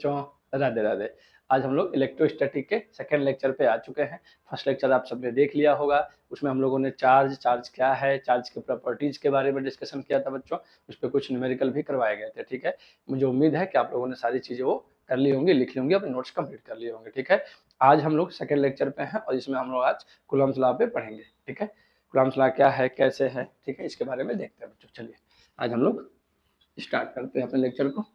बच्चों, राधे राधे। आज हम लोग इलेक्ट्रोस्टैटिक के सेकंड लेक्चर पे आ चुके हैं। फर्स्ट लेक्चर आप सबने देख लिया होगा। उसमें हम लोगों ने चार्ज क्या है, चार्ज के प्रॉपर्टीज के बारे में डिस्कशन किया था बच्चों। उस पर कुछ न्यूमेरिकल भी करवाए गए थे। ठीक है, मुझे उम्मीद है कि आप लोगों ने सारी चीजें वो कर ली होंगी, लिख ली होंगी, अपने नोट्स कंप्लीट कर लिए होंगे। ठीक है, आज हम लोग सेकंड लेक्चर पे हैं और इसमें हम लोग आज कूलम्ब्स लॉ पे पढ़ेंगे। ठीक है, कूलम्ब्स लॉ क्या है, कैसे है, ठीक है, इसके बारे में देखते हैं बच्चों। चलिए आज हम लोग स्टार्ट करते हैं अपने लेक्चर को।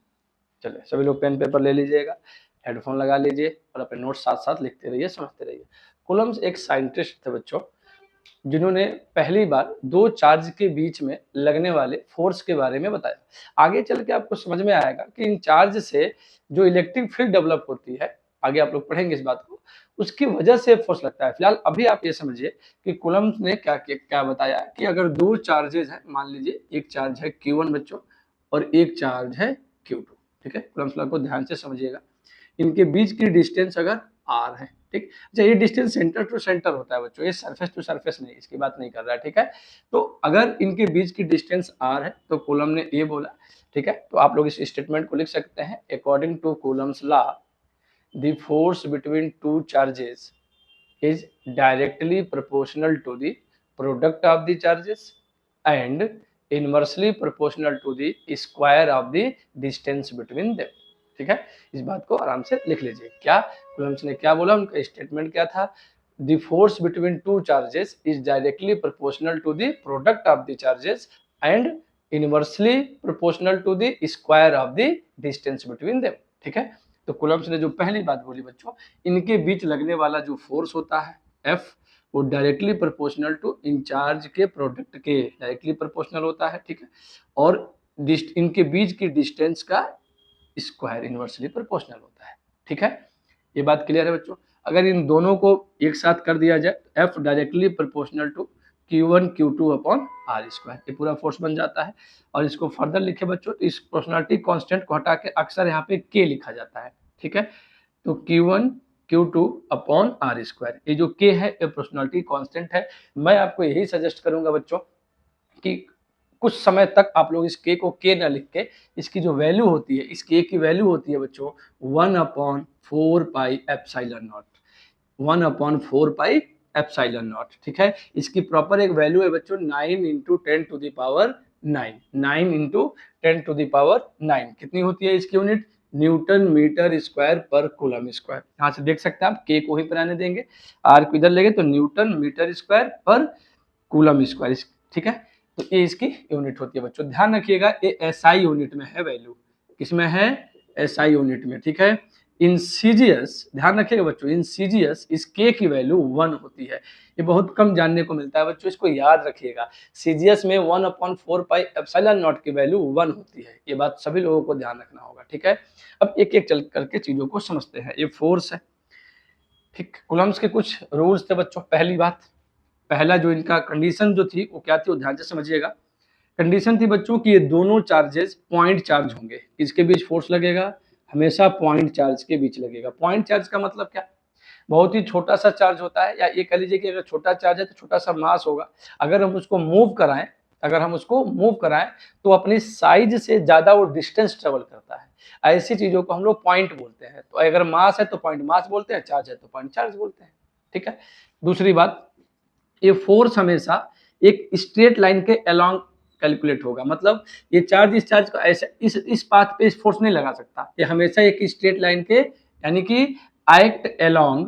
चलिए सभी लोग पेन पेपर ले लीजिएगा, हेडफोन लगा लीजिए और अपने नोट्स साथ साथ लिखते रहिए, समझते रहिए। कूलम्ब्स एक साइंटिस्ट थे बच्चों, जिन्होंने पहली बार दो चार्ज के बीच में लगने वाले फोर्स के बारे में बताया। आगे चल के आपको समझ में आएगा कि इन चार्ज से जो इलेक्ट्रिक फील्ड डेवलप होती है, आगे आप लोग पढ़ेंगे इस बात को, उसकी वजह से फोर्स लगता है। फिलहाल अभी आप ये समझिए कि कूलम्ब्स ने क्या बताया कि अगर दो चार्जेस हैं, मान लीजिए एक चार्ज है Q1 बच्चों और एक चार्ज है Q2। ठीक है, कूलम्ब्स लॉ को ध्यान से समझिएगा। इनके बीच की डिस्टेंस अगर r है, ठीक, अच्छा ये डिस्टेंस सेंटर टू सेंटर होता है बच्चों, ये सरफेस टू सरफेस नहीं, इसकी बात नहीं कर रहा है। ठीक है, तो अगर इनके बीच की डिस्टेंस r है तो कूलम्ब ने ये बोला। ठीक है, तो आप लोग इस स्टेटमेंट को लिख सकते हैं, according to Coulomb's law the force between two charges is directly proportional to the product of the charges and inversely proportional to the square of the distance between them। ठीक है, इस बात को आराम से लिख लीजिए। क्या कूलम्ब्स ने क्या बोला, उनका स्टेटमेंट क्या था? The force between two charges is directly proportional to the product of the charges and inversely proportional to the square of the distance between them। ठीक है, तो कूलम्ब्स ने जो पहली बात बोली बच्चों, इनके बीच लगने वाला जो फोर्स होता है F, वो डायरेक्टली प्रोपोर्शनल टू इन चार्ज के प्रोडक्ट के डायरेक्टली प्रोपोर्शनल होता है। ठीक है, और इनके बीच की डिस्टेंस का स्क्वायर इनवर्सली प्रोपोर्शनल होता है। ठीक है, ये बात क्लियर है बच्चों। अगर इन दोनों को एक साथ कर दिया जाए, F directly proportional to Q1 Q2 upon R square, ये पूरा फोर्स बन जाता है। और इसको फर्दर लिखे बच्चों, तो इस प्रोपोर्शनलिटी कांस्टेंट को हटा के अक्सर यहाँ पे K लिखा जाता है। ठीक है, तो Q1 Q2 upon R square, ये जो K है ये प्रोपोर्शनलिटी कांस्टेंट है। मैं आपको यही सजेस्ट करूंगा बच्चों कि कुछ समय तक आप लोग इस K को K ना लिख के, इसकी जो वैल्यू होती है, इस K की वैल्यू होती है बच्चों 1/4 पाई epsilon not, 1/4 pi epsilon not. ठीक है, इसकी प्रॉपर एक वैल्यू है बच्चों 9 × 10⁹9, 9 × 10⁹9 कितनी होती है इसकी यूनिट? न्यूटन मीटर स्क्वायर पर कूलम स्क्वायर। यहाँ से देख सकते हैं आप, K को ही बनाने देंगे, R को इधर लेंगे तो न्यूटन मीटर स्क्वायर पर कूलम स्क्वायर। ठीक है, तो ये इसकी यूनिट होती है बच्चों। ध्यान रखिएगा ये SI यूनिट में है वैल्यू, किसमें है? SI यूनिट में। ठीक है, इन सीजीएस, ध्यान रखिएगा बच्चों, इन सीजीएस इस K की वैल्यू 1 होती है। ये बहुत कम जानने को मिलता है बच्चों, इसको याद रखिएगा। सीजीएस में 1/4 पाई एप्सिलॉन नॉट की वैल्यू 1 होती है, ये बात सभी लोगों को ध्यान रखना होगा। ठीक है, अब एक एक चल करके चीजों को समझते हैं। ये फोर्स है, ठीक, कूलम्ब्स के कुछ रूल्स थे बच्चों। पहली बात, पहला जो इनका कंडीशन जो थी वो क्या थी, वो ध्यान से समझिएगा। कंडीशन थी बच्चों कि ये दोनों चार्जेस पॉइंट चार्ज होंगे, इसके बीच फोर्स लगेगा हमेशा पॉइंट चार्ज के बीच लगेगा। पॉइंट चार्ज का मतलब क्या? बहुत ही छोटा सा चार्ज होता है, या ये कह लीजिए कि अगर छोटा चार्ज है तो छोटा सा मास होगा। अगर हम उसको मूव कराएं, तो अपनी साइज से ज्यादा वो डिस्टेंस ट्रेवल करता है। ऐसी चीजों को हम लोग पॉइंट बोलते हैं। तो अगर मास है तो पॉइंट मास बोलते हैं, चार्ज है तो पॉइंट चार्ज बोलते हैं। ठीक है, दूसरी बात, ये फोर्स हमेशा एक स्ट्रेट लाइन के अलोंग कैलकुलेट होगा। मतलब ये चार्ज इस चार्ज को ऐसे इस पाथ पे इस फोर्स नहीं लगा सकता, ये हमेशा एक स्ट्रेट लाइन के, यानी कि act along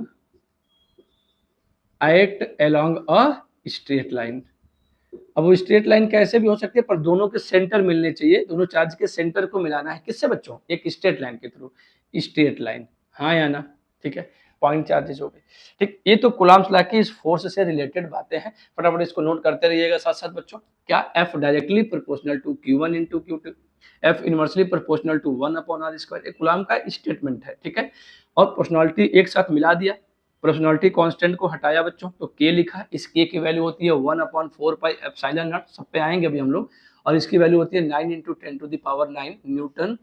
a straight line. अब वो स्ट्रेट लाइन कैसे भी हो सकती है, पर दोनों के सेंटर मिलने चाहिए, दोनों चार्ज के सेंटर को मिलाना है। किससे बच्चों? एक स्ट्रेट लाइन के थ्रू, स्ट्रेट लाइन, हाँ या ना? ठीक है, पॉइंट चार्जेस हो गए। ठीक, ये तो कूलम्ब्स लॉ की इस फोर्स से रिलेटेड बातें हैं, फटाफट इसको नोट करते रहिएगा साथ साथ बच्चों। क्या? F directly proportional to Q1 × Q2, F inversely proportional to 1/r square, एक कूलम्ब का स्टेटमेंट है। ठीक है, और प्रोपोर्शनलिटी एक साथ मिला दिया, प्रोपोर्शनलिटी कांस्टेंट को हटाया बच्चों तो K लिखा, इस K की वैल्यू होती है 1/4 पाई एप्सिलॉन नॉट, सब पे आएंगे अभी हम लोग, और इसकी वैल्यू होती है 9 × 10⁹9 न्यूटन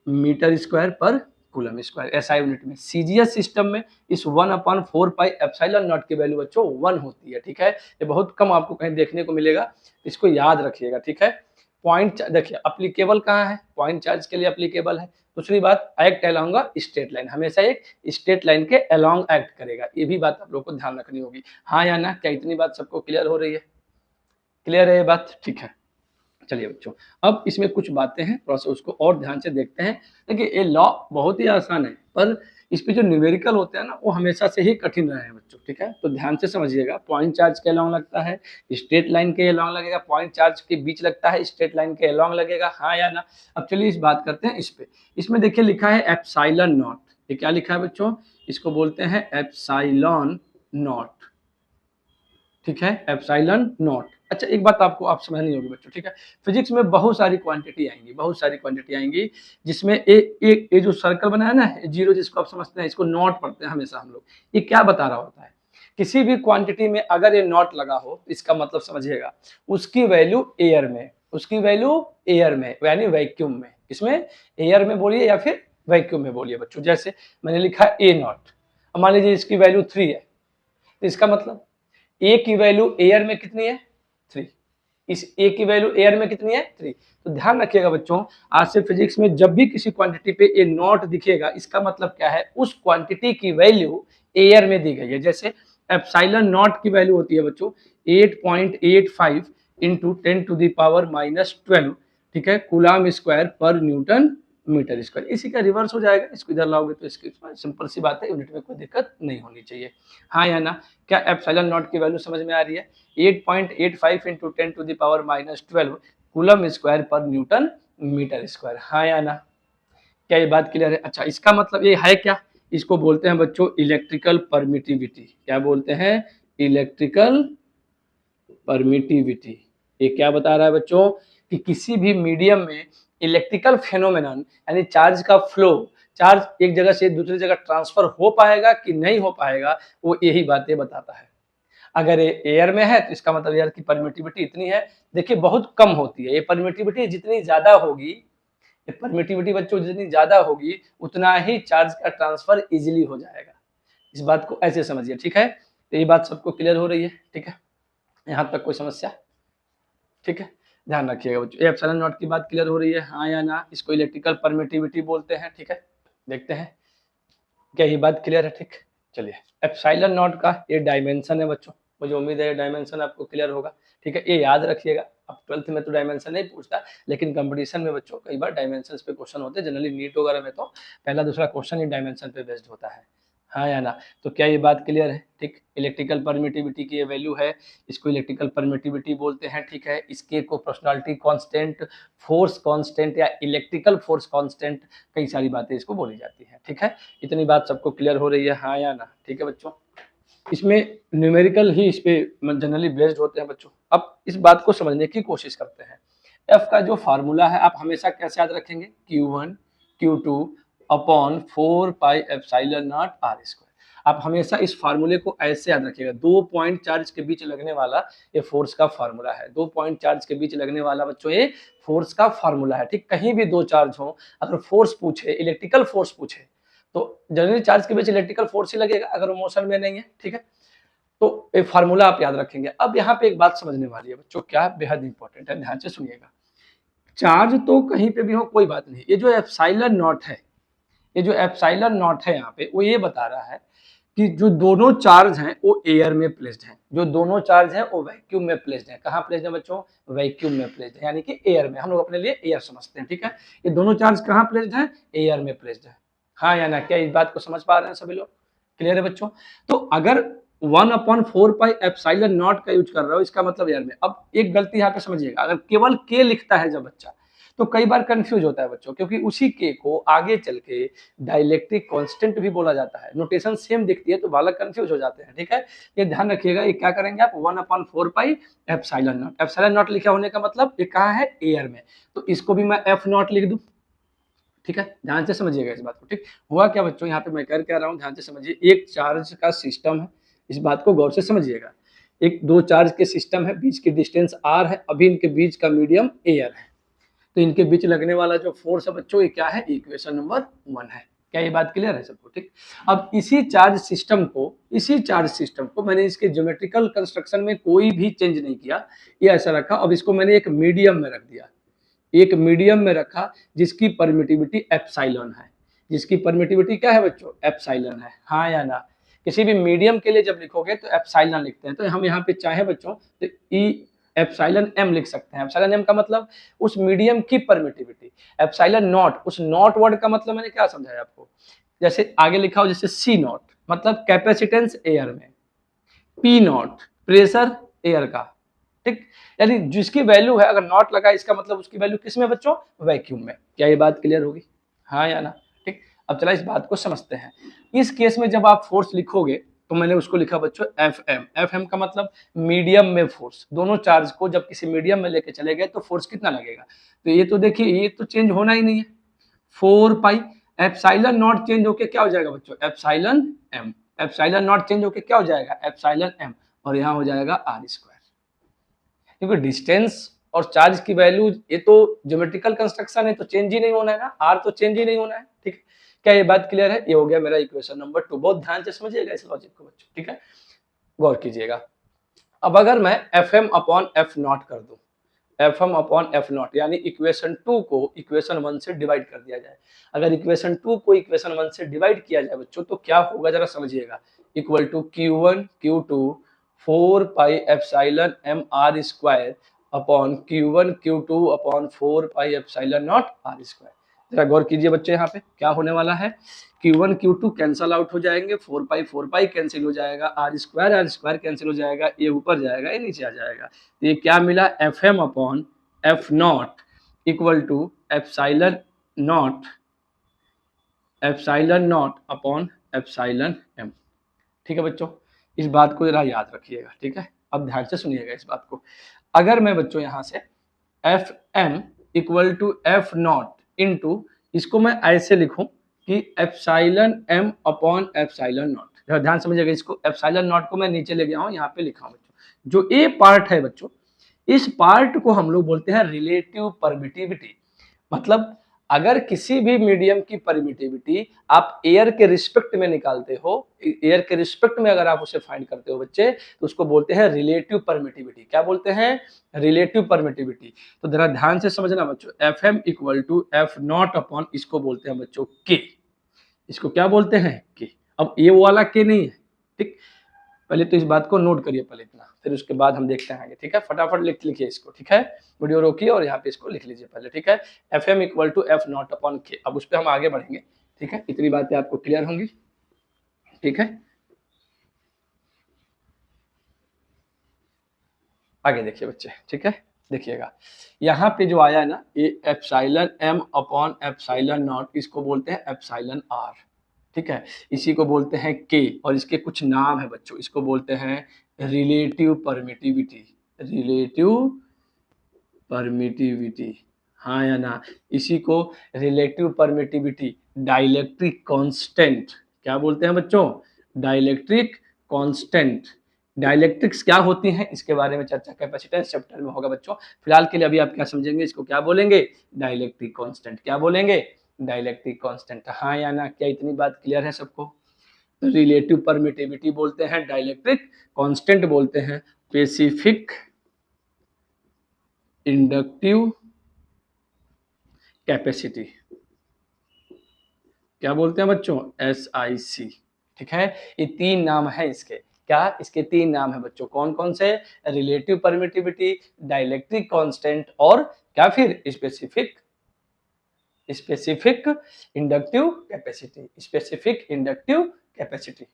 मीटर स्क्वायर पर कूलम स्क्वायर, SI यूनिट में। सीजीएस सिस्टम में इस 1/4 पाई एप्सिलॉन नॉट की वैल्यू बच्चों 1 होती है। ठीक है, ये बहुत कम आपको कहीं देखने को मिलेगा, इसको याद रखिएगा। ठीक है, पॉइंट देखिए अप्लीकेबल कहाँ है, पॉइंट चार्ज के लिए अप्लीकेबल है। दूसरी बात act along a straight line, हमेशा एक स्ट्रेट लाइन के अलोंग एक्ट करेगा, ये भी बात आप लोग को ध्यान रखनी होगी। हाँ या ना, क्या इतनी बात सबको क्लियर हो रही है? क्लियर है ये बात? ठीक है, चलिए बच्चों अब इसमें कुछ बातें हैं, थोड़ा सा उसको और ध्यान से देखते हैं। देखिए ये लॉ बहुत ही आसान है, पर इस पे जो न्यूमेरिकल होते हैं ना वो हमेशा से ही कठिन रहे हैं बच्चों, ठीक है। तो ध्यान से समझिएगा, पॉइंट चार्ज के अलोंग लगता है, स्ट्रेट लाइन के अलोंग लगेगा, पॉइंट चार्ज के बीच लगता है, स्ट्रेट लाइन के अलोंग लगेगा, हाँ या ना। अब चलिए इस बात करते हैं इस पे। इसमें देखिए लिखा है एप्सिलॉन नॉट, ये क्या लिखा है बच्चों? इसको बोलते हैं एप्सिलॉन नॉट, ठीक है, एप्सिलॉन नॉट। अच्छा एक बात आपको आप समझनी होगी बच्चों, ठीक है। फिजिक्स में बहुत सारी क्वांटिटी आएंगी, बहुत सारी क्वांटिटी आएंगी, जिसमें ये जो सर्कल बना है ना, जीरो जिसको आप समझते हैं, इसको नॉट पढ़ते हैं हमेशा हम लोग। ये क्या बता रहा होता है? किसी भी क्वांटिटी में अगर ये नॉट लगा हो, इसका मतलब समझिएगा उसकी वैल्यू एयर में, उसकी वैल्यू एयर में यानी वैक्यूम में, इसमें एयर में बोलिए या फिर वैक्यूम में बोलिए बच्चों। जैसे मैंने लिखा ए नॉट, मान लीजिए इसकी वैल्यू 3 है, तो इसका मतलब ए की वैल्यू एयर में कितनी है? 3। इस ए की वैल्यू एयर में कितनी है? 3। तो ध्यान रखिएगा बच्चों, आज से फिजिक्स में जब भी किसी क्वांटिटी पे ए नॉट दिखेगा, इसका मतलब क्या है? उस क्वांटिटी की वैल्यू एयर में दी गई है। जैसे एप्सिलॉन नॉट की वैल्यू होती है बच्चों 8.85 इंटू 10⁻⁻12, ठीक है, कूलम स्क्वायर पर न्यूटन मीटर स्क्वायर। इसी का रिवर्स हो जाएगा, इसको इधर लाओगे तो इसकी सिंपल सी बात है, यूनिट में कोई दिक्कत नहीं होनी चाहिए, हाँ या ना। क्या एप्सिलॉन नॉट की वैल्यू समझ में आ रही है? 8.85 इंटू 10⁻⁻12 कूलम स्क्वायर पर न्यूटन मीटर स्क्वायर, हाँ या ना। क्या ये बात क्लियर है? अच्छा इसका मतलब ये है क्या? इसको बोलते हैं बच्चों इलेक्ट्रिकल परमिटिविटी। क्या बोलते हैं? Electrical permittivity. ये क्या बता रहा है बच्चों? कि किसी भी मीडियम में इलेक्ट्रिकल फेनोमेनन यानी चार्ज का फ्लो, चार्ज एक जगह से दूसरी जगह ट्रांसफर हो पाएगा कि नहीं हो पाएगा, वो यही बातें बताता है। अगर ये एयर में है तो इसका मतलब एयर की परमिटिविटी इतनी है। देखिए बहुत कम होती है ये परमिटिविटी, जितनी ज्यादा होगी ये परमिटिविटी बच्चों, जितनी ज्यादा होगी उतना ही चार्ज का ट्रांसफर इजीली हो जाएगा। इस बात को ऐसे समझिए, ठीक है। तो ये बात सबको क्लियर हो रही है, ठीक है, यहाँ तक कोई समस्या? ठीक है, ध्यान रखिएगा बच्चों, एप्सिलॉन नॉट की बात क्लियर हो रही है, हाँ या ना। इसको इलेक्ट्रिकल परमिटिविटी बोलते हैं, ठीक है। देखते हैं क्या ये बात क्लियर है, ठीक। चलिए एप्सिलॉन नॉट का ये डायमेंशन है बच्चों, मुझे उम्मीद है डायमेंशन आपको क्लियर होगा, ठीक है। ये याद रखिएगा, अब 12th में तो डायमेंशन नहीं पूछता, लेकिन कंपटीशन में बच्चों कई बार डायमेंशन पे क्वेश्चन होते हैं। जनरली नीट वगैरह में तो पहला दूसरा क्वेश्चन ही डायमेंशन पे बेस्ड होता है, हाँ या ना। तो क्या ये बात क्लियर है? ठीक, इलेक्ट्रिकल परमिटिविटी की ये वैल्यू है, इसको इलेक्ट्रिकल परमिटिविटी बोलते हैं, ठीक है। इसके को पर्सनालिटी कांस्टेंट, फोर्स कांस्टेंट या इलेक्ट्रिकल फोर्स कांस्टेंट, कई सारी बातें इसको बोली जाती हैं, ठीक है। इतनी बात सबको क्लियर हो रही है, हाँ या ना? ठीक है बच्चों, इसमें न्यूमेरिकल ही इस पे जनरली बेस्ड होते हैं बच्चों। अब इस बात को समझने की कोशिश करते हैं। एफ का जो फार्मूला है आप हमेशा कैसे याद रखेंगे? Q1 Q2 upon 4 pi epsilon naught R square. आप हमेशा इस फार्मूले को ऐसे याद रखिएगा, 2 पॉइंट चार्ज के बीच लगने वाला ये फोर्स का फार्मूला है। 2 पॉइंट चार्ज के बीच लगने वाला बच्चों ये फोर्स का फार्मूला है, ठीक। कहीं भी 2 चार्ज हो, अगर फोर्स पूछे, इलेक्ट्रिकल फोर्स पूछे, तो जनरली चार्ज के बीच इलेक्ट्रिकल फोर्स ही लगेगा अगर वो मोशन में नहीं है, ठीक है। तो एक फार्मूला आप याद रखेंगे। अब यहाँ पे एक बात समझने वाली है बच्चों, क्या बेहद इंपॉर्टेंट है, ध्यान से सुनिएगा। चार्ज तो कहीं पे भी हो कोई बात नहीं, ये जो एप्सिलॉन नॉट है, ये जो एप्सिलॉन नॉट है यहाँ पे, वो ये बता रहा है कि जो दोनों चार्ज हैं वो एयर में प्लेस्ड हैं, जो दोनों चार्ज हैं वो वैक्यूम में प्लेस्ड हैं। कहाँ प्लेस्ड है बच्चों? वैक्यूम में प्लेस्ड है, यानी कि एयर में। हम लोग अपने लिए एयर समझते हैं, ठीक है। ये दोनों चार्ज कहाँ प्लेस्ड है? एयर में प्लेस्ड है, हाँ या ना। क्या इस बात को समझ पा रहे हैं सभी लोग? क्लियर है बच्चों? तो अगर 1/4 पाई एप्सिलॉन नॉट का यूज कर रहा हो, इसका मतलब यार में, अब एक गलती यहाँ पे समझिएगा, अगर केवल के लिखता है जब बच्चा, तो कई बार कंफ्यूज होता है बच्चों, क्योंकि उसी के को आगे चल के डाइलेक्ट्रिक कांस्टेंट भी बोला जाता है। नोटेशन सेम दिखती है तो बालक कंफ्यूज हो जाते हैं, ठीक है। ये ध्यान रखिएगा, ये क्या करेंगे आप? 1/4 पाई एप्सिलॉन नॉट। एप्सिलॉन नॉट लिखा होने का मतलब ये कहाँ है? एयर में, तो इसको भी मैं एफ नॉट लिख दूं, ठीक है। ध्यान से समझिएगा इस बात को, ठीक। हुआ क्या बच्चों, यहाँ पे मैं कर क्या रहा हूँ, ध्यान से समझिए। एक चार्ज का सिस्टम है, इस बात को गौर से समझिएगा। एक 2 चार्ज के सिस्टम है, बीच की डिस्टेंस r है, अभी इनके बीच का मीडियम एयर है, तो इनके बीच लगने वाला जो फोर्स है बच्चों, ये क्या है? इक्वेशन नंबर 1 है। क्या ये बात क्लियर है सबको? ठीक। अब इसी चार्ज सिस्टम को मैंने इसके ज्योमेट्रिकल कंस्ट्रक्शन में कोई भी चेंज नहीं किया, ये ऐसा रखा। अब इसको मैंने एक मीडियम में रख दिया, एक मीडियम में रखा जिसकी परमिटिविटी एप्सिलॉन है, जिसकी परमिटिविटी क्या है बच्चों, एप्सिलॉन है, हाँ या ना। किसी भी मीडियम के लिए जब लिखोगे तो एप्सिलॉन लिखते हैं, तो हम यहाँ पे चाहे बच्चों तो ई एप्सिलॉन एम लिख सकते हैं। एप्सिलॉन एम का मतलब उस मीडियम की परमिटिविटी, एप्सिलॉन नॉट, उस नॉट वर्ड का मतलब मैंने क्या समझाया आपको, जैसे आगे लिखा हो जैसे सी नॉट मतलब कैपेसिटेंस एयर में, पी नॉट प्रेशर एयर का, ठीक, यानी जिसकी वैल्यू है, अगर नॉट लगा इसका मतलब उसकी वैल्यू किस में बच्चों, वैक्यूम में। क्या ये बात क्लियर होगी, हाँ या ना, ठीक। अब चला इस बात को समझते हैं। इस केस में जब आप फोर्स लिखोगे तो मैंने उसको लिखा बच्चों एफ एम, एफ एम का मतलब मीडियम में फोर्स, दोनों चार्ज को जब किसी मीडियम में लेके चले गए तो फोर्स कितना लगेगा, तो ये तो देखिए ये तो चेंज होना ही नहीं है, 4 पाई एप्सिलॉन नॉट चेंज होके क्या हो जाएगा बच्चों, epsilon M, epsilon naught change होके क्या हो जाएगा, एप्सिलॉन एम, और यहाँ हो जाएगा आर स्क्वायर, क्योंकि डिस्टेंस और चार्ज की वैल्यू ये तो ज्योमेट्रिकल कंस्ट्रक्शन है, तो चेंज ही नहीं होना है ना, आर तो चेंज ही नहीं होना है, ठीक है। क्या ये बात क्लियर है, ये हो गया मेरा इक्वेशन नंबर 2। बहुत ध्यान से समझिएगा इस लॉजिक को बच्चों, ठीक है, गौर कीजिएगा। अब अगर मैं F M upon F naught कर दूं, F M upon F naught यानी इक्वेशन 2 को इक्वेशन 1 से डिवाइड कर दिया जाए, अगर इक्वेशन 2 को इक्वेशन 1 से डिवाइड किया जाए बच्चों तो क्या होगा जरा समझिएगा, equal to Q1 Q2 4 pi epsilon M R square upon Q1 Q2 upon 4 pi epsilon naught R square. जरा गौर कीजिए बच्चे, यहाँ पे क्या होने वाला है, Q1 Q2 कैंसल आउट हो जाएंगे, 4 पाई कैंसिल हो जाएगा, आर स्क्वायर कैंसिल हो जाएगा, ये ऊपर जाएगा ये नीचे आ जाएगा, तो ये क्या मिला, F M upon F naught equal to epsilon naught upon epsilon M. ठीक है बच्चों, इस बात को जरा याद रखिएगा, ठीक है। अब ध्यान से सुनिएगा इस बात को, अगर मैं बच्चों यहाँ से F M equal to F naught into, इसको मैं ऐसे लिखूं कि epsilon M upon epsilon naught, जरा ध्यान समझिएगा, इसको एप्सिलॉन नॉट को मैं नीचे ले गया हूँ, यहाँ पे लिखा हूँ बच्चों, जो ए पार्ट है बच्चों, इस पार्ट को हम लोग बोलते हैं रिलेटिव परमिटिविटी। मतलब अगर किसी भी मीडियम की परमिटिविटी आप एयर के रिस्पेक्ट में निकालते हो, एयर के रिस्पेक्ट में अगर आप उसे फाइंड करते हो बच्चे, तो उसको बोलते हैं रिलेटिव परमिटिविटी। क्या बोलते हैं, रिलेटिव परमिटिविटी। तो जरा ध्यान से समझना बच्चों, F M equal to F naught upon, इसको बोलते हैं बच्चों के, इसको क्या बोलते हैं के। अब ये वाला के नहीं है, ठीक, पहले तो इस बात को नोट करिए पहले इतना, फिर उसके बाद हम देखते हैं, ठीक है। फटाफट लिखिए इसको, ठीक है, वीडियो रोकिए और यहाँ पे इसको लिख लीजिए पहले, ठीक है। F M equal to F naught upon K, अब उस पर हम आगे बढ़ेंगे, ठीक है, इतनी बातें आपको क्लियर होंगी, ठीक है। आगे देखिए बच्चे, ठीक है, देखिएगा यहाँ पे जो आया है ना, ये epsilon M upon epsilon naught, इसको बोलते हैं एप्सिलॉन आर, ठीक है, इसी को बोलते हैं के, और इसके कुछ नाम है बच्चों, इसको बोलते हैं रिलेटिव परमिटिविटी, रिलेटिव परमिटिविटी, हाँ या ना, इसी को रिलेटिव परमिटिविटी, डाइलेक्ट्रिक कांस्टेंट क्या बोलते हैं बच्चों, डाइलेक्ट्रिक कांस्टेंट। डाइलेक्ट्रिक्स क्या होती हैं इसके बारे में चर्चा कैपेसिटेंस चैप्टर में होगा बच्चों, फिलहाल के लिए अभी आप क्या समझेंगे, इसको क्या बोलेंगे, डाइलेक्ट्रिक कांस्टेंट, क्या बोलेंगे, डाइलेक्ट्रिक कांस्टेंट, हाँ या ना, क्या इतनी बात क्लियर है सबको। रिलेटिव परमिटिविटी बोलते हैं, डाइलेक्ट्रिक कांस्टेंट बोलते हैं, स्पेसिफिक इंडक्टिव कैपेसिटी क्या बोलते हैं बच्चों, SIC, ठीक है। ये तीन नाम है इसके, क्या, इसके तीन नाम है बच्चों, कौन कौन से, रिलेटिव परमिटिविटी, डाइलेक्ट्रिक कांस्टेंट, और क्या फिर specific inductive capacity, specific inductive capacity.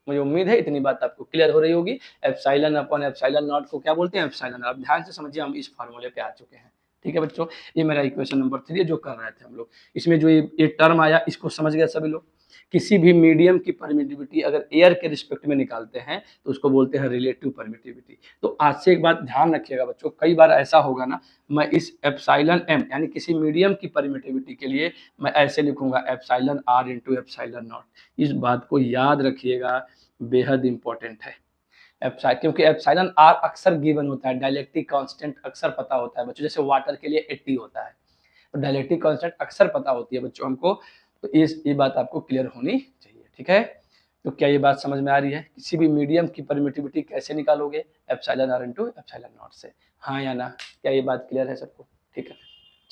मुझे उम्मीद है इतनी बात आपको क्लियर हो रही होगी। एप्सिलॉन अपॉन एप्सिलॉन नॉट को क्या बोलते हैं, एप्सिलॉन। आप ध्यान से समझिए, हम इस फार्मूले पे आ चुके हैं, ठीक है बच्चों। ये मेरा इक्वेशन नंबर 3 है जो कर रहे थे हम लोग, इसमें जो ये टर्म आया इसको समझ गए सभी लोग। किसी भी मीडियम की परमिटिविटी अगर एयर के रिस्पेक्ट में निकालते हैं तो उसको बोलते हैं रिलेटिव परमिटिविटी। तो आज से एक बात ध्यान रखिएगा बच्चों, कई बार ऐसा होगा ना, मैं इस एप्सिलॉन एम यानी किसी मीडियम की परमिटिविटी के लिए मैं ऐसे लिखूंगा epsilon R into epsilon naught. इस बात को याद रखिएगा, बेहद इंपॉर्टेंट है। क्योंकि एप्सिलॉन आर अक्सर गिवन होता है, डाइलेक्ट्रिक कांस्टेंट अक्सर पता होता है बच्चों, जैसे वाटर के लिए 80 होता है, तो डाइलेक्ट्रिक कांस्टेंट अक्सर पता होती है बच्चों हमको, तो ये बात आपको क्लियर होनी चाहिए, ठीक है। तो क्या ये बात समझ में आ रही है, किसी भी मीडियम की परमिटिविटी कैसे निकालोगे, epsilon R into epsilon naught से, हाँ या ना, क्या ये बात क्लियर है सबको, ठीक है।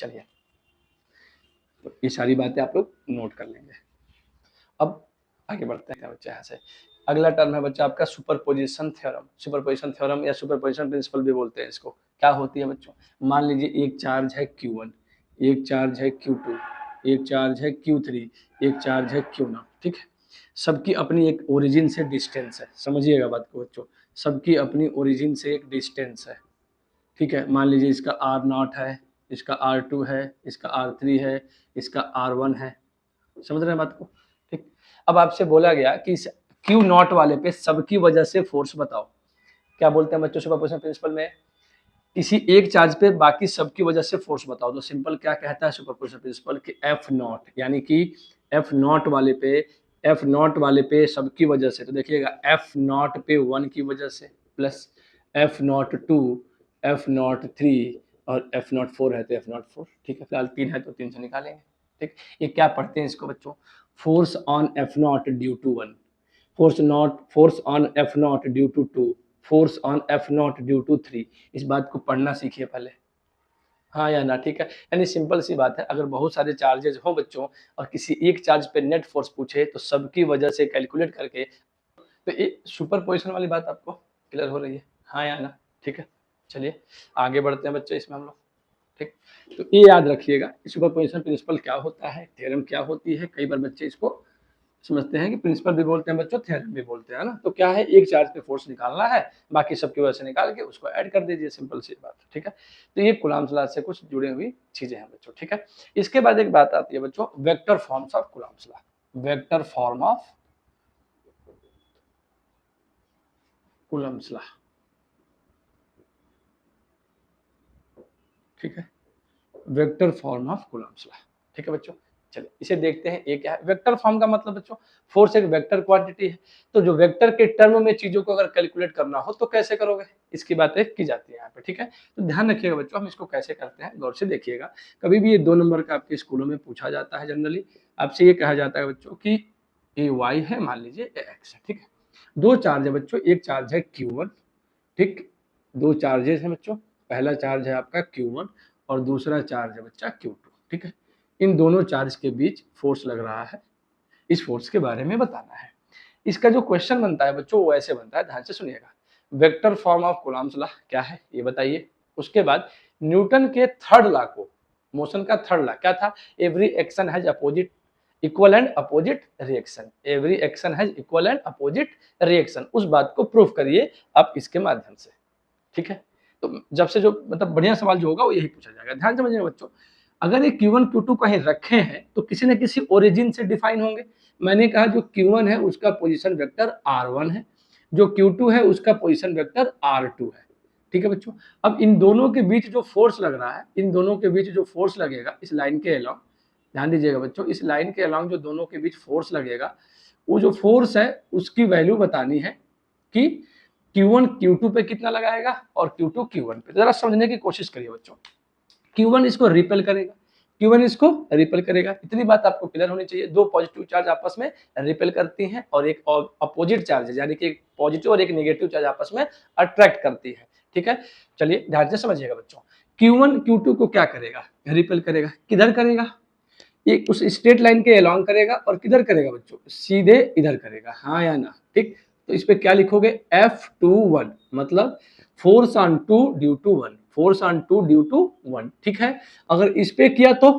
चलिए, तो ये सारी बातें आप लोग नोट कर लेंगे। अब आगे बढ़ते हैं बच्चे यहाँ से। अगला टर्म है बच्चा आपका सुपरपोजिशन थ्योरम। सुपरपोजिशन थ्योरम या सुपरपोजिशन प्रिंसिपल भी बोलते हैं इसको। क्या होती है बच्चों, मान लीजिए एक चार्ज है Q1, एक चार्ज है Q2, एक चार्ज है Q3, एक चार्ज है Q0, ठीक है। सबकी अपनी एक ओरिजिन से डिस्टेंस है, समझिएगा बात को बच्चों, सबकी अपनी ओरिजिन से एक डिस्टेंस है, ठीक है। मान लीजिए इसका R0 है, इसका R2 है, इसका R3 है, इसका R1 है, समझ रहे हैं बात को, ठीक। अब आपसे बोला गया कि Q0 वाले पे सबकी वजह से फोर्स बताओ। क्या बोलते हैं बच्चों सुपरपोजिशन प्रिंसिपल में, किसी एक चार्ज पे बाकी सबकी वजह से फोर्स बताओ। तो सिंपल क्या कहता है सुपरपोजिशन प्रिंसिपल कि F0, यानी कि F0 वाले पे सबकी वजह से, तो देखिएगा F0 पे 1 की वजह से प्लस F02, F03 और F04 है तो F04, ठीक है। फिलहाल 3 है तो 3 से निकालेंगे, ठीक। ये क्या पढ़ते हैं इसको बच्चों, force on F0 due to 1, force on F0 due to 2, force on F0 due to 3। इस बात को पढ़ना सीखिए पहले, हाँ या ना, ठीक है। यानी सिंपल सी बात है, अगर बहुत सारे चार्जेज हो बच्चों और किसी एक चार्ज पे नेट फोर्स पूछे तो सबकी वजह से कैलकुलेट करके, तो ये सुपरपोजिशन वाली बात आपको क्लियर हो रही है, हाँ या ना, ठीक है। चलिए आगे बढ़ते हैं बच्चों इसमें हम लोग, ठीक। तो ये याद रखिएगा सुपरपोजिशन प्रिंसिपल क्या होता है, थ्योरम क्या होती है। कई बार बच्चे इसको समझते हैं कि प्रिंसिपल भी बोलते हैं बच्चों, थ्योरम भी बोलते हैं ना। तो क्या है, एक चार्ज पे फोर्स निकालना है, बाकी सबकी वजह से निकाल के उसको ऐड कर दीजिए, सिंपल सी बात, ठीक है। तो ये कूलम्ब्स लॉ से कुछ जुड़ी हुई चीजें हैं बच्चों, ठीक है। इसके बाद एक बात आती है बच्चों, vector forms of Coulomb's law, vector form of Coulomb's law, ठीक है, vector form of Coulomb's law, ठीक है बच्चों। चलिए इसे देखते हैं, ये क्या है। वेक्टर फॉर्म का मतलब बच्चों, फोर्स एक वेक्टर क्वांटिटी है, तो जो वेक्टर के टर्म में चीजों को अगर कैलकुलेट करना हो तो कैसे करोगे, इसकी बातें की जाती है यहाँ पे, ठीक है। तो ध्यान रखिएगा बच्चों, हम इसको कैसे करते हैं गौर से देखिएगा। कभी भी ये 2 नंबर का आपके स्कूलों में पूछा जाता है, जनरली आपसे ये कहा जाता है बच्चों कि ये y है, मान लीजिए ये x है, ठीक है। 2 चार्ज है बच्चों, एक चार्ज है Q1, ठीक, 2 चार्जेस हैं बच्चों, पहला चार्ज है आपका Q1 और दूसरा चार्ज है बच्चा Q2, ठीक है। इन दोनों चार्ज के बीच फोर्स लग रहा है, इस फोर्स के बारे में बताना है। इसका जो क्वेश्चन बनता है बच्चों वो ऐसे बनता है, ध्यान से सुनिएगा। Vector form of Coulomb's law क्या है ये बताइए। उसके बाद न्यूटन के थर्ड लॉ को, मोशन का थर्ड लॉ क्या था, every action has opposite equal and opposite reaction, every action has equal and opposite reaction, उस बात को प्रूफ करिए आप इसके माध्यम से, ठीक है। तो जब से जो मतलब बढ़िया सवाल जो होगा वो यही पूछा जाएगा, ध्यान समझिएगा बच्चों। अगर ये Q1 Q2 कहीं रखे हैं तो किसी न किसी ओरिजिन से डिफाइन होंगे। मैंने कहा जो Q1 है उसका पोजीशन वेक्टर R1 है, जो Q2 है उसका पोजीशन वेक्टर R2 है, ठीक है बच्चों। अब इन दोनों के बीच जो फोर्स लग रहा है, इन दोनों के बीच जो फोर्स लगेगा इस लाइन के अलोंग, ध्यान दीजिएगा बच्चों, इस लाइन के अलोंग जो दोनों के बीच फोर्स लगेगा, वो जो फोर्स है उसकी वैल्यू बतानी है कि Q1 Q2 पे कितना लगाएगा और Q2 Q1 पे। जरा समझने की कोशिश करिए बच्चों, Q1 इसको रिपेल करेगा, Q1 इसको रिपेल करेगा, इतनी बात आपको क्लियर होनी चाहिए। 2 पॉजिटिव चार्ज आपस में रिपेल करती हैं और एक अपोजिट चार्ज है, यानी कि एक पॉजिटिव और एक नेगेटिव चार्ज आपस में अट्रैक्ट करती है, ठीक है। चलिए ध्यान से समझिएगा बच्चों, Q1 Q2 को क्या करेगा, रिपेल करेगा, किधर करेगा, एक उस स्ट्रेट लाइन के अलोंग करेगा और किधर करेगा बच्चों, सीधे इधर करेगा, हाँ या ना, ठीक। तो इस पे क्या लिखोगे, F21 मतलब force on 2 due to 1, force on 2 due to 1, ठीक है। अगर इस पे किया तो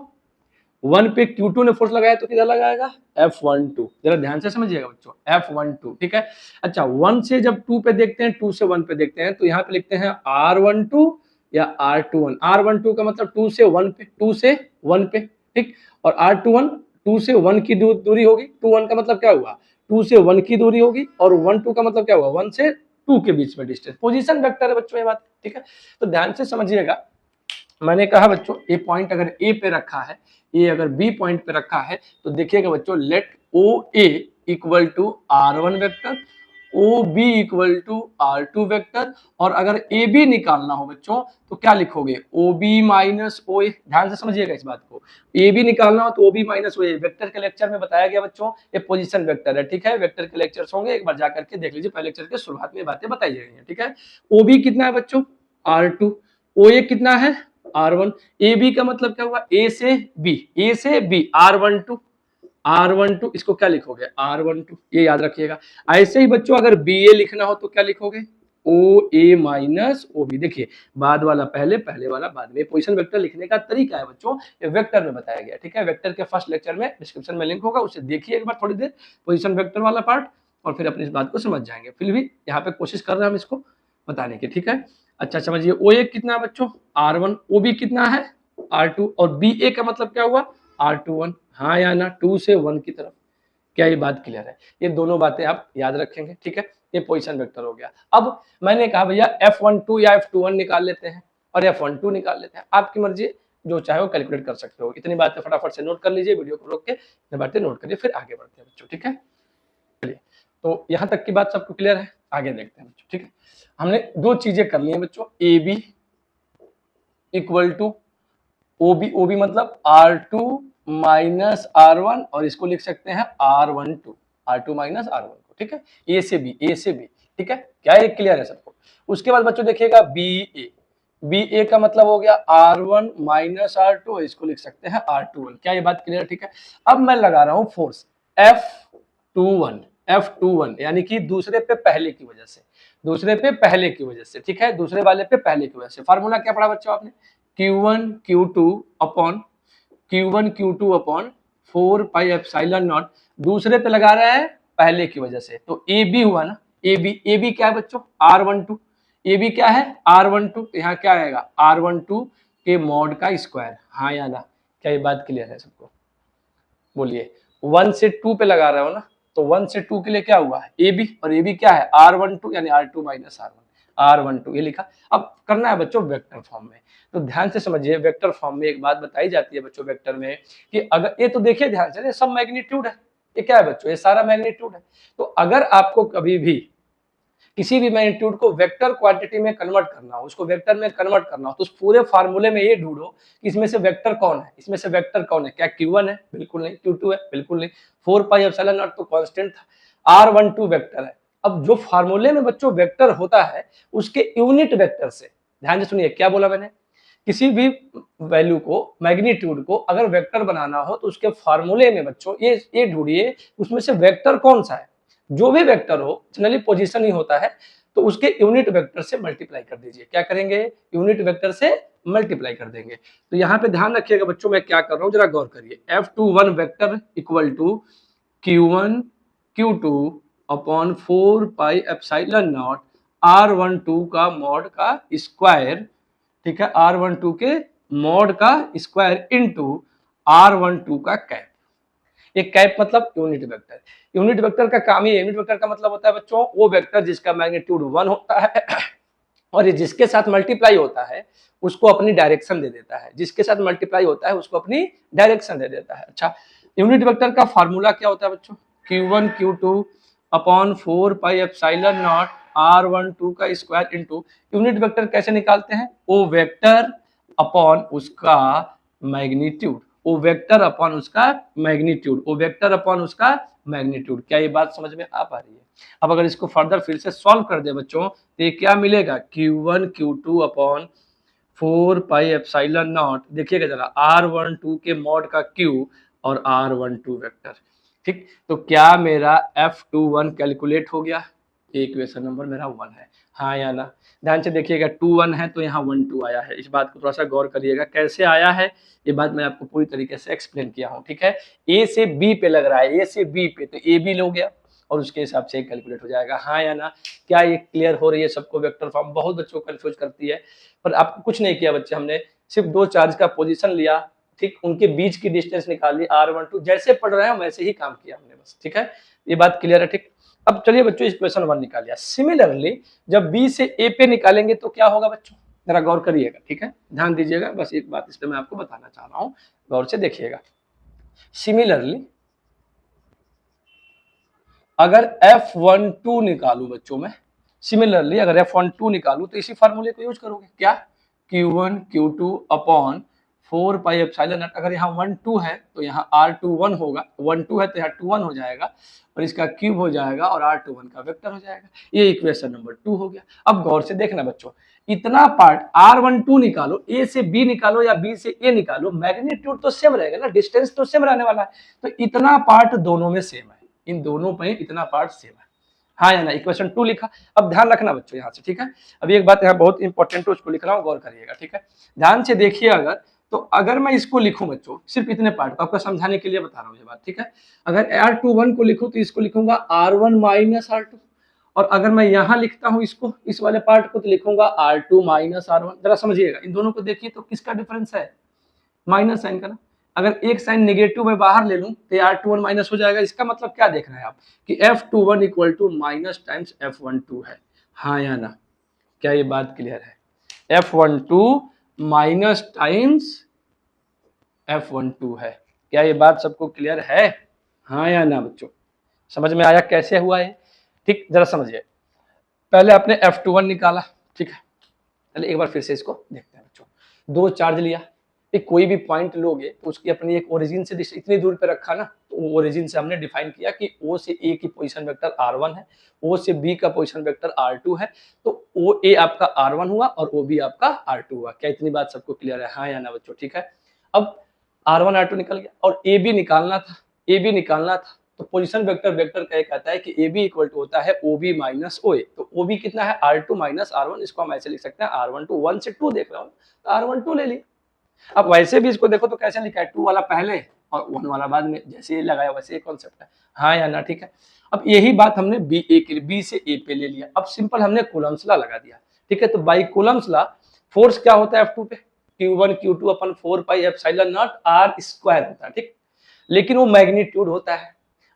1 पे Q2 ने फोर्स लगाया तो किधर लगाएगा, F12, जरा ध्यान से समझिएगा बच्चों, F12, ठीक है। अच्छा 1 से जब 2 पे देखते हैं, 2 से 1 पे देखते हैं, तो यहाँ पे लिखते हैं R12 या R21। R12 का मतलब 2 से 1 पे, 2 से 1 पे, ठीक। और R21 2 से 1 की दूरी होगी, 2 1 का मतलब क्या हुआ, 2 से 1 की दूरी होगी, और 1 2 का मतलब क्या हुआ, 1 से 2 के बीच में डिस्टेंस, पोजीशन वेक्टर है बच्चों ये बात, ठीक है। तो ध्यान से समझिएगा, मैंने कहा बच्चों ये पॉइंट अगर ए पे रखा है, ये अगर बी पॉइंट पे रखा है, तो देखिएगा बच्चों, let O A equal to R1 vector, O B equal to R2 vector, और अगर ए बी निकालना हो बच्चों तो क्या लिखोगे, ओ बी माइनस ओ ए। ध्यान से समझिएगा इस बात को, ए बी निकालना हो तो ओ बी माइनस ओ ए। वेक्टर के लेक्चर में बताया गया बच्चों, ये पोजीशन वेक्टर है, ठीक है। वेक्टर के लेक्चर्स होंगे, एक बार जाकर के देख लीजिए, पहले लेक्चर के शुरुआत में बातें बताई गई हैं, ठीक है। ओ बी कितना है बच्चों, R2, ओ ए कितना है R1, ए बी का मतलब क्या हुआ, ए से बी, ए से बी, R12 इसको क्या लिखोगे, R12, ये याद रखिएगा। ऐसे ही बच्चों अगर बी ए लिखना हो तो क्या लिखोगे, ओ ए माइनस ओ बी। देखिए बाद वाला पहले, पहले वाला बाद में। पोजीशन वेक्टर लिखने का तरीका है बच्चों, ये वेक्टर में बताया गया, ठीक है। वेक्टर के फर्स्ट लेक्चर में डिस्क्रिप्शन में लिंक होगा, उसे देखिए एक बार थोड़ी देर, पोजीशन वेक्टर वाला पार्ट, और फिर अपनी इस बात को समझ जाएंगे। फिर भी यहाँ पे कोशिश कर रहे हैं हम इसको बताने की, ठीक है। अच्छा समझिए, ओ ए कितना है बच्चों, R1, ओ बी कितना है, R2, और बी ए का मतलब क्या हुआ, R21, हाँ या ना, 2 से 1 की तरफ। क्या ये बात क्लियर है, ये दोनों बातें आप याद रखेंगे, ठीक है। ये पोजीशन वेक्टर हो गया। अब मैंने कहा भैया F12 या F21 निकाल लेते हैं और F12 निकाल लेते हैं, आपकी मर्जी, जो चाहे वो कैलकुलेट कर सकते हो। इतनी बातें फटाफट से नोट कर लीजिए, वीडियो को रोक के इतनी बातें नोट करिए, फिर आगे बढ़ते हैं बच्चों, ठीक है। चलिए, तो यहाँ तक की बात सबको क्लियर है, आगे देखते हैं बच्चों, ठीक है। हमने दो चीजें कर ली हैं बच्चों, A B equal to O B मतलब R2 माइनस R1, और इसको लिख सकते हैं R12, R2 माइनस R1 को, ठीक है। ए से बी, ए से बी, ठीक है। क्या ये क्लियर है सबको। उसके बाद बच्चों देखिएगा बी ए का मतलब हो गया R1 माइनस R2, इसको लिख सकते हैं R21। क्या ये बात क्लियर है, ठीक है। अब मैं लगा रहा हूं फोर्स F21 यानी कि दूसरे पे पहले की वजह से, दूसरे पे पहले की वजह से, ठीक है, दूसरे वाले पे पहले की वजह से। फार्मूला क्या पढ़ा बच्चों आपने, Q1 Q2 upon 4 pi epsilon not, दूसरे पे लगा रहा है पहले की वजह से, तो ए बी हुआ ना, ए बी क्या है बच्चों, R12, ए बी क्या है R12, यहाँ क्या आएगा R12 के मॉड का स्क्वायर, हाँ या ना। क्या ये बात क्लियर है सबको, बोलिए। 1 से 2 पे लगा रहे हो ना, तो 1 से 2 के लिए क्या हुआ ए बी, और ए बी क्या है R12 यानी R2 माइनस R12, ये लिखा। अब करना है बच्चों वेक्टर फॉर्म में, तो ध्यान से समझिए, वेक्टर फॉर्म में एक बात बताई जाती है बच्चों वेक्टर में, कि अगर ये तो देखिए ध्यान से, ये सब मैग्नीट्यूड है, ये क्या है बच्चों, ये सारा मैग्नीट्यूड है। तो अगर आपको कभी भी किसी भी मैग्नीट्यूड को वेक्टर क्वांटिटी में कन्वर्ट करना हो, उसको वेक्टर में कन्वर्ट करना हो, तो उस पूरे फार्मूले में ये ढूंढो कि इसमें से वेक्टर कौन है, इसमें से वेक्टर कौन है। क्या Q1 है, बिल्कुल नहीं। Q2 है, बिल्कुल नहीं। 4 पाई एप्सिलॉन नॉट तो कांस्टेंट था। R12 वेक्टर है। अब जो फार्मूले में बच्चों वेक्टर होता है, उसके यूनिट वेक्टर से, ध्यान से सुनिए क्या बोला मैंने, किसी भी वैल्यू को, मैग्नीट्यूड को अगर वेक्टर बनाना हो, तो उसके फार्मूले में बच्चों ये ढूंढिए उसमें से वेक्टर कौन सा है। जो भी वेक्टर हो, जनरली पोजीशन ही होता है, तो उसके यूनिट वेक्टर से मल्टीप्लाई कर दीजिए। क्या करेंगे, यूनिट वेक्टर से मल्टीप्लाई कर देंगे। तो यहाँ पे ध्यान रखिएगा बच्चों, मैं क्या कर रहा हूँ जरा गौर करिए। F21 vector equal to Q1 Q2 upon 4 pi epsilon naught R12 का मॉड का स्क्वायर, ठीक है, R12 के मॉड का स्क्वायर इनटू R12 का कैप। एक कैप मतलब यूनिट वेक्टर। यूनिट वेक्टर का काम ही, यूनिट वेक्टर का मतलब होता है बच्चों वो वेक्टर जिसका मैग्नीट्यूड 1 होता है और ये जिसके साथ मल्टीप्लाई होता है उसको अपनी डायरेक्शन दे देता है, जिसके साथ मल्टीप्लाई होता है उसको अपनी डायरेक्शन दे देता है। अच्छा, यूनिट वेक्टर का फार्मूला क्या होता है बच्चों, Q1 Q2 upon 4 pi epsilon naught R12 का स्क्वायर इनटू, यूनिट वेक्टर कैसे निकालते हैं, वो वेक्टर अपॉन उसका मैग्नीट्यूड, वो वेक्टर अपॉन उसका मैग्नीट्यूड, वो वेक्टर अपॉन उसका मैग्नीट्यूड। क्या ये बात समझ में आ पा रही है। अब अगर इसको फर्दर फिर से सॉल्व कर दे बच्चों, तो ये क्या मिलेगा, Q1 Q2 upon 4 pi epsilon not, देखिएगा जरा R12 के मॉड का Q और R12 वेक्टर, ठीक। तो क्या मेरा F21 कैलकुलेट हो गया, इक्वेशन नंबर मेरा 1 है, हाँ या ना। ध्यान से देखिएगा 2 1 है तो यहाँ 1 2 आया है, इस बात को थोड़ा सा गौर करिएगा कैसे आया है, ये बात मैं आपको पूरी तरीके से एक्सप्लेन किया हूँ, ठीक है। ए से बी पे लग रहा है, ए से बी पे, तो ए बी लो गया और उसके हिसाब से कैलकुलेट हो जाएगा, हाँ या ना। क्या ये क्लियर हो रही है सबको, वेक्टर फॉर्म बहुत बच्चों को कंफ्यूज करती है, पर आपको कुछ नहीं किया बच्चे, हमने सिर्फ दो चार्ज का पोजीशन लिया, ठीक, उनके बीच की डिस्टेंस निकाली R12, जैसे पढ़ रहे हैं वैसे ही काम किया हमने बस, ठीक है। ये बात क्लियर है, ठीक। अब चलिए बच्चों इक्वेशन 1 निकाल लिया। सिमिलरली जब बी से ए पे निकालेंगे तो क्या होगा बच्चों, जरा गौर करिएगा, ठीक है, ध्यान दीजिएगा, बस एक बात इसमें मैं आपको बताना चाह रहा हूं, गौर से देखिएगा। सिमिलरली अगर F12 निकालू बच्चों में, सिमिलरली अगर F12 निकालू तो इसी फार्मूले को यूज करोगे, क्या, Q1 Q2 upon 4 pi epsilon not, अगर यहाँ 1 2 है तो यहाँ R21 होगा, 1 2 है तो यहाँ 21 हो जाएगा और इसका क्यूब हो जाएगा और R21 का वेक्टर हो जाएगा। ये इक्वेशन नंबर 2 हो गया। अब गौर से देखना बच्चों, इतना पार्ट R12 निकालो, A से B निकालो या B से A निकालो, मैग्नीट्यूड तो सेम रहेगा ना, डिस्टेंस तो सेम रहने वाला है, तो इतना पार्ट दोनों में सेम है, इन दोनों में इतना पार्ट सेम है, हाँ या ना। इक्वेशन 2 लिखा। अब ध्यान रखना बच्चों यहाँ से, ठीक है। अभी एक बात यहाँ बहुत इंपॉर्टेंट है, उसको लिख रहा हूँ, गौर करिएगा, ठीक है। ध्यान से देखिए, अगर मैं इसको लिखूं बच्चों, सिर्फ इतने पार्ट को आपको समझाने के लिए बता रहा हूँ ये बात, ठीक है। अगर R21 को लिखूं तो इसको लिखूंगा R1 माइनस R2, और अगर मैं यहाँ लिखता हूँ इसको, इस वाले पार्ट को, तो लिखूंगा R2 माइनस R1। जरा समझिएगा, इन दोनों को देखिए तो किसका डिफरेंस है, माइनस साइन का ना। अगर एक साइन नेगेटिव में बाहर ले लूं तो R21 माइनस हो जाएगा। इसका मतलब क्या देख रहे हैं आप कि F21 equal to minus times F12 है, हाँ या ना। क्या ये बात क्लियर है? F12 माइनस टाइम्स F12 है। क्या ये बात सबको क्लियर है, हाँ या ना बच्चों? समझ में आया कैसे हुआ है? ठीक, जरा समझिए। पहले आपने F21 निकाला, ठीक है। चलिए एक बार फिर से इसको देखते हैं बच्चों। दो चार्ज लिया, एक कोई भी पॉइंट लोगे तो उसकी अपनी एक ओरिजिन से इतनी दूर पे रखा ना, तो ओरिजिन से हमने डिफाइन किया कि O से A की पोजीशन वेक्टर R1 है, O से B का पोजीशन वेक्टर R2 है, तो OA आपका R1 हुआ और OB आपका R2 हुआ। क्या इतनी बात सबको क्लियर है, हाँ या ना बच्चों? ठीक है। अब R1 R2 निकल गया और AB निकालना था, AB निकालना था, तो पोजीशन वेक्टर का ये कहता है कि AB इक्वल टू होता है OB माइनस OA। तो OB कितना है, R2 माइनस R1। इसको हम ऐसे लिख सकते हैं R12, 1 से 2 देख रहा हूँ तो R12 ले लिया। अब वैसे भी इसको देखो तो कैसे लिखा है, 2 वाला पहले और 1 वाला बाद में, जैसे ये लगाया वैसे ये कॉन्सेप्ट है, हाँ या ना? ठीक है। अब यही बात हमने B से A पे ले लिया। अब सिंपल हमने कूलम्स लॉ लगा दिया, ठीक है। तो बाई कूलम्स लॉ फोर्स क्या होता है F2 पे, Q1 Q2 upon 4 pi epsilon not R square होता है, ठीक। लेकिन वो मैग्नीट्यूड होता है।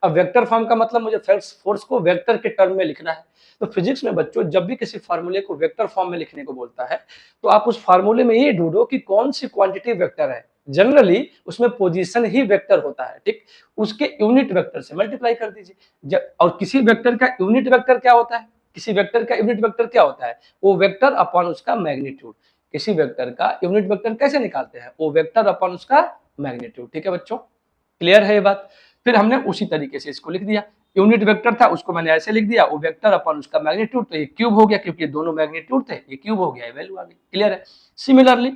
अब वेक्टर फॉर्म का मतलब मुझे फोर्स को वेक्टर के टर्म में लिखना है। तो फिजिक्स में बच्चों जब भी किसी फार्मूले को वेक्टर फॉर्म में लिखने को बोलता है तो आप उस फार्मूले में ये ढूंढो कि कौन सी क्वांटिटी वेक्टर है। जनरली उसमें पोजीशन ही वेक्टर होता है, ठीक। उसके यूनिट वेक्टर से मल्टीप्लाई कर दीजिए। और किसी वेक्टर का यूनिट वेक्टर क्या होता है, किसी वेक्टर का यूनिट वेक्टर क्या होता है, वो वेक्टर अपॉन उसका मैग्नीट्यूड। किसी वेक्टर का यूनिट वेक्टर कैसे निकालते हैं, वो वेक्टर अपॉन उसका मैग्नीट्यूड, ठीक है बच्चों। क्लियर है ये बात? फिर हमने उसी तरीके से इसको लिख दिया। यूनिट वेक्टर था उसको मैंने ऐसे लिख दिया, वो वेक्टर अपन उसका मैग्नीट्यूड, तो ये क्यूब हो गया क्योंकि दोनों मैग्नीट्यूड थे, ये क्यूब हो गया, वैल्यू आ गई। क्लियर है? सिमिलरली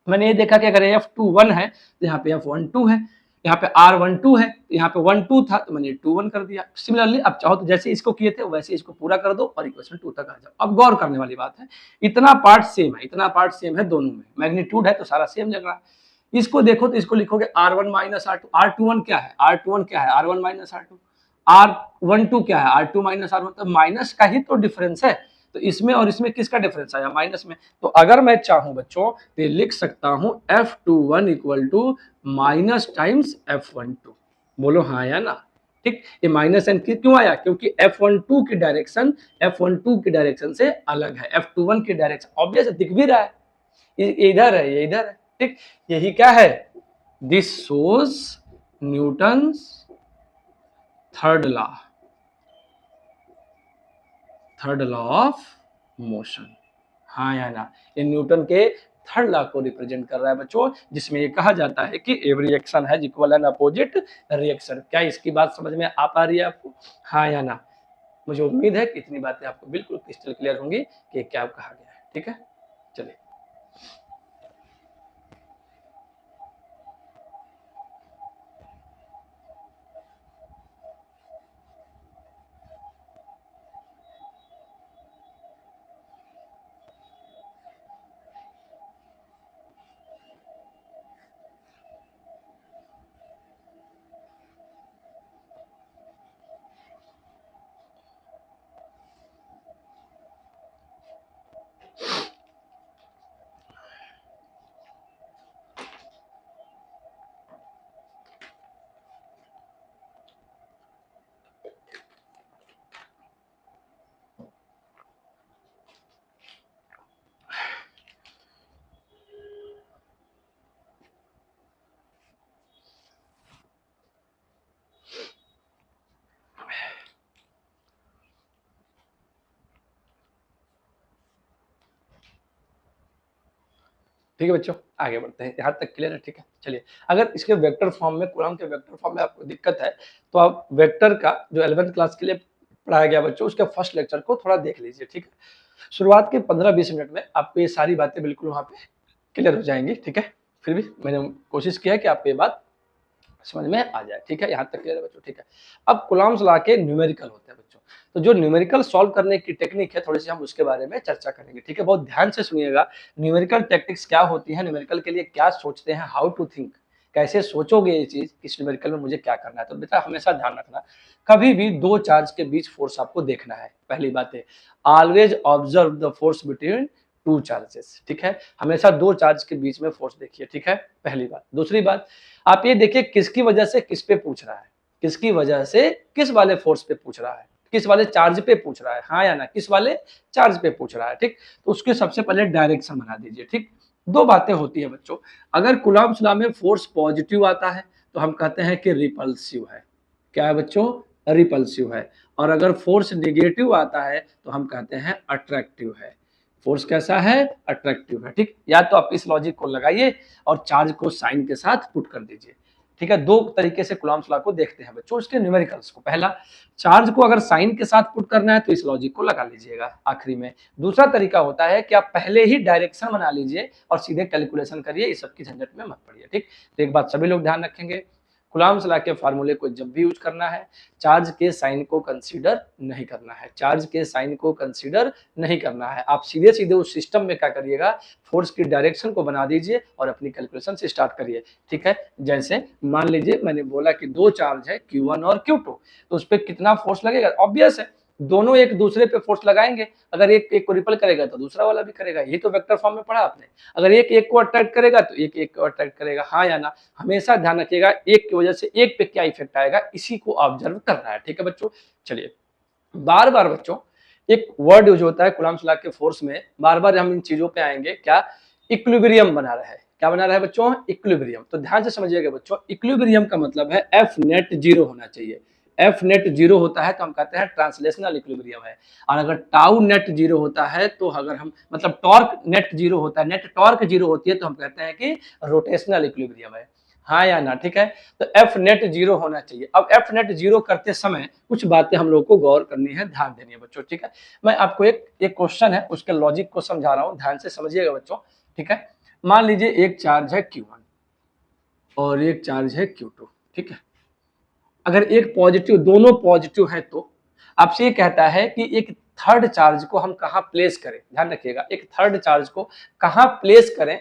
मैंने ये देखा कि अगर F21 है तो यहाँ पे F12 है, यहाँ पे R12 है, तो यहाँ पे 1 2 था तो मैंने 2 1 कर दिया। सिमिलरली अब चाहो तो जैसे इसको किए थे वैसे इसको पूरा कर दो और इक्वेशन 2 तक आ जाओ। अब गौर करने वाली बात है, इतना पार्ट सेम है, इतना पार्ट सेम है दोनों में, मैग्नीट्यूड है तो सारा सेम लग रहा है। इसको देखो तो इसको लिखोगे R1 माइनस R2। R21 क्या है, R21 क्या है, R1 माइनस R2। R12 क्या है, R2 माइनस R1। तो माइनस का ही तो डिफरेंस है, तो इसमें और इसमें किसका डिफरेंस आया, माइनस में। तो अगर मैं चाहूं बच्चों तो लिख सकता हूं F21 equal to minus times F12। बोलो हाँ या ना? ठीक, ये माइनस साइन क्यों आया, क्योंकि F12 की डायरेक्शन F12 की डायरेक्शन से अलग है, F21 की डायरेक्शन ऑब्वियस दिख भी रहा है, ये इधर है, ये इधर है, ठीक। यही क्या है, this shows Newton's third law, third law of motion, हाँ या ना? ये न्यूटन के थर्ड लॉ को रिप्रेजेंट कर रहा है बच्चों, जिसमें ये कहा जाता है कि every action has equal and opposite reaction. क्या इसकी बात समझ में आ पा रही है आपको, हाँ या ना? मुझे उम्मीद है कि इतनी बातें आपको बिल्कुल क्रिस्टल क्लियर होंगी कि क्या कहा गया है, ठीक है। चलिए ठीक है बच्चों, आगे बढ़ते हैं, यहाँ तक क्लियर है? ठीक है, चलिए। अगर इसके वेक्टर फॉर्म में, कूलम्ब के वेक्टर फॉर्म में आपको दिक्कत है तो आप वेक्टर का जो 11th क्लास के लिए पढ़ाया गया बच्चों, उसके फर्स्ट लेक्चर को थोड़ा देख लीजिए। ठीक है, शुरुआत के 15-20 मिनट में आपको ये सारी बातें बिल्कुल वहाँ पे क्लियर हो जाएंगी। ठीक है, फिर भी मैंने कोशिश किया कि आपको ये बात समझ में आ जाए। ठीक है, यहाँ तक क्लियर है बच्चों? ठीक है, अब कूलम्ब्स लॉ के न्यूमेरिकल होते हैं बच्चों, तो जो न्यूमेरिकल सॉल्व करने की टेक्निक है, थोड़ी सी हम उसके बारे में चर्चा करेंगे। ठीक है, बहुत ध्यान से सुनिएगा। न्यूमेरिकल टेक्निक्स क्या होती है, न्यूमेरिकल के लिए क्या सोचते हैं, हाउ टू थिंक, कैसे सोचोगे ये चीज, इस न्यूमेरिकल में मुझे क्या करना है। तो बेटा हमेशा ध्यान रखना, कभी भी दो चार्ज के बीच फोर्स आपको देखना है। पहली बात है, always observe the force between two charges. ठीक है, हमेशा दो चार्ज के बीच में फोर्स देखिए। ठीक है, पहली बात। दूसरी बात, आप ये देखिए किसकी वजह से किस पे पूछ रहा है, किसकी वजह से किस वाले फोर्स पे पूछ रहा है, किस वाले चार्ज पे पूछ रहा है, हाँ या ना, किस वाले चार्ज पे पूछ रहा है। ठीक, तो उसके सबसे पहले डायरेक्शन बना दीजिए। ठीक, दो बातें होती है बच्चों, अगर कूलम्ब्स लॉ में फोर्स पॉजिटिव आता है तो हम कहते हैं कि रिपल्सिव है। क्या है बच्चों? रिपल्सिव है। और अगर फोर्स निगेटिव आता है तो हम कहते हैं अट्रैक्टिव है। फोर्स कैसा है? अट्रैक्टिव है। ठीक, या तो आप इस लॉजिक को लगाइए और चार्ज को साइन के साथ पुट कर दीजिए। ठीक है, दो तरीके से कूलम्ब्स लॉ को देखते हैं बच्चों, इसके न्यूमेरिकल्स को। पहला, चार्ज को अगर साइन के साथ पुट करना है तो इस लॉजिक को लगा लीजिएगा आखिरी में। दूसरा तरीका होता है कि आप पहले ही डायरेक्शन बना लीजिए और सीधे कैलकुलेशन करिए, इस सब की झंझट में मत पड़िए। ठीक, तो एक बात सभी लोग ध्यान रखेंगे, कूलम्ब्स लॉ के फार्मूले को जब भी यूज करना है, चार्ज के साइन को कंसीडर नहीं करना है, चार्ज के साइन को कंसीडर नहीं करना है। आप सीधे सीधे उस सिस्टम में क्या करिएगा, फोर्स की डायरेक्शन को बना दीजिए और अपनी कैलकुलेशन से स्टार्ट करिए। ठीक है, जैसे मान लीजिए मैंने बोला कि दो चार्ज है Q1 और Q2, तो उस पर कितना फोर्स लगेगा? ऑब्वियस है, दोनों एक दूसरे पे फोर्स लगाएंगे। अगर एक एक को रिपल करेगा तो दूसरा वाला भी करेगा, ये तो वेक्टर फॉर्म में पढ़ा आपने। अगर एक एक को अट्रैक्ट करेगा तो एक एक को अट्रैक्ट करेगा, हाँ या ना। हमेशा ध्यान रखिएगा एक की वजह से एक पे क्या इफेक्ट आएगा, इसी को ऑब्जर्व करना है। ठीक है बच्चों, चलिए। बार बार बच्चों एक वर्ड यूज होता है कूलम्ब्स लॉ के फोर्स में, बार बार हम इन चीजों पे आएंगे, क्या? इक्विलिब्रियम बना रहा है। क्या बना रहा है बच्चों? इक्विलिब्रियम। तो ध्यान से समझिएगा बच्चों, इक्विलिब्रियम का मतलब है एफ नेट जीरो होना चाहिए। एफ नेट जीरो होता है तो हम कहते हैं ट्रांसलेशनल इक्विलिब्रियम है। और अगर टाउ नेट जीरो होता है तो अगर हम मतलब टॉर्क नेट जीरो होता है, नेट टॉर्क जीरो होती है तो हम कहते हैं कि रोटेशनल इक्विलिब्रियम है, हाँ या ना। ठीक है, तो एफ नेट जीरो होना चाहिए। अब एफ नेट जीरो करते समय कुछ बातें हम लोग को गौर करनी है, ध्यान देनी है बच्चों। ठीक है, मैं आपको एक क्वेश्चन है उसके लॉजिक को समझा रहा हूँ, ध्यान से समझिएगा बच्चों। ठीक है, मान लीजिए एक चार्ज है Q1 और एक चार्ज है Q2। ठीक है, अगर एक पॉजिटिव, दोनों पॉजिटिव है तो आपसे ये कहता है कि एक थर्ड चार्ज को हम कहाँ प्लेस करें। ध्यान रखिएगा, एक थर्ड चार्ज को कहाँ प्लेस करें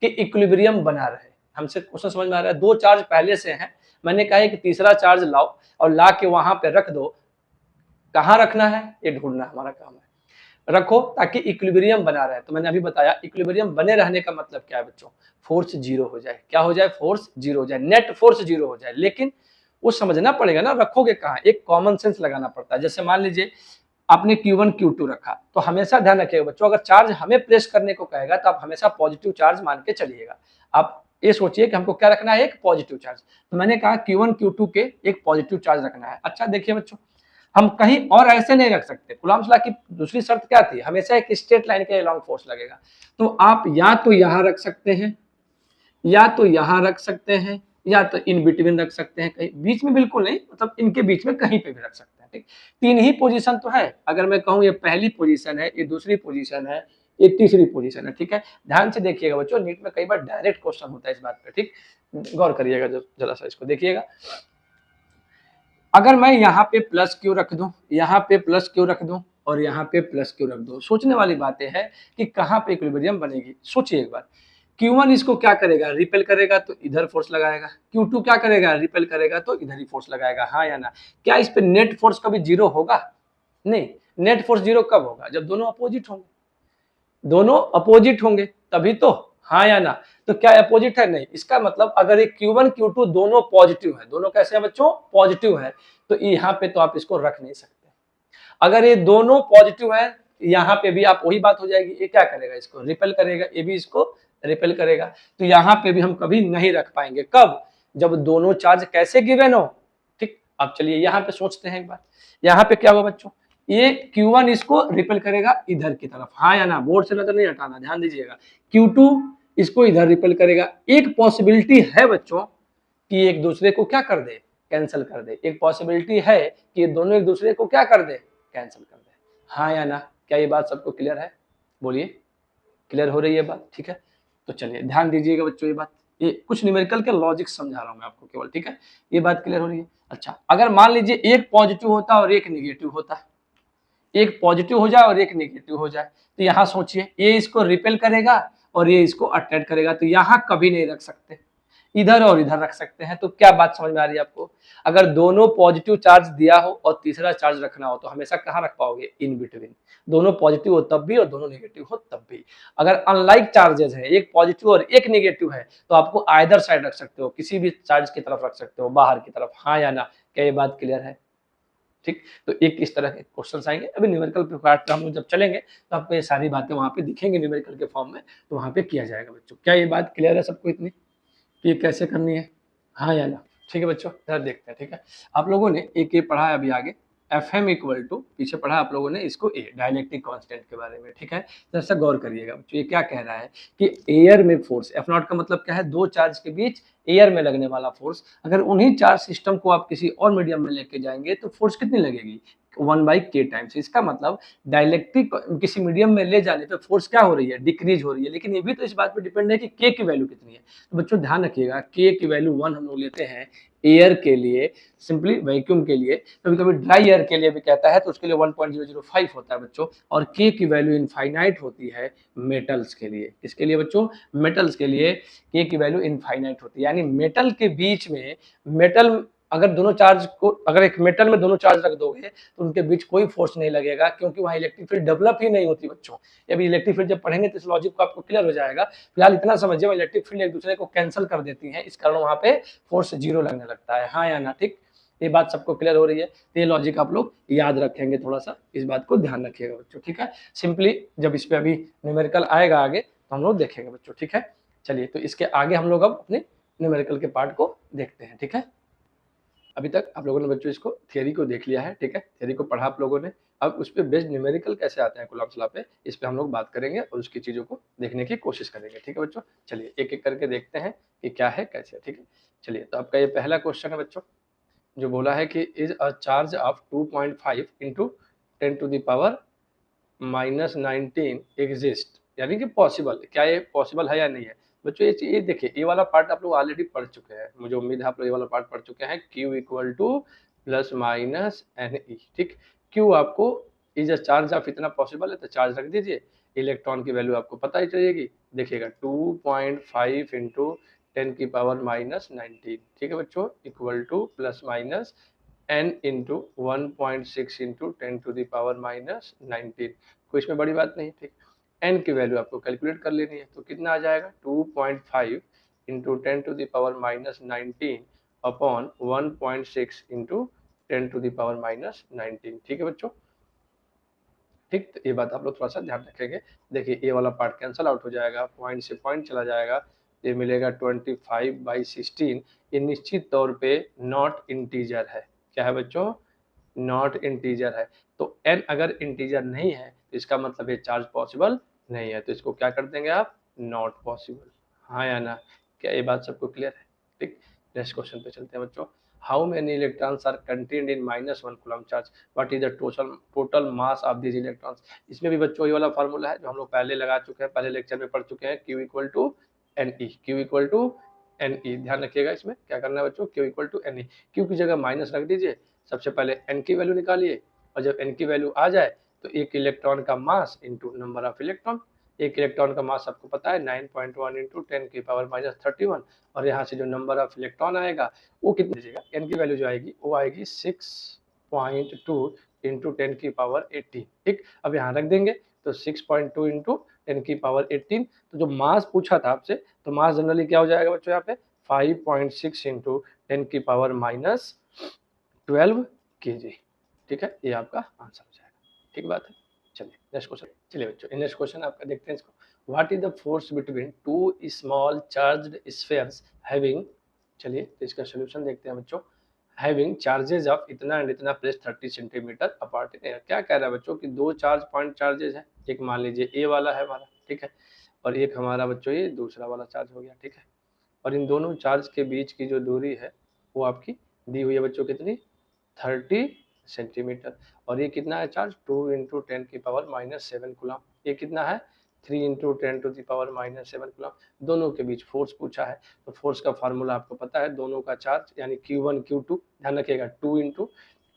कि इक्विलिब्रियम बना रहे। हमसे क्वेश्चन समझ में आ रहा है, दो चार्ज पहले से हैं, मैंने कहा है कि तीसरा चार्ज लाओ और ला के वहां पे रख दो। कहाँ रखना है ये ढूंढना हमारा काम है, रखो ताकि इक्विलिब्रियम बना रहे। तो मैंने अभी बताया इक्विलिब्रियम बने रहने का मतलब क्या है बच्चों? फोर्स जीरो हो जाए। क्या हो जाए? फोर्स जीरो हो जाए, नेट फोर्स जीरो हो जाए। लेकिन वो समझना पड़ेगा ना, रखोगे कहाँ, एक कॉमन सेंस लगाना पड़ता है। जैसे मान लीजिए आपने Q1 Q2 रखा, तो हमेशा ध्यान रखिएगा बच्चों, अगर चार्ज हमें प्लेस करने को कहेगा तो आप हमेशा पॉजिटिव चार्ज मान के चलिएगा। आप ये सोचिए कि हमको क्या रखना है, एक पॉजिटिव चार्ज। तो मैंने कहा Q1 Q2 के एक पॉजिटिव चार्ज रखना है। अच्छा देखिए बच्चों, हम कहीं और ऐसे नहीं रख सकते। कूलम्ब्स लॉ की दूसरी शर्त क्या थी? हमेशा एक स्ट्रेट लाइन के अलॉन्ग फोर्स लगेगा। तो आप या तो यहां रख सकते हैं, या तो यहां रख सकते हैं, या तो इन बिटवीन रख सकते हैं, कहीं बीच में बिल्कुल नहीं, मतलब इनके बीच में कहीं पे भी रख सकते हैं। ठीक, तीन ही पोजीशन तो है। अगर मैं कहूं ये पहली पोजीशन है, ये दूसरी पोजीशन है, ये तीसरी पोजीशन है। ठीक है, ध्यान से देखिएगा बच्चों, नीट में कई बार डायरेक्ट क्वेश्चन होता है इस बात पे। ठीक, गौर करिएगा जरा सा, इसको देखिएगा। अगर मैं यहाँ पे प्लस क्यू रख दूं, यहाँ पे प्लस क्यू रख दूं और यहाँ पे प्लस क्यू रख दूं, सोचने वाली बातें है कि कहाँ पे इक्विलिब्रियम बनेगी। सोचिए एक बार, Q1 इसको क्या करेगा? रिपेल करेगा तो इधर फोर्स लगाएगा। Q2 क्या करेगा? रिपेल करेगा तो इधर ही फोर्स लगाएगा, हाँ या ना। क्या इस पे नेट फोर्स कभी जीरो होगा? नहीं। नेट फोर्स जीरो कब होगा? जब दोनों अपोजिट होंगे, दोनों अपोजिट होंगे तभी तो, हाँ या ना। तो क्या अपोजिट है? नहीं। इसका मतलब अगर ये Q1 Q2 दोनों पॉजिटिव है, दोनों कैसे हैं बच्चों? पॉजिटिव है, तो यहाँ पे तो आप इसको रख नहीं सकते। अगर ये दोनों पॉजिटिव है, यहाँ पे भी आप वही बात हो जाएगी, ये क्या करेगा? इसको रिपेल करेगा, ये भी इसको रिपेल करेगा। तो यहाँ पे भी हम कभी नहीं रख पाएंगे। कब? जब दोनों चार्ज कैसे गिवन हो। ठीक, अब चलिए यहाँ पे सोचते हैं एक बार, यहाँ पे क्या हुआ बच्चों? ये Q1 इसको रिपेल करेगा इधर की तरफ, हाँ या ना। बोर्ड से नजर नहीं हटाना, ध्यान दीजिएगा। Q2 इसको इधर रिपेल करेगा। एक पॉसिबिलिटी है बच्चों कि एक दूसरे को क्या कर दे, कैंसिल कर दे। एक पॉसिबिलिटी है कि ये दोनों एक दूसरे को क्या कर दे, कैंसिल कर दे। हाँ या ना, क्या ये बात सबको क्लियर है? बोलिए, क्लियर हो रही है बात? ठीक है, तो चलिए ध्यान दीजिएगा बच्चों, ये बात, ये कुछ न्यूमेरिकल के लॉजिक समझा रहा हूं मैं आपको केवल, ठीक है, ये बात क्लियर हो रही है। अच्छा, अगर मान लीजिए एक पॉजिटिव होता और एक निगेटिव होता, एक पॉजिटिव हो जाए और एक निगेटिव हो जाए, तो यहाँ सोचिए, ये इसको रिपेल करेगा और ये इसको अट्रैक्ट करेगा, तो यहाँ कभी नहीं रख सकते, इधर और इधर रख सकते हैं। तो क्या बात समझ में आ रही है आपको? अगर दोनों पॉजिटिव चार्ज दिया हो और तीसरा चार्ज रखना हो तो हमेशा कहाँ रख पाओगे, इन बिटवीन। दोनों पॉजिटिव हो तब भी और दोनों नेगेटिव हो तब भी। अगर अनलाइक चार्जेस है, एक पॉजिटिव और एक नेगेटिव है, तो आपको आइदर साइड रख सकते हो, किसी भी चार्ज की तरफ रख सकते हो, बाहर की तरफ। हाँ या ना, क्या ये बात क्लियर है? ठीक, तो एक इस तरह के क्वेश्चन आएंगे। अभी न्यूमेरिकल पे पार्ट हम लोग जब चलेंगे तो आपको ये सारी बातें वहां पे दिखेंगी न्यूमेरिकल के फॉर्म में, तो वहां पे किया जाएगा बच्चों। क्या ये बात क्लियर है सबको इतनी, कि ये कैसे करनी है? हाँ या ना? ठीक है बच्चों, इधर देखते हैं। ठीक है, आप लोगों ने एक ये पढ़ा है अभी आगे, एफ एम इक्वल टू, पीछे पढ़ा आप लोगों ने इसको ए, डायलेक्ट्रिक कांस्टेंट के बारे में। ठीक है, जरा सा गौर करिएगा बच्चों, ये क्या कह रहा है कि एयर में फोर्स एफ नॉट का मतलब क्या है, दो चार्ज के बीच एयर में लगने वाला फोर्स, अगर उन्हीं चार्ज सिस्टम को आप किसी और मीडियम में लेके जाएंगे तो फोर्स कितनी लगेगी, 1/k टाइम्स। इसका मतलब डायलेक्ट्रिक किसी मीडियम में ले जाने पे फोर्स क्या हो रही है, डिक्रीज हो रही है। लेकिन ये भी तो इस बात पे डिपेंड है कि के की वैल्यू कितनी है। तो बच्चों ध्यान रखिएगा, के की वैल्यू 1 हम लोग लेते हैं एयर के लिए, सिंपली वैक्यूम के लिए, कभी कभी ड्राई एयर के लिए भी कहता है तो उसके लिए 1.005 होता है बच्चों। और के की वैल्यू इनफाइनाइट होती है मेटल्स के लिए। किसके लिए बच्चों, मेटल्स के लिए के की वैल्यू इनफाइनाइट होती है। यानी मेटल के बीच में, मेटल अगर दोनों चार्ज को, अगर एक मेटल में दोनों चार्ज रख दोगे तो उनके बीच कोई फोर्स नहीं लगेगा, क्योंकि वहां इलेक्ट्रिक फील्ड डेवलप ही नहीं होती बच्चों। अभी इलेक्ट्रिक फील्ड जब पढ़ेंगे तो इस लॉजिक को आपको क्लियर हो जाएगा। फिलहाल इतना समझिए, इलेक्ट्रिक फील्ड एक दूसरे को कैंसिल कर देती है, इस कारण वहां पे फोर्स जीरो लगने लगता है। हाँ या ना? ठीक, ये बात सबको क्लियर हो रही है? तो ये लॉजिक आप लोग याद रखेंगे, थोड़ा सा इस बात को ध्यान रखिएगा बच्चों। ठीक है, सिंपली जब इस पे अभी न्यूमेरिकल आएगा आगे तो हम लोग देखेंगे बच्चों। ठीक है, चलिए तो इसके आगे हम लोग अब अपने न्यूमेरिकल के पार्ट को देखते हैं। ठीक है, अभी तक आप लोगों ने बच्चों इसको थियरी को देख लिया है। ठीक है, थियरी को पढ़ा आप लोगों ने। अब उस पर बेस्ड न्यूमेरिकल कैसे आते हैं कूलम्ब्स लॉ पे, इस पे हम लोग बात करेंगे और उसकी चीजों को देखने की कोशिश करेंगे। ठीक है बच्चों, चलिए एक एक करके देखते हैं कि क्या है कैसे। ठीक है, चलिए तो आपका ये पहला क्वेश्चन है बच्चों, जो बोला है कि is a charge of 2.5 into 10⁻⁻19 exist, यानी कि पॉसिबल, क्या ये पॉसिबल है या नहीं है बच्चों। ये देखिए, ये वाला पार्ट आप लोग ऑलरेडी पढ़ चुके हैं, मुझे उम्मीद है आप लोग ये वाला पार्ट पढ़ चुके हैं। Q equal to plus minus N E. ठीक, Q आपको इज अ चार्ज ऑफ इतना पॉसिबल है तो चार्ज रख दीजिए, इलेक्ट्रॉन की वैल्यू आपको पता ही चलेगी। देखिएगा 2.5 इंटू 10⁻⁻19। ठीक है बच्चों, equal to plus minus n into 1.6 into 10⁻⁻19। कोई इसमें बड़ी बात नहीं। ठीक, n की वैल्यू आपको कैलकुलेट कर लेनी है, तो कितना आ जाएगा 2.5 इंटू 10⁻⁻19 अपॉन 1.6 इंटू 10⁻⁻19। ठीक है बच्चों, ठीक, तो ये बात आप लोग थोड़ा सा ध्यान रखेंगे। देखिए ये वाला पार्ट कैंसल आउट हो जाएगा, पॉइंट से पॉइंट चला जाएगा, ये मिलेगा 25/16। ये निश्चित तौर पे नॉट इंटीजर है। क्या है बच्चों, नॉट इंटीजर है। तो n अगर इंटीजर नहीं है तो इसका मतलब ये चार्ज पॉसिबल नहीं है, तो इसको क्या कर देंगे आप, नॉट पॉसिबल। हाँ या ना, क्या ये बात सबको क्लियर है? ठीक, नेक्स्ट क्वेश्चन पे चलते हैं बच्चों। How many electrons are contained in -1 Coulomb charge, what is the total mass of this electrons. इसमें भी बच्चों ये वाला फार्मूला है जो हम लोग पहले लगा चुके हैं, पहले लेक्चर में पढ़ चुके हैं, Q equal to N E. Q equal to N E, ध्यान रखिएगा इसमें क्या करना है बच्चों, Q equal to N E. Q की जगह माइनस रख दीजिए, सबसे पहले n की वैल्यू निकालिए, और जब n की वैल्यू आ जाए तो एक इलेक्ट्रॉन का mass into number of electron. एक इलेक्ट्रॉन का मास आपको पता है 9.1 इंटू 10⁻⁻31, और यहाँ से जो नंबर ऑफ इलेक्ट्रॉन आएगा वो कितनी दीजिएगा, n की वैल्यू जो आएगी वो आएगी 6.2 इंटू 10⁻18। ठीक, अब यहाँ रख देंगे तो 6.2 इंटू 10⁻18। तो जो मास पूछा था आपसे, तो मास जनरली क्या हो जाएगा बच्चों यहाँ पे 5.6 इंटू 10⁻12 kg। ठीक है, ये आपका आंसर हो जाएगा। ठीक बात है, चलिए नेक्स्ट क्वेश्चन। चलिए बच्चों नेक्स्ट क्वेश्चन आपका देखते हैं इसको। What is the force between to small charged spheres having, चलिए तो इसका सोल्यूशन देखते हैं बच्चों। हैविंग चार्जेज ऑफ इतना एंड इतना place 30 centimetre apart in air. क्या कह रहा है बच्चों कि दो चार्ज पॉइंट चार्जेज है, एक मान लीजिए ए वाला है हमारा, ठीक है, और एक हमारा बच्चों ये दूसरा वाला चार्ज हो गया, ठीक है। और इन दोनों चार्ज के बीच की जो दूरी है वो आपकी दी हुई है बच्चों, कितनी, 30 सेंटीमीटर। और ये कितना है चार्ज, 2 इंटू 10 की पावर -7 कूलम। ये कितना है, 3 into 10 to the power -7 coulomb. दोनों के बीच फोर्स पूछा है, तो फोर्स का फार्मूला आपको पता है, दोनों का चार्ज यानी Q1 Q2, ध्यान रखिएगा, 2 into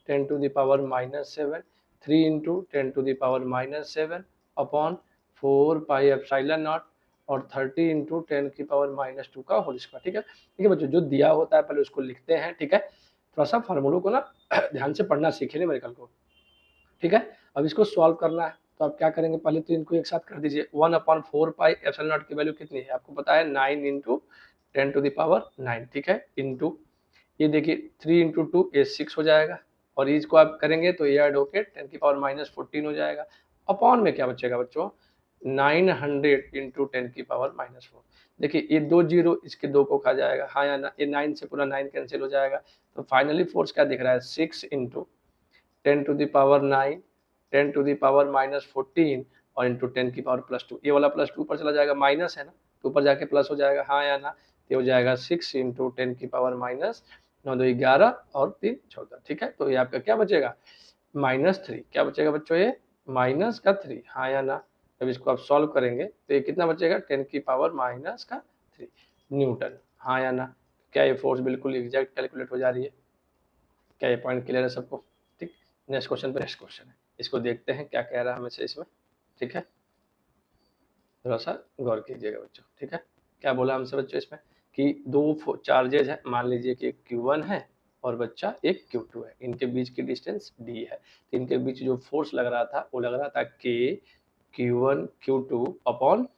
10 to the power -7, 3 into 10 to the power -7 upon 4 pi epsilon naught, और 30 इंटू 10 की पावर -2 का होल स्क्वायर, ठीक है। ठीक है बच्चों, जो दिया होता है पहले उसको लिखते हैं, ठीक है। थोड़ा सा फार्मूलों को ना ध्यान से पढ़ना सीखे न्यूमेरिकल को, ठीक है। अब इसको सॉल्व करना है, तो आप क्या करेंगे, पहले तो इनको एक साथ कर दीजिए। 1/4 पाई एप्सिलॉन नॉट की वैल्यू कितनी है आपको पता है, 9 इंटू 10 टू द पावर 9, ठीक है, इंटू ये देखिए 3 इंटू 2 ये 6 हो जाएगा, और इसको आप करेंगे तो ये ऐड होके 10 की पावर -14 हो जाएगा। अपॉन में क्या बचेगा बच्चों, 900 इंटू 10 की पावर -4। देखिए ये 2 जीरो इसके 2 को खा जाएगा, हाँ या ना, ये 9 से पूरा 9 कैंसिल हो जाएगा। तो फाइनली फोर्स क्या दिख रहा है, 6 into 10 to the power 9, 10 to the power -14 और इंटू 10 की पावर +2। ये वाला +2 ऊपर चला जाएगा, माइनस है ना, तो ऊपर जाके प्लस हो जाएगा, हाँ या ना। ये हो जाएगा 6 इंटू 10 की पावर -9 2 11 और 3 14, ठीक है। तो ये आपका क्या बचेगा, -3। क्या बचेगा बच्चों, ये माइनस का 3, हाँ या ना। जब इसको आप सॉल्व करेंगे तो ये कितना बचेगा, 10 की पावर -3 न्यूटन, हाँ या ना। क्या ये फोर्स बिल्कुल एग्जैक्ट कैलकुलेट हो जा रही है, क्या ये पॉइंट क्लियर है सबको, ठीक। नेक्स्ट क्वेश्चन पे, नेक्स्ट क्वेश्चन है, इसको देखते हैं क्या कह रहा है हमें से इसमें, ठीक है। थोड़ा सा गौर कीजिएगा बच्चों, ठीक है। क्या बोला हमसे बच्चों इसमें, कि दो चार्जेज है, मान लीजिए कि एक Q1 है और बच्चा एक Q2 है, इनके बीच की डिस्टेंस D है। तो इनके बीच जो फोर्स लग रहा था वो लग रहा था K Q1 Q2 upon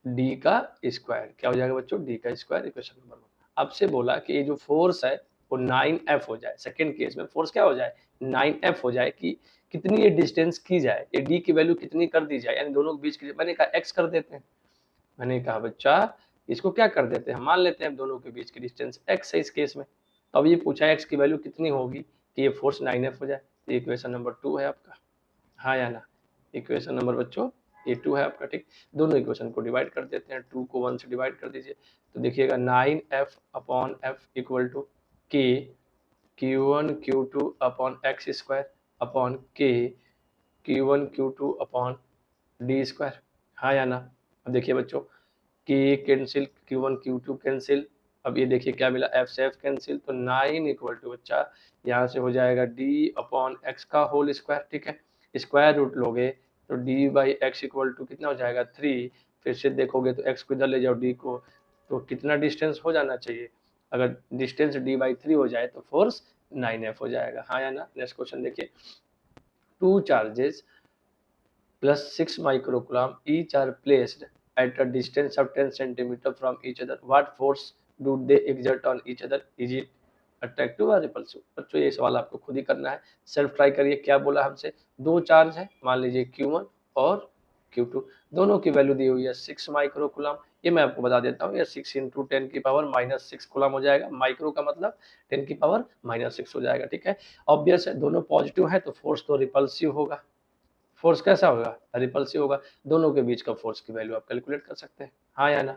D का स्क्वायर। क्या हो जाएगा बच्चों, डी का स्क्वायर, इक्वेशन नंबर 1। आपसे बोला कि ये जो फोर्स है वो 9F हो जाए, सेकेंड केस में फोर्स क्या हो जाए, 9F हो जाए, कि कितनी ये डिस्टेंस की जाए, ये डी की वैल्यू कितनी कर दी जाए, यानी दोनों के बीच की, मैंने कहा x कर देते हैं, मैंने कहा बच्चा इसको क्या कर देते हैं, मान लेते हैं दोनों के बीच की डिस्टेंस x है इस केस में। तो अब ये पूछा है x की वैल्यू कितनी होगी कि ये फोर्स 9F हो जाए, तो इक्वेशन नंबर 2 है आपका, हाँ या ना। इक्वेशन नंबर बच्चों ये 2 है आपका, ठीक। दोनों इक्वेशन को डिवाइड कर देते हैं, 2 को 1 से डिवाइड कर दीजिए, तो देखिएगा 9F upon F equal to K Q1 Q2 upon x square upon K Q1 Q2 upon D square, हाँ या ना। अब देखिए बच्चों, K cancel, Q1 Q2 cancel, अब ये देखिए क्या मिला, F से F कैंसिल, तो 9 इक्वल टू बच्चा यहाँ से हो जाएगा D अपॉन एक्स का होल स्क्वायर, ठीक है। स्क्वायर रूट लोगे तो D by x equal to कितना हो जाएगा 3, फिर से देखोगे तो x को इधर ले जाओ D को, तो कितना डिस्टेंस हो जाना चाहिए, अगर डिस्टेंस D/3 हो जाए तो फोर्स 9F हो जाएगा, हाँ या ना। नेक्स्ट क्वेश्चन देखिए, 2 charges plus 6 microcoulomb each are placed at a distance of 10 centimeter from each other. What force do they exert on each other? Is it attractive और रिपल्सिव? बच्चों ये सवाल आपको खुद ही करना है, सेल्फ ट्राई करिए। क्या बोला हमसे, दो चार्ज है, मान लीजिए Q1 और Q2, दोनों की वैल्यू दी हुई है 6 माइक्रोकुलम। ये मैं आपको बता देता हूँ, ये 6 इंटू 10 की पावर -6 कुलम हो जाएगा, माइक्रो का मतलब 10 की पावर -6 हो जाएगा, ठीक है। ऑब्वियस है, दोनों पॉजिटिव है तो फोर्स तो रिपल्सिव होगा, फोर्स कैसा होगा, रिपल्सिव होगा। दोनों के बीच का फोर्स की वैल्यू आप कैलकुलेट कर सकते हैं, हाँ या ना,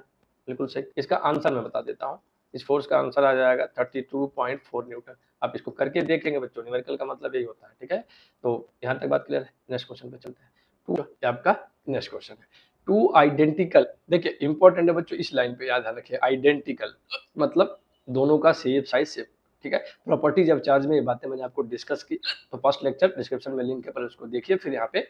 बिल्कुल सही। इसका आंसर मैं बता देता हूँ, इस फोर्स का आंसर आ जाएगा 32.4 न्यूटन। आप इसको करके देखेंगे बच्चों, न्यूमेरिकल का मतलब यही होता है, ठीक है। तो यहाँ तक बात क्लियर है, नेक्स्ट क्वेश्चन पे चलते हैं। टू आपका नेक्स्ट क्वेश्चन है, टू आइडेंटिकल, देखिए इंपॉर्टेंट है बच्चों, इस लाइन पे याद रखिए, आइडेंटिकल मतलब दोनों का सेम साइज सेम, ठीक है। प्रॉपर्टीज ऑफ चार्ज में ये बातें मैंने आपको डिस्कस की, तो फर्स्ट लेक्चर डिस्क्रिप्शन में लिंक है, पर उसको देखिए, फिर यहाँ पे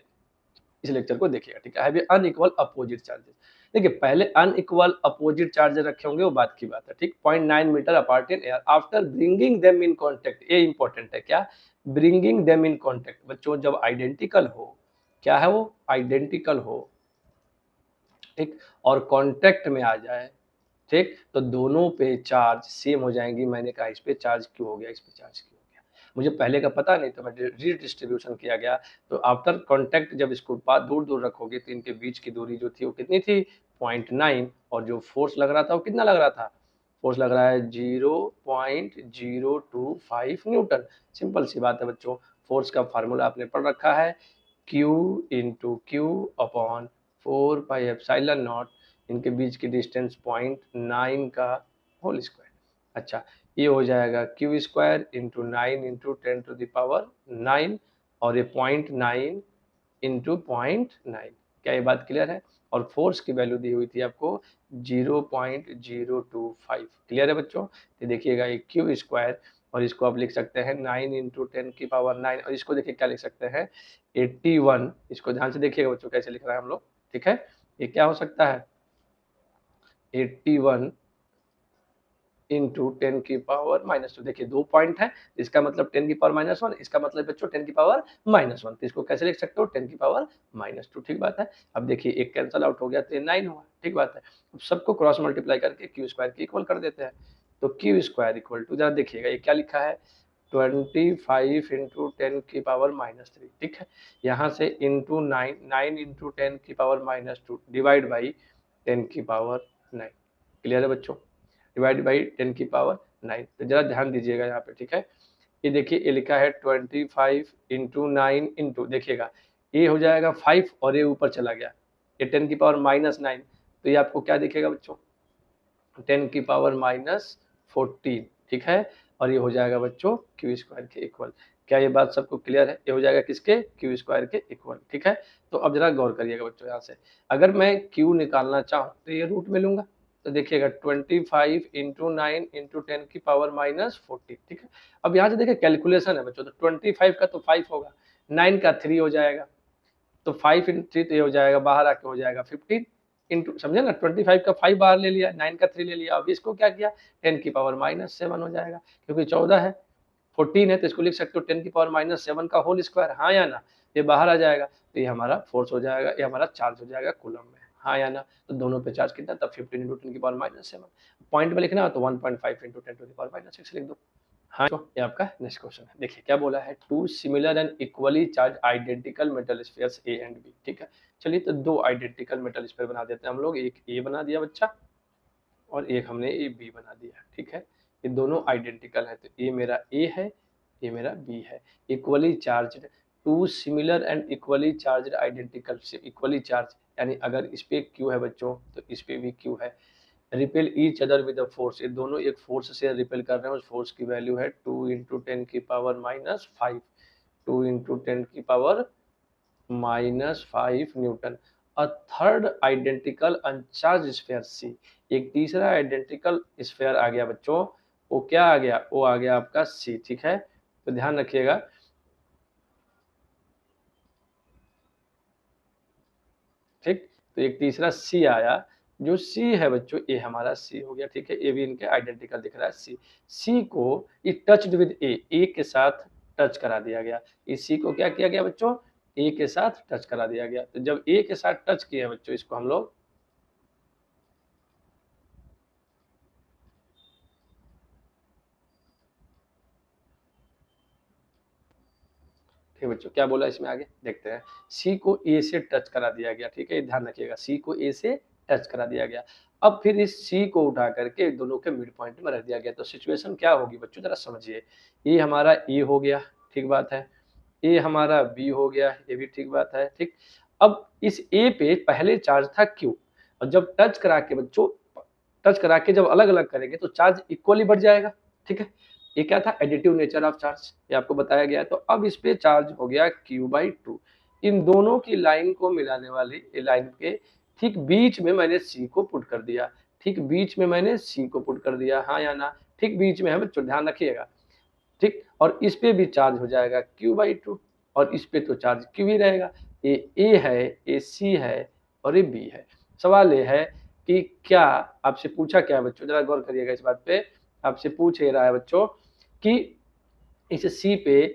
इस लेक्चर को देखिएगा, ठीक है। हैव अनइक्वल अपोजिट चार्जेस, देखिए पहले अनइक्वल अपोजिट चार्जेस रखे होंगे वो बात की बात है, ठीक। 0.9 metre apart in air after bringing them in contact, ये इंपॉर्टेंट है, क्या, ब्रिंगिंग देम इन कांटेक्ट। बच्चों जब आइडेंटिकल हो, क्या है वो, आइडेंटिकल हो, ठीक, और कांटेक्ट में आ जाए, ठीक, तो दोनों पे चार्ज सेम हो जाएंगी। मैंने कहा इस पे चार्ज क्यों हो गया, इस पे चार्ज क्यों हो गया, मुझे पहले का पता नहीं, तो मैं रीडिस्ट्रीब्यूशन किया गया। तो आफ्टर कांटेक्ट जब इसको दूर दूर रखोगे तो इनके बीच की दूरी जो थी वो कितनी थी, 0.9, और जो फोर्स लग रहा था वो कितना लग रहा था, फोर्स लग रहा है 0.025 न्यूटन। सिंपल सी बात है बच्चों, फोर्स का फार्मूला आपने पढ़ रखा है, Q into Q upon 4 pi epsilon not इनके बीच की डिस्टेंस 0.9 का होल स्क्वायर। अच्छा, ये हो जाएगा क्यू स्क्वायर इंटू 9 इंटू 10⁻9 और ये 0.9 इंटू 0.9। क्या ये बात क्लियर है? और फोर्स की वैल्यू दी हुई थी आपको 0.025। क्लियर है बच्चों? तो देखिएगा ये क्यू स्क्वायर और इसको आप लिख सकते हैं 9 इंटू 10⁻9 और इसको देखिए क्या लिख सकते हैं 81। इसको ध्यान से देखिएगा बच्चों कैसे लिख रहे हैं हम लोग, ठीक है। ये क्या हो सकता है 81 इंटू 10⁻²। देखिए 2 पॉइंट है, इसका मतलब 10⁻⁻1, इसका मतलब बच्चों 10⁻⁻1। तो इसको कैसे लिख सकते हो 10⁻²। ठीक बात है। अब देखिए एक कैंसल आउट हो गया तो ये 9 हुआ, ठीक बात है। अब सबको क्रॉस मल्टीप्लाई करके क्यू स्क्वायर के इक्वल कर देते हैं। तो क्यू स्क्वायर इक्वल टू, जरा देखिएगा ये क्या लिखा है 25 इंटू 10⁻⁻3, ठीक है। यहाँ से into 9 into 10⁻⁻2 divide by 10⁻9। Clear है बच्चों? Divide by 10⁻9। तो जरा ध्यान दीजिएगा यहाँ पे, ठीक है। ये देखिए ये लिखा है 25 इंटू 9 इंटू, देखिएगा ये हो जाएगा 5 और ये ऊपर चला गया, ये 10⁻⁻9। तो ये आपको क्या दिखेगा बच्चों 10⁻⁻14, ठीक है। और ये हो जाएगा बच्चों क्यू स्क्वायर के इक्वल। क्या ये बात सबको क्लियर है? ये हो जाएगा किसके क्यू स्क्वायर के इक्वल, ठीक है। तो अब जरा गौर करिएगा बच्चों, यहाँ से अगर मैं क्यू निकालना चाहूँ तो ये रूट में लूंगा। तो देखिएगा 25 इंटू 9 इंटू 10⁻⁻14, ठीक है। अब यहाँ से देखिए कैलकुलेशन है बच्चों, तो 25 का तो 5 होगा, 9 का 3 हो जाएगा, तो 5 इंटू 3 तो ये हो जाएगा बाहर आके हो जाएगा 15 इंटू, समझे ना, 25 का 5 बाहर ले लिया, 9 का 3 ले लिया। अब इसको क्या किया 10⁻⁻7 हो जाएगा, क्योंकि 14 है 14 है तो इसको लिख सकते हो 10⁻�7 का होल स्क्वायर, हाँ या ना। ये बाहर आ जाएगा तो ये हमारा फोर्स हो जाएगा, ये हमारा चार्ज हो जाएगा कूलम में, हाँ या ना। तो दोनों पे चार्ज कितना, तब 15 इंटू 10⁻⁷। पॉइंट में लिखना तो 1.5 इंटू 10⁻�6 लिख दो। हाँ, तो ये आपका नेक्स्ट क्वेश्चन है। देखिए क्या बोला है, two similar and equally charge identical metal spheres A and B, ठीक है। चलिए तो दो आइडेंटिकल मेटल स्फीयर बना देते हैं हम लोग, एक ए बना दिया बच्चा और एक हमने ए बी बना दिया, ठीक है। ये दोनों आइडेंटिकल है, तो ये मेरा ए है, ये मेरा बी है। Equally charge, two similar and equally charge identical से इक्वली चार्ज, यानी अगर इस पे क्यू है बच्चों तो इस पे भी क्यू है। Repel each other with force, ये दोनों एक फोर्स से रिपेल कर रहे हैं, उस फोर्स की वैल्यू है 2 into 10⁻⁻5, 2 into 10⁻⁻5 newton. A third identical uncharged sphere C, एक तीसरा आइडेंटिकल स्फीयर आ गया बच्चों, वो क्या आ गया, वो आ गया आपका सी, ठीक है। तो ध्यान रखिएगा, ठीक। तो एक तीसरा सी आया, जो सी है बच्चों ये हमारा सी हो गया, ठीक है। ये भी इनके आइडेंटिकल दिख रहा है सी। सी को ये टच्ड विद ए के साथ टच करा दिया गया। इस सी को क्या किया गया बच्चों, ए के साथ टच करा दिया गया। तो जब ए के साथ टच किया बच्चों, इसको हम लोग ठीक बच्चों, क्या बोला इसमें आगे देखते हैं। सी को ए से टच करा दिया गया, ठीक है, ध्यान रखिएगा, सी को ए से टच करा दिया गया। अब फिर इस सी को उठा करके दोनों के मिड पॉइंट में रख दिया गया। तो सिचुएशन क्या होगी बच्चों जरा समझिए, ये हमारा ए हो गया, ठीक बात है, ये हमारा बी हो गया, ये भी ठीक बात है, ठीक। अब इस ए पे पहले चार्ज था क्यू, और जब टच करा के बच्चों, टच करा के जब अलग अलग करेंगे तो चार्ज इक्वली बढ़ जाएगा, ठीक है। ये क्या था एडिटिव नेचर ऑफ चार्ज, ये आपको बताया गया है। तो अब इस पे चार्ज हो गया q/2। इन दोनों की लाइन को मिलाने वाली लाइन के ठीक बीच में मैंने सी को पुट कर दिया, ठीक बीच में मैंने सी को पुट कर दिया, हाँ या ना, ठीक बीच में है बच्चों, ध्यान रखिएगा, ठीक। और इस पे भी चार्ज हो जाएगा q/2 और इस पे तो चार्ज q ही रहेगा। ये ए है, ये सी है और ये बी है। सवाल ये है कि क्या आपसे पूछा क्या है बच्चों, जरा गौर करिएगा इस बात पे। आपसे पूछ ये रहा है बच्चों कि इस सी पे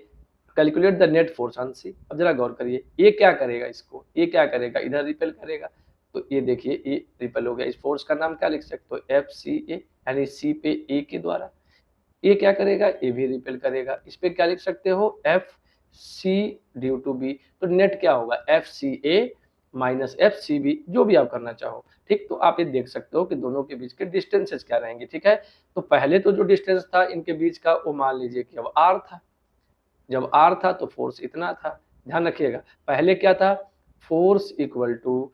calculate the net force on C. अब जरा गौर करिए, ये क्या करेगा, इसको ये क्या करेगा, इधर रिपेल करेगा। तो ये देखिए ये रिपेल हो गया, इस फोर्स का नाम क्या लिख सकते हो FCA, यानी सी पे ए के द्वारा। ये क्या करेगा, ये भी रिपेल करेगा, इस पे क्या लिख सकते हो FC ड्यू टू बी। तो नेट क्या होगा FCA माइनस FCB, जो भी आप करना चाहो, ठीक। तो आप ये देख सकते हो कि दोनों के बीच के डिस्टेंसेस क्या रहेंगे, ठीक है। तो पहले तो जो डिस्टेंस था इनके बीच का वो मान लीजिए कि अब R था, जब R था तो फोर्स इतना था। ध्यान रखिएगा, पहले क्या था force equal to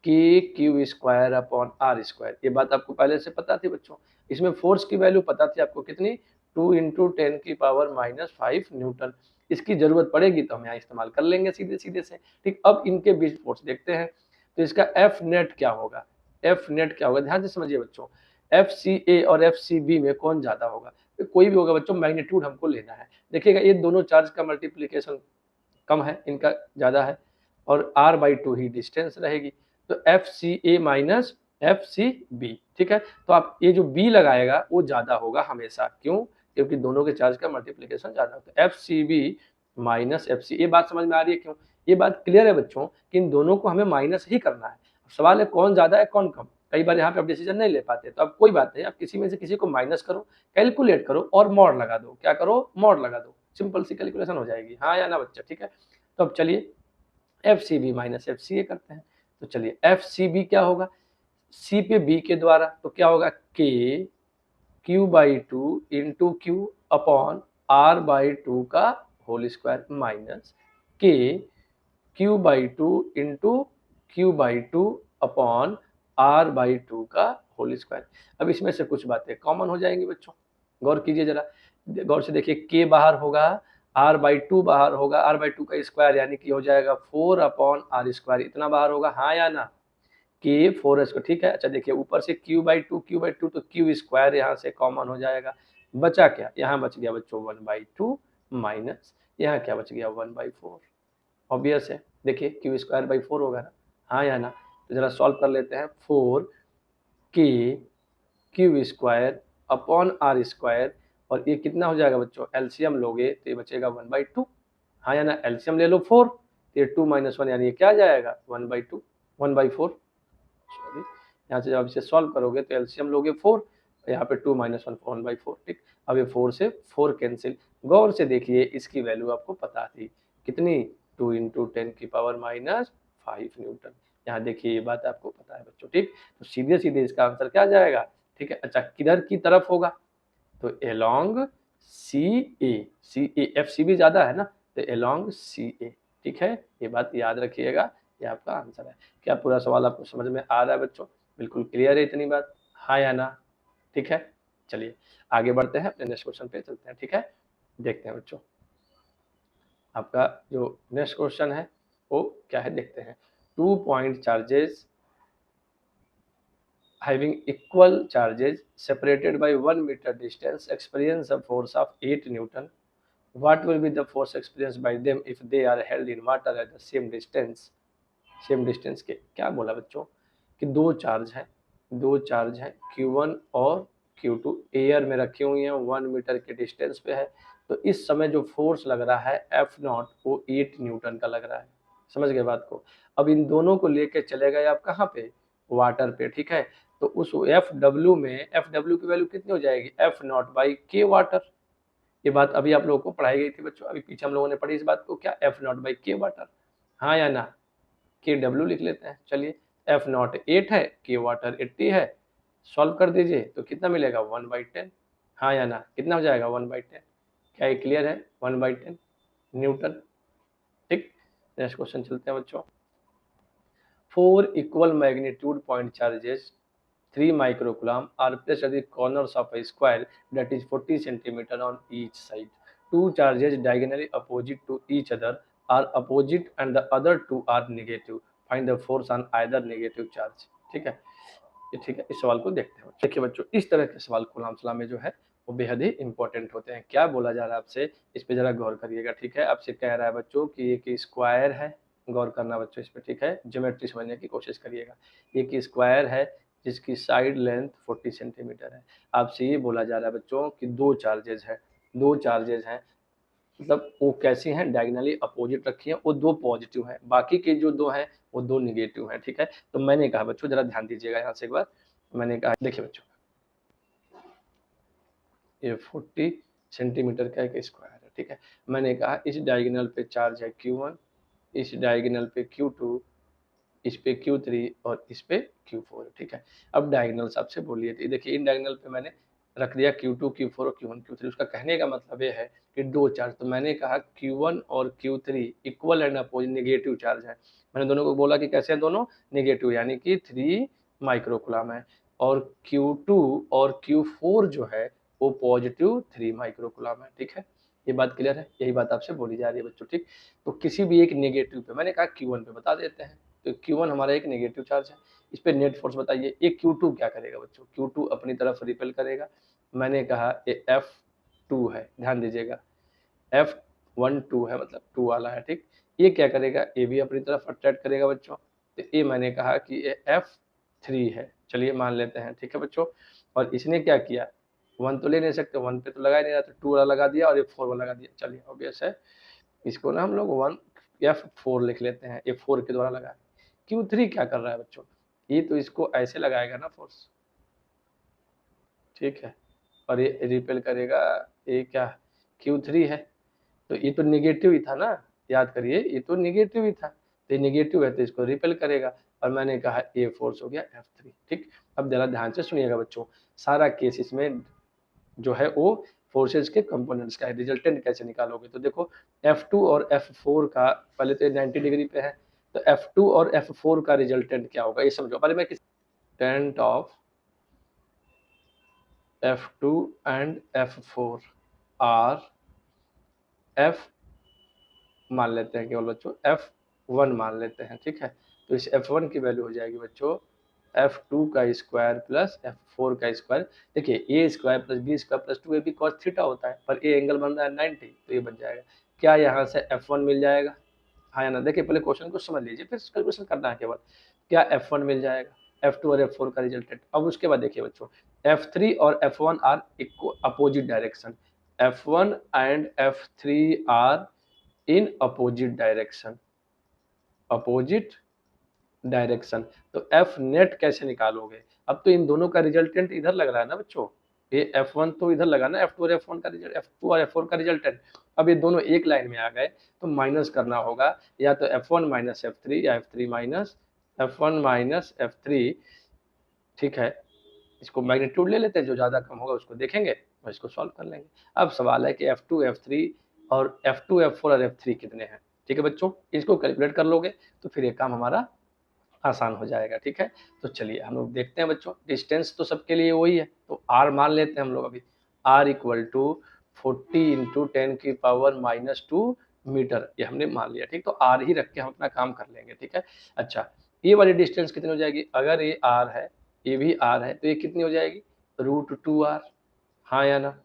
k q square upon r square. ये बात आपको पहले से पता थी बच्चों। इसमें फोर्स की वैल्यू पता थी आपको कितनी, 2 इंटू 10⁻⁵ न्यूटन। इसकी जरूरत पड़ेगी तो हम यहाँ इस्तेमाल कर लेंगे सीधे सीधे से। ठीक, अब इनके बीच फोर्स देखते हैं। तो इसका एफ नेट क्या होगा, एफ नेट क्या होगा, ध्यान से समझिए बच्चों। एफ सी ए और एफ सी बी में कौन ज्यादा होगा, तो कोई भी होगा बच्चों, मैग्नीट्यूड हमको लेना है। देखिएगा ये दोनों चार्ज का मल्टीप्लीकेशन कम है, इनका ज्यादा है, और r/2 ही डिस्टेंस रहेगी। तो एफ सी ए माइनस एफ सी बी, ठीक है। तो आप ये जो बी लगाएगा वो ज्यादा होगा हमेशा, क्यों, क्योंकि दोनों के चार्ज का मल्टीप्लीकेशन ज्यादा होता है। F C B minus F C, ये बात समझ में आ रही है क्यों, ये बात क्लियर है बच्चों कि इन दोनों को हमें माइनस ही करना है। सवाल है कौन ज्यादा है कौन कम, कई बार यहाँ पे आप डिसीजन नहीं ले पाते, तो अब कोई बात नहीं, आप किसी में से किसी को माइनस करो, कैलकुलेट करो और मॉड लगा दो। क्या करो, मॉड लगा दो, सिंपल सी कैलकुलेशन हो जाएगी, हाँ या ना बच्चा, ठीक है। तो अब चलिए F C B minus F C A करते हैं। तो चलिए एफ सी बी क्या होगा, सी पे बी के द्वारा, तो क्या होगा, के Q/2 into Q upon R/2 का होल स्क्वायर माइनस के Q/2 into Q/2 upon R/2 का होल स्क्वायर। अब इसमें से कुछ बातें कॉमन हो जाएंगी बच्चों, गौर कीजिए जरा, गौर से देखिए, के बाहर होगा, R/2 बाहर होगा, R/2 का स्क्वायर यानी कि हो जाएगा 4 अपॉन आर स्क्वायर, इतना बाहर होगा, हाँ या ना, के 4 ठीक है। अच्छा देखिए ऊपर से Q/2 तो क्यू स्क्वायर यहाँ से कॉमन हो जाएगा, बचा क्या, यहाँ बच गया बच्चों 1/2 माइनस, यहाँ क्या बच गया 1/4। ऑब्वियस है, देखिए Q²/4 होगा ना, हाँ या ना। तो जरा सॉल्व कर लेते हैं, 4 k q square upon r square, और ये कितना हो जाएगा बच्चों, एलसीएम लोगे तो ये बचेगा 1/2, हाँ या ना, एलसीएम ले लो 4, तो ये 2 - 1 यानी ये क्या आ जाएगा 1/2, 1/4, सॉरी, यहाँ से जब इसे सॉल्व करोगे तो एलसीएम लोगे 4, यहाँ पे 2 - 1 1/4, ठीक। अब ये 4 से 4 कैंसिल, गौर से देखिए इसकी वैल्यू आपको पता थी कितनी, 2 इंटू 10⁻⁵ न्यूटन। यहाँ देखिए ये बात आपको पता है बच्चों, ठीक। तो सीधे सीधे इसका आंसर क्या आ जाएगा, ठीक है। अच्छा किधर की तरफ होगा, तो एलोंग सी ए, एफ सी भी ज्यादा है ना, तो एलोंग सी ए, ठीक है। ये बात याद रखिएगा, ये आपका आंसर है। क्या पूरा सवाल आपको समझ में आ रहा है बच्चों, बिल्कुल क्लियर है इतनी बात, हाँ या ना, ठीक है। चलिए आगे बढ़ते हैं, अपने नेक्स्ट क्वेश्चन पे चलते हैं, ठीक है। देखते हैं बच्चों आपका जो नेक्स्ट क्वेश्चन है वो क्या है, देखते हैं। 2 point charges having equal charges separated by 1 meter distance experience a force of 8 Newton. What will be the force experienced by them if they are held in water at the same distance? Same distance के, क्या बोला बच्चों कि दो charge हैं Q1 और Q2 air में रखी हुई हैं, 1 मीटर के डिस्टेंस पे है। तो इस समय जो फोर्स लग रहा है F0 वो 8 न्यूटन का लग रहा है, समझ गए बात को। अब इन दोनों को लेके चले गए आप कहाँ पे, वाटर पे, ठीक है। तो उस FW में FW की वैल्यू कितनी हो जाएगी, F0/K वाटर। ये बात अभी आप लोगों को पढ़ाई गई थी बच्चों, अभी पीछे हम लोगों ने पढ़ी इस बात को, क्या F0/K वाटर, हाँ या ना। के डब्ल्यू लिख लेते हैं, चलिए F0 8 है, के वाटर 80 है, सॉल्व कर दीजिए तो कितना मिलेगा 1/10, हाँ या ना, कितना हो जाएगा 1/10, क्या ये क्लियर है, 1/10 न्यूटन, ठीक। नेक्स्ट क्वेश्चन चलते हैं बच्चों। 4 equal magnitude point charges 3 microcoulomb are placed at the corners of a square that is 40 centimeter on each side. Two charges diagonally opposite to each other are opposite and the other two are negative. Find the force on either negative charge. ठीक है, ये ठीक है। इस सवाल को देखते हैं, देखिए बच्चों इस तरह के सवाल कूलम्ब लॉ में जो है वो बेहद ही इंपॉर्टेंट होते हैं। क्या बोला जा रहा है आपसे, इस पे जरा गौर करिएगा, ठीक है। आपसे कह रहा है बच्चों कि एक स्क्वायर है, गौर करना बच्चों इस पे, ठीक है। ज्योमेट्री समझने की कोशिश करिएगा। एक स्क्वायर है जिसकी साइड लेंथ 40 सेंटीमीटर है। आपसे ये बोला जा रहा है बच्चों कि दो चार्जेज हैं, मतलब वो कैसी हैं, डायगनली अपोजिट रखी हैं, वो दो पॉजिटिव हैं, बाकी के जो दो हैं वो दो निगेटिव हैं, ठीक है। तो मैंने कहा बच्चों जरा ध्यान दीजिएगा यहाँ से एक बार, मैंने कहा देखिए बच्चों ये 40 सेंटीमीटर का एक स्क्वायर है, ठीक है। मैंने कहा इस डायगोनल पे चार्ज है Q1, इस डायगोनल पे Q2, इस पे Q3 और इस पे Q4, ठीक है। अब डायगोनल्स आपसे बोलिए, देखिए इन डायगोनल पे मैंने रख दिया Q2 Q4 और Q1 Q3। उसका कहने का मतलब ये है कि दो चार्ज, तो मैंने कहा Q1 और Q3 equal and opposite negative charge है। मैंने दोनों को बोला कि कैसे हैं दोनों नेगेटिव, यानी कि 3 माइक्रोकुलम है, और Q2 और Q4 जो है वो पॉजिटिव 3 माइक्रोकुलम है। ठीक है, ये बात क्लियर है, यही बात आपसे बोली जा रही है बच्चों। ठीक, तो किसी भी एक नेगेटिव पे, मैंने कहा Q1 पे बता देते हैं, तो Q1 हमारा एक नेगेटिव चार्ज है, इस पे नेट फोर्स बताइए। ये Q2 क्या करेगा बच्चों, Q2 अपनी तरफ रिपेल करेगा। मैंने कहा ये F2 है, ध्यान दीजिएगा, F12 है, मतलब 2 वाला है। ठीक, ये क्या करेगा, ये भी अपनी तरफ अट्रैक्ट करेगा बच्चों, तो ये मैंने कहा कि ये F3 है, चलिए मान लेते हैं। ठीक है बच्चों, और इसने क्या किया, 1 तो ले नहीं सकते, 1 पे तो लगा ही नहीं रहा, तो 2 वाला लगा दिया और ये 4 वाला लगा दिया। चलिए ऑब्वियस है, इसको ना हम लोग 1F4 लिख लेते हैं, ये 4 के द्वारा लगा। Q3 क्या कर रहा है बच्चों, ये तो इसको ऐसे लगाएगा ना फोर्स, ठीक है, और ये रिपेल करेगा, ये क्या Q3 है, तो ये तो निगेटिव ही था ना, याद करिए ये तो निगेटिव ही था, तो ये निगेटिव है तो इसको रिपेल करेगा, और मैंने कहा ये फोर्स हो गया F3। ठीक, अब जरा ध्यान से सुनिएगा बच्चों, सारा केस इसमें जो है वो फोर्सेस के कंपोनेंट्स का है, रिजल्टेंट कैसे निकालोगे, तो देखो F2 और F4 का, पहले तो ये 90 डिग्री पे है, तो F2 और F4 का रिजल्टेंट क्या होगा ये समझो। पहले मैं किस टेंट of F2 and F4 are F मान लेते हैं केवल बच्चों, F1 मान लेते हैं। ठीक है, तो इस F1 की वैल्यू हो जाएगी बच्चों F2 का स्क्वायर प्लस F4 का स्क्वायर। देखिए A square plus B square plus 2ab cos theta होता है, पर ए एंगल बन रहा है 90, तो ये बन जाएगा। क्या यहाँ से F1 मिल जाएगा, हाँ या ना, देखिए पहले क्वेश्चन को समझ लीजिए फिर कैलकुलेशन करना है केवल। क्या F1 मिल जाएगा, F2 और F4 का रिजल्टेंट। अब उसके बाद देखिए बच्चों, F3 और F1 are opposite direction, F1 and F3 are in opposite direction, opposite direction, तो एफ नेट कैसे निकालोगे, अब तो इन दोनों का रिजल्टेंट इधर लग रहा है ना बच्चों, ये F1 तो इधर लगा ना, F2 और F1 का रिजल्ट, F2 और F4 का रिजल्टेंट, अब ये दोनों एक लाइन में आ गए तो माइनस करना होगा, या तो F1 माइनस F3 या F3 minus F1 minus F3। ठीक है, इसको मैग्नीट्यूड ले लेते हैं, जो ज़्यादा कम होगा उसको देखेंगे और इसको सॉल्व कर लेंगे। अब सवाल है कि F2 F3 और F2 F4 और F3 कितने हैं। ठीक है बच्चों, इसको कैलकुलेट कर लोगे तो फिर ये काम हमारा आसान हो जाएगा। ठीक है, तो चलिए हम लोग देखते हैं बच्चों, डिस्टेंस तो सबके लिए वही है, तो R मान लेते हैं हम लोग अभी, R इक्वल टू 40 इंटू 10 की पावर -2 मीटर, ये हमने मान लिया। ठीक, तो R ही रख के हम अपना काम कर लेंगे। ठीक है, अच्छा ये वाली डिस्टेंस कितनी हो जाएगी, अगर ये R है ये भी R है, तो ये कितनी हो जाएगी, √2R, हाँ या ना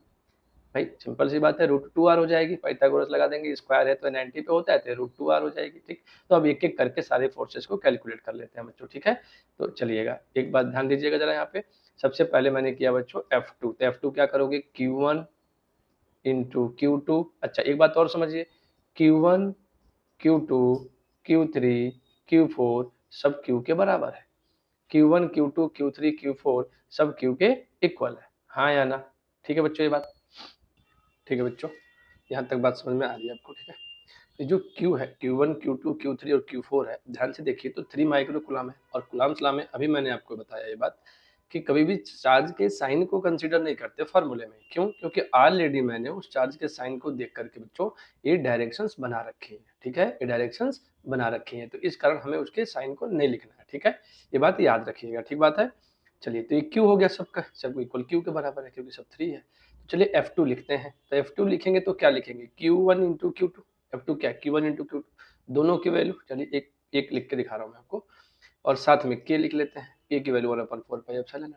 भाई, सिंपल सी बात है, √2R हो जाएगी, पाइथागोरस लगा देंगे, स्क्वायर है तो 90 पे होता है तो √2R हो जाएगी। ठीक, तो अब एक एक करके सारे फोर्सेस को कैलकुलेट कर लेते हैं बच्चों। ठीक है, तो चलिएगा एक बात ध्यान दीजिएगा जरा यहाँ पे, सबसे पहले मैंने किया बच्चों F2, तो F2 क्या करोगे, Q1 इंटू Q2, अच्छा एक बात और समझिए, Q1 Q2 Q3 Q4 सब Q के बराबर है, Q1 Q2 Q3 Q4 सब Q के इक्वल है, हाँ या ना। ठीक है बच्चों, ये बात ठीक है बच्चों, यहाँ तक बात समझ में आ रही है आपको। ठीक है, तो जो Q है, Q1 Q2 Q3 और Q4 है, ध्यान से देखिए तो 3 माइक्रो कूलम है, और कूलम्स लॉ में अभी मैंने आपको बताया ये बात कि कभी भी चार्ज के साइन को कंसीडर नहीं करते फॉर्मूले में, क्यों, क्योंकि ऑलरेडी मैंने उस चार्ज के साइन को देख करके बच्चों ये डायरेक्शंस बना रखी हैं। ठीक है, ये डायरेक्शंस बना रखी हैं, तो इस कारण हमें उसके साइन को नहीं लिखना है। ठीक है, ये बात याद रखिएगा, ठीक बात है। चलिए, तो ये Q हो गया सबका, सब इक्वल Q के बराबर है क्योंकि सब 3 है। तो चलिए F2 लिखते हैं, तो F2 लिखेंगे तो क्या लिखेंगे, Q1 इंटू Q2, F2 क्या है, Q1 इंटू Q2, दोनों की वैल्यू, चलिए एक एक लिख के दिखा रहा हूँ मैं आपको, और साथ में K लिख लेते हैं, K की वैल्यू 1/4πε।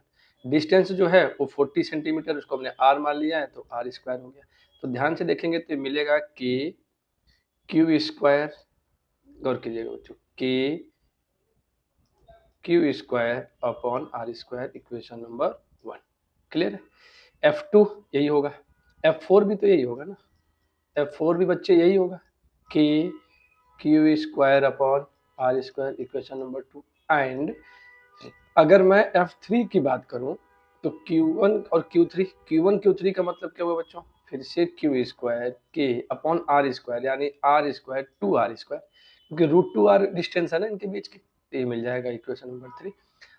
डिस्टेंस जो है वो 40 सेंटीमीटर, उसको हमने R मान लिया है तो R स्क्वायर हो गया। तो ध्यान से देखेंगे तो मिलेगा K Q स्क्वायर, गौर कीजिएगा बच्चों, K Q square upon R square, equation number 1, clear है। F2 यही होगा, F4 भी तो यही होगा ना, F4 भी बच्चे यही होगा, K Q square upon R square, equation number 2। And अगर मैं F3 की बात करूं तो Q1 और Q1 Q3 का मतलब क्या हुआ बच्चों, फिर से Q square K upon R square, यानी R स्क्वायर 2R स्क्वायर, क्योंकि √2R डिस्टेंस है ना इनके बीच की, तो ये मिल जाएगा इक्वेशन नंबर 3।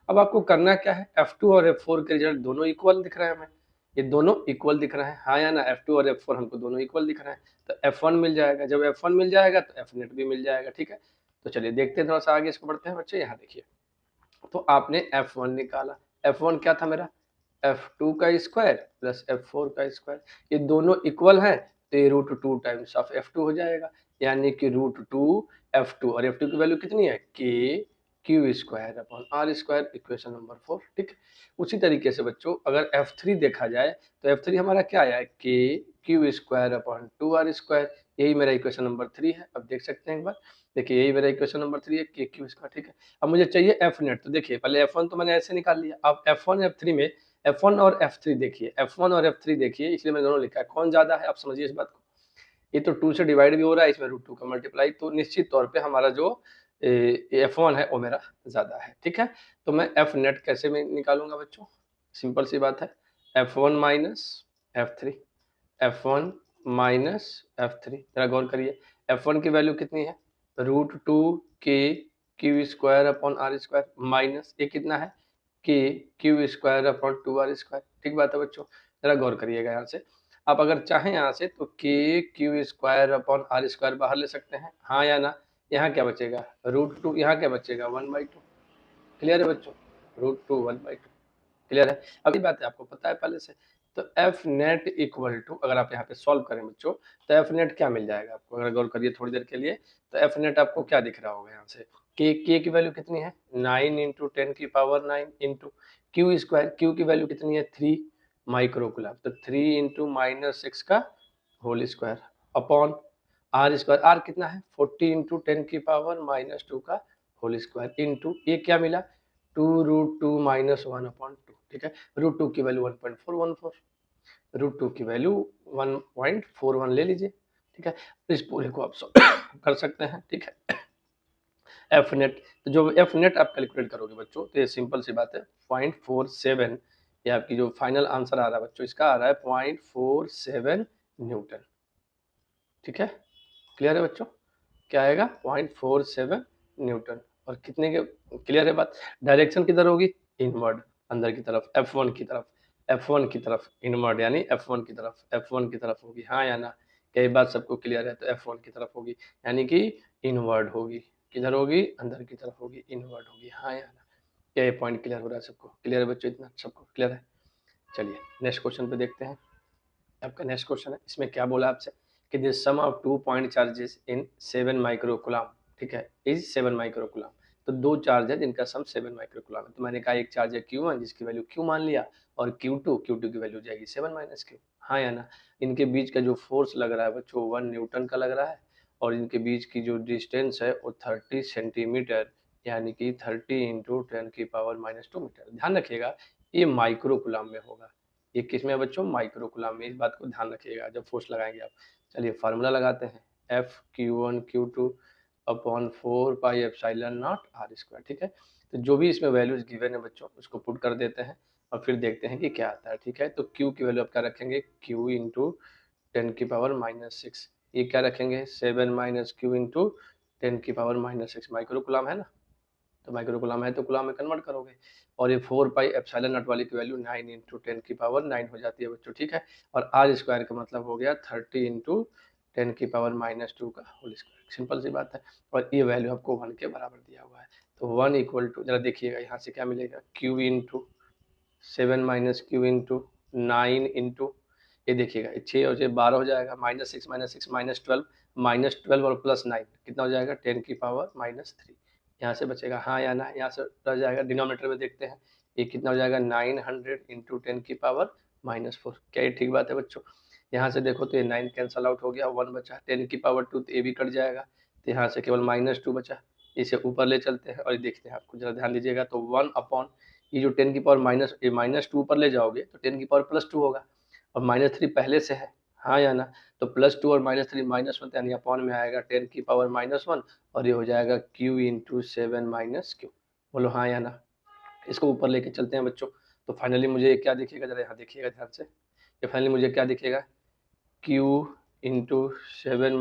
अब आपको करना क्या है, F2 और F4 के रिजल्ट दोनों इक्वल दिख रहे हैं हमें, ये दोनों इक्वल दिख रहे हैं, हाँ या ना, F2 और F4 हमको दोनों इक्वल दिख रहे हैं, तो F1 मिल जाएगा। जब F1 मिल जाएगा तो Fnet भी मिल जाएगा, ठीक है। तो चलिए देखते हैं, थोड़ा सा आगे इसको बढ़ते हैं बच्चे। यहाँ देखिए, तो आपने F1 निकाला, F1 क्या था मेरा, F2 का स्क्वायर प्लस F4 का स्क्वायर, ये दोनों इक्वल हैं तो ये √2 टाइम्स ऑफ F2 हो जाएगा, यानी कि √2 F2, और F2 की वैल्यू कितनी है, k q square upon r square, equation number 4, ठीक। उसी तरीके से बच्चों अगर F3 देखा जाए तो F3 हमारा क्या आया है, k q square upon 2r square, यही मेरा इक्वेशन नंबर 3 है। अब देख सकते हैं एक बार, देखिए यही मेरा इक्वेशन नंबर 3 है, के क्यू स्क्वायर, ठीक है। अब मुझे चाहिए एफ नेट, तो देखिए पहले F1 तो मैंने ऐसे निकाल लिया, अब F1 F3 में F1 और F3 देखिए, F1 और F3 देखिए, इसलिए मैंने दोनों लिखा है, कौन ज्यादा है आप समझिए इस बात को। ये तो 2 से डिवाइड भी हो रहा है, इसमें √2 का मल्टीप्लाई, तो निश्चित तौर पे हमारा जो F1 है वो मेरा ज्यादा है, ठीक है। तो मैं एफ नेट कैसे में निकालूंगा बच्चों, सिंपल सी बात है, F1 minus F3, F1 minus F3, जरा गौर करिए, F1 की वैल्यू कितनी है, √2 k q square upon r square, minus ये कितना है, के q square upon 2r square, ठीक बात है बच्चों। जरा गौर करिएगा यहाँ से, आप अगर चाहें यहाँ से तो k q square upon r square बाहर ले सकते हैं, हाँ या ना। यहाँ क्या बचेगा, √2, यहाँ क्या बचेगा 1/2, क्लियर है बच्चों, √2 1/2, क्लियर है। अभी बात है आपको पता है पहले से, तो एफ नेट इक्वल टू, अगर आप यहाँ पे सॉल्व करें बच्चों, तो एफ नेट क्या मिल जाएगा आपको, अगर गौर करिए थोड़ी देर के लिए, तो एफ नेट आपको क्या दिख रहा होगा यहाँ से, के की वैल्यू कितनी है, 9 × 10⁹ इंटू क्यू स्क्वायर, क्यू की वैल्यू कितनी है 3 माइक्रोकुलम, तो 3 × -6 का whole square upon r square, r कितना है 40 × 10⁻² का होल स्क्वायर इंटू ये क्या मिला 2√2 - 1/2, ठीक है। √2 की वैल्यू 1.414, √2 की वैल्यू 1.41 ले लीजिए, ठीक है। इस पूरे को आप कर सकते हैं, ठीक है। एफ नेट, तो जो एफ नेट आप कैलकुलेट करोगे बच्चों, तो ये सिंपल सी बात है 0.47, ये आपकी जो फाइनल आंसर आ रहा है बच्चों, इसका आ रहा है 0.47 न्यूटन, ठीक है। क्लियर है बच्चों, क्या आएगा 0.47 न्यूटन, और कितने के, क्लियर है बात। डायरेक्शन किधर होगी, इनवर्ड, अंदर की तरफ, F1 की तरफ, F1 की तरफ इनवर्ड, यानी F1 की तरफ, F1 की तरफ होगी, हाँ या ना। क्या ये बात सबको क्लियर है, तो F1 की तरफ होगी, यानी कि इनवर्ड होगी, किधर होगी, अंदर की तरफ होगी, इनवर्ड होगी, हाँ या ना। क्या ये पॉइंट क्लियर हो रहा है सबको, क्लियर है बच्चों, इतना सबको क्लियर है। चलिए नेक्स्ट क्वेश्चन पे देखते हैं, आपका नेक्स्ट क्वेश्चन है, इसमें क्या बोला आपसे कि the sum of 2 point charges in 7 microcoulomb, ठीक है, इज 7 माइक्रोकुलम। तो दो चार्ज है जिनका सम 7 माइक्रोकुलम है, तो मैंने कहा एक चार्ज है Q1 जिसकी वैल्यू Q मान लिया, और Q2 की वैल्यू जाएगी 7 - Q, हाँ या ना। इनके बीच का जो फोर्स लग रहा है बच्चों 1 न्यूटन का लग रहा है, और इनके बीच की जो डिस्टेंस है वो 30 सेंटीमीटर, यानी कि 30 × 10⁻² मीटर। ध्यान रखिएगा ये माइक्रोकुलम में होगा, ये किस में है बच्चों, माइक्रोकुलम में, इस बात को ध्यान रखिएगा जब फोर्स लगाएंगे आप। चलिए फार्मूला लगाते हैं, F(Q1 Q2) upon 4πε0 r square, ठीक है। तो जो भी इसमें वैल्यूज गिवन है बच्चों उसको पुट कर देते हैं, और फिर देखते हैं कि क्या आता है, ठीक है। तो Q की वैल्यू आप क्या रखेंगे, Q × 10⁻⁻6, ये क्या रखेंगे 7 - Q × 10⁻⁻6, माइक्रोकुलम है ना, तो माइक्रोकुलम है तो कुलम में कन्वर्ट करोगे, और ये 4πε0 वाली की वैल्यू 9 × 10⁹ हो जाती है बच्चों, ठीक है। और आर स्क्वायर का मतलब हो गया 30 × 10⁻² का होल स्क्वायर, सिंपल सी बात है। और ये वैल्यू आपको 1 के बराबर दिया हुआ है, तो 1 इक्वल टू, जरा देखिएगा यहाँ से क्या मिलेगा, Q × 7 - Q × 9 इंटू, ये देखिएगा 6 और 6 12 हो जाएगा, -6 - 6 -12, -12 और +9 कितना हो जाएगा 10⁻³ यहाँ से बचेगा, हाँ या ना, यहाँ से रह जाएगा, डिनोमिनेटर में देखते हैं ये कितना हो जाएगा 900 × 10⁻⁻4, क्या ये ठीक बात है बच्चों। यहाँ से देखो तो ये 9 कैंसल आउट हो गया, 1 बचा, 10⁻2 तो ये भी कट जाएगा, तो यहाँ से केवल -2 बचा, इसे ऊपर ले चलते हैं और ये देखते हैं, आपको जरा ध्यान दीजिएगा, तो 1 अपॉन ये जो 10⁻2 ऊपर ले जाओगे तो 10⁻+2 होगा, और -3 पहले से है, हाँ या ना, तो +2 और -3 -1, यानी अपॉन में आएगा 10⁻1, और ये हो जाएगा Q × 7 - Q, बोलो हाँ या ना। इसको ऊपर लेके चलते हैं बच्चों, तो फाइनली मुझे क्या दिखेगा, जरा यहाँ देखिएगा ध्यान से, ये फाइनली मुझे क्या दिखेगा, Q × 7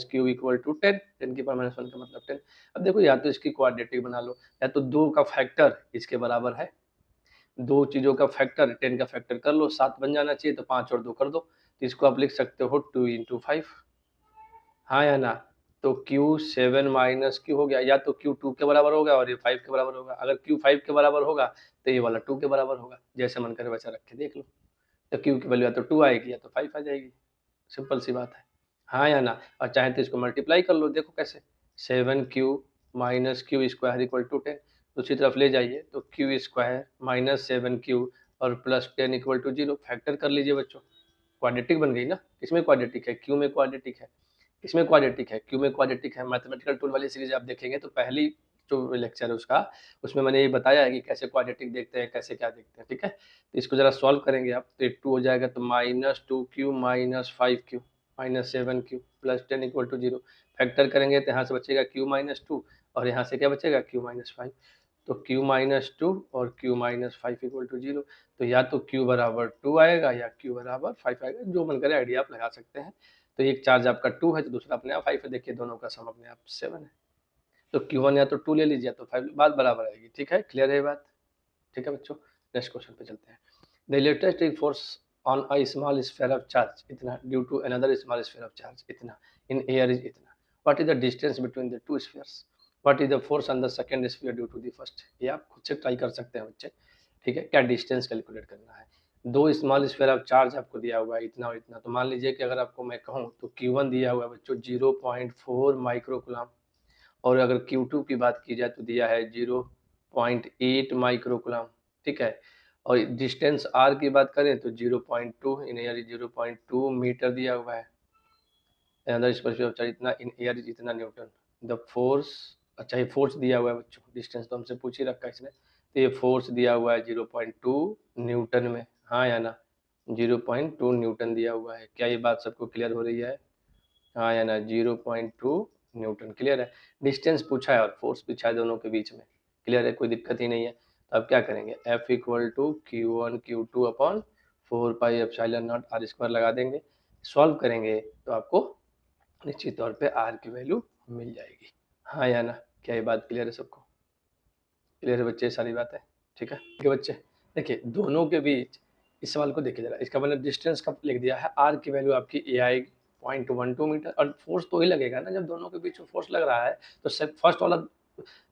- Q = 10, 10⁻1 का मतलब 10। अब देखो या तो इसकी क्वाड्रेटिक बना लो, या तो 2 का फैक्टर इसके बराबर है, दो चीज़ों का फैक्टर 10 का फैक्टर कर लो, 7 बन जाना चाहिए, तो 5 और 2 कर दो, तो इसको आप लिख सकते हो 2 × 5, हाँ या ना। तो Q7 माइनस Q हो गया, या तो Q 2 के बराबर होगा और ये 5 के बराबर होगा। अगर Q 5 के बराबर होगा तो ये वाला 2 के बराबर होगा, जैसे मन करे वैसा रख के देख लो। तो Q की वैल्यू या तो 2 आएगी या तो 5 आ जाएगी, सिंपल सी बात है, हाँ या ना। और चाहे तो इसको मल्टीप्लाई कर लो, देखो कैसे, 7Q minus Q square equal to 10, दूसरी तरफ ले जाइए तो Q स्क्वायर माइनस 7Q और प्लस 10 इक्वल टू 0, फैक्टर कर लीजिए बच्चों, क्वाड्रेटिक बन गई ना। किसमें क्वाड्रेटिक है? Q में क्वाड्रेटिक है। किसमें क्वाड्रेटिक है? Q में क्वाड्रेटिक है। मैथमेटिकल टूल वाली सीरीज आप देखेंगे तो पहली जो लेक्चर है उसका, उसमें मैंने ये बताया है कि कैसे क्वाड्रेटिक देखते हैं, कैसे क्या देखते हैं, ठीक है। तो इसको जरा सॉल्व करेंगे आप, तो 2 हो जाएगा, तो -2Q minus 5Q minus 7Q plus 10 equal to 0, factor करेंगे तो यहाँ से बचेगा Q-2 और यहाँ से क्या बचेगा? Q-5। तो Q-2 और Q-5 इक्वल टू 0, तो या तो Q बराबर 2 आएगा या Q बराबर 5 आएगा, जो मन करे आइडिया आप लगा सकते हैं। तो एक चार्ज आपका 2 है तो दूसरा अपने आप 5 है, देखिए दोनों का सम अपने आप 7 है। तो Q1 या तो 2 ले लीजिए तो 5, बात बराबर आएगी, ठीक है, क्लियर है बात, ठीक है बच्चों। नेक्स्ट क्वेश्चन पे चलते हैं। The electrostatic force on a small sphere of charge इतना due to another small sphere of charge इतना इन एयर इज इतना, what is the distance between the two spheres, what is the force on the second sphere due to the first. ये आप खुद से try कर सकते हैं बच्चे, ठीक है। क्या डिस्टेंस कैलकुलेट करना है, दो स्मॉल स्फीयर ऑफ चार्ज आपको दिया हुआ है इतना और इतना, तो मान लीजिए कि अगर आपको मैं कहूँ तो Q1 दिया हुआ है बच्चों 0.4 माइक्रोकुलम, और अगर Q2 की बात की जाए तो दिया है 0.8 माइक्रोकुलम, ठीक है। और डिस्टेंस r की बात करें तो 0.2 इन एयर 0.2 मीटर दिया हुआ है, अंदर स्पर्श चार्ज इतना इन एयर इतना न्यूटन। द फोर्स, अच्छा ये फोर्स दिया हुआ है बच्चों, डिस्टेंस तो हमसे पूछ ही रखा है इसने, तो ये फोर्स दिया हुआ है 0.2 न्यूटन में, हाँ या ना, 0.2 न्यूटन दिया हुआ है। क्या ये बात सबको क्लियर हो रही है, हाँ या ना, 0.2 न्यूटन, क्लियर है। डिस्टेंस पूछा है और फोर्स पूछा है दोनों के बीच में, क्लियर है, कोई दिक्कत ही नहीं है। तो अब क्या करेंगे, F equal to Q1 Q2 upon 4πε0 R square लगा देंगे, सॉल्व करेंगे तो आपको निश्चित तौर पे आर की वैल्यू मिल जाएगी, हाँ या ना। क्या ये बात क्लियर है सबको, क्लियर है बच्चे सारी बात है, ठीक है। ठीक है बच्चे, देखिए दोनों के बीच इस सवाल को देखिए जरा, इसका मैंने डिस्टेंस कब लिख दिया है, आर की वैल्यू आपकी ए आएगी 0.12 मीटर, और फोर्स तो ही लगेगा ना, जब दोनों के बीच में फोर्स लग रहा है तो फर्स्ट वाला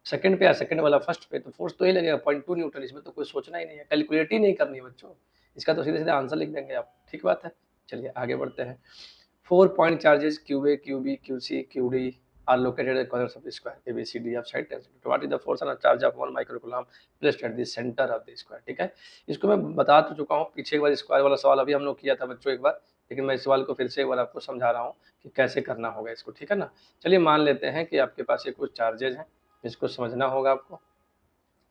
सेकंड पे या सेकंड वाला फर्स्ट पे, तो फोर्स तो ही लगेगा 0.2 न्यूटन, इसमें तो कोई सोचना ही नहीं है, कैलकुलेट ही नहीं करनी है बच्चों, इसका तो सीधे सीधे आंसर लिख देंगे आप, ठीक बात है। चलिए आगे बढ़ते हैं। 4 point charges QA, QB, QC, QD are located at corners of the square ABCD of side tangent. What is the force on a charge of 1 microcoulomb placed at the center of the square? ठीक है, इसको मैं बता तो चुका हूँ, पीछे एक बार स्क्वायर वाला सवाल अभी हम लोग किया था बच्चों एक बार, लेकिन मैं इस सवाल को फिर से एक बार आपको समझा रहा हूँ कि कैसे करना होगा इसको, ठीक है ना। चलिए मान लेते हैं कि आपके पास ये कुछ चार्जेज हैं, इसको समझना होगा आपको,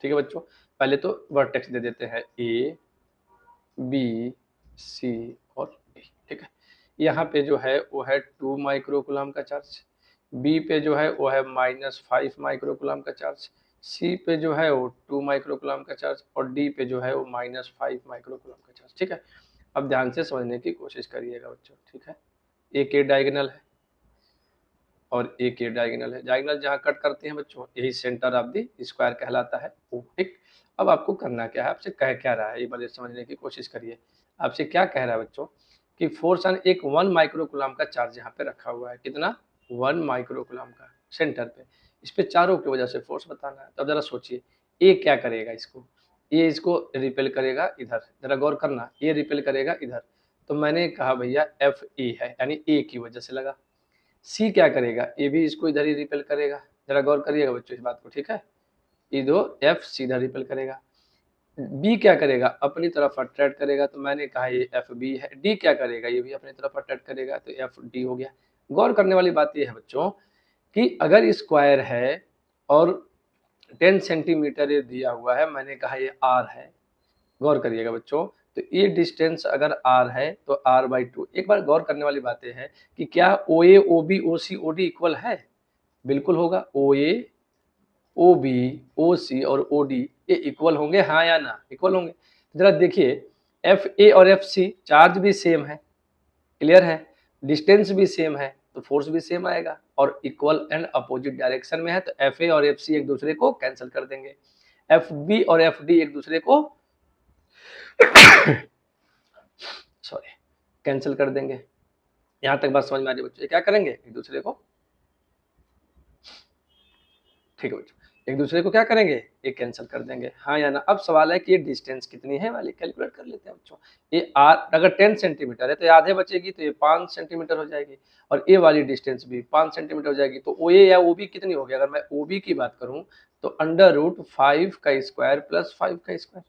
ठीक है बच्चों। पहले तो वर्टेक्स दे देते हैं A, B, C और D, ठीक है। यहाँ पे जो है वो है 2 माइक्रोकुलम का चार्ज, बी पे जो है वो है -5 माइक्रोकुलम का चार्ज, सी पे जो है वो 2 माइक्रोकुलम का चार्ज, और डी पे जो है वो -5 माइक्रोकुलम का चार्ज, ठीक है। अब ध्यान से समझने की कोशिश करिएगा बच्चों, ठीक है। एक ये डायगोनल है और एक ये डायगोनल है, डायगोनल जहाँ कट करते हैं बच्चों यही सेंटर ऑफ द स्क्वायर कहलाता है ओ, ठीक। अब आपको करना क्या है, आपसे कह क्या रहा है ये बारे समझने की कोशिश करिए। आपसे क्या कह रहा है बच्चों कि फोर्स ऑन एक 1 माइक्रोकुलम का चार्ज यहाँ पे रखा हुआ है, कितना, 1 माइक्रोकुलम का सेंटर पे, इस पे चारों की वजह से फोर्स बताना है। तो अब जरा सोचिए ए क्या करेगा, इसको ये इसको रिपेल करेगा इधर, जरा गौर करना, ये रिपेल करेगा इधर, तो मैंने कहा भैया एफ ए है यानी ए की वजह से लगा। सी क्या करेगा, ये भी इसको इधर ही रिपेल करेगा, जरा गौर करिएगा बच्चों इस बात को, ठीक है। ये दो एफ सीधा रिपेल करेगा। बी क्या करेगा, अपनी तरफ अट्रैक्ट करेगा, तो मैंने कहा ये एफ बी है। डी क्या करेगा, ये भी अपनी तरफ अट्रैक्ट करेगा, तो एफ डी हो गया। गौर करने वाली बात ये है बच्चों कि अगर स्क्वायर है और 10 सेंटीमीटर ये दिया हुआ है, मैंने कहा ये आर है, गौर करिएगा बच्चों, तो ये डिस्टेंस अगर r है तो r/2। एक बार गौर करने वाली बात है कि क्या OA, OB, OC, OD equal है, बिल्कुल होगा, OA, OB, OC और OD ये इक्वल होंगे, हाँ या ना, इक्वल होंगे। जरा देखिए FA और FC चार्ज भी सेम है, क्लियर है, डिस्टेंस भी सेम है तो फोर्स भी सेम आएगा, और इक्वल एंड अपोजिट डायरेक्शन में है तो FA और FC एक दूसरे को कैंसिल कर देंगे, FB और FD एक दूसरे को सॉरी, कैंसिल कर देंगे। यहाँ तक बात समझ में आ रही है बच्चों? क्या करेंगे, एक दूसरे को, ठीक है बच्चों, एक दूसरे को क्या करेंगे, ये कैंसिल कर देंगे, हाँ या ना। अब सवाल है कि ये डिस्टेंस कितनी है वाली कैलकुलेट कर लेते हैं बच्चों। ये आर अगर 10 सेंटीमीटर है तो ये आधे बचेगी, तो ये 5 सेंटीमीटर हो जाएगी, और ए वाली डिस्टेंस भी 5 सेंटीमीटर हो जाएगी। तो ओ ए या ओ बी कितनी होगी, अगर मैं ओ बी की बात करूं तो √5 का स्क्वायर प्लस 5 का स्क्वायर,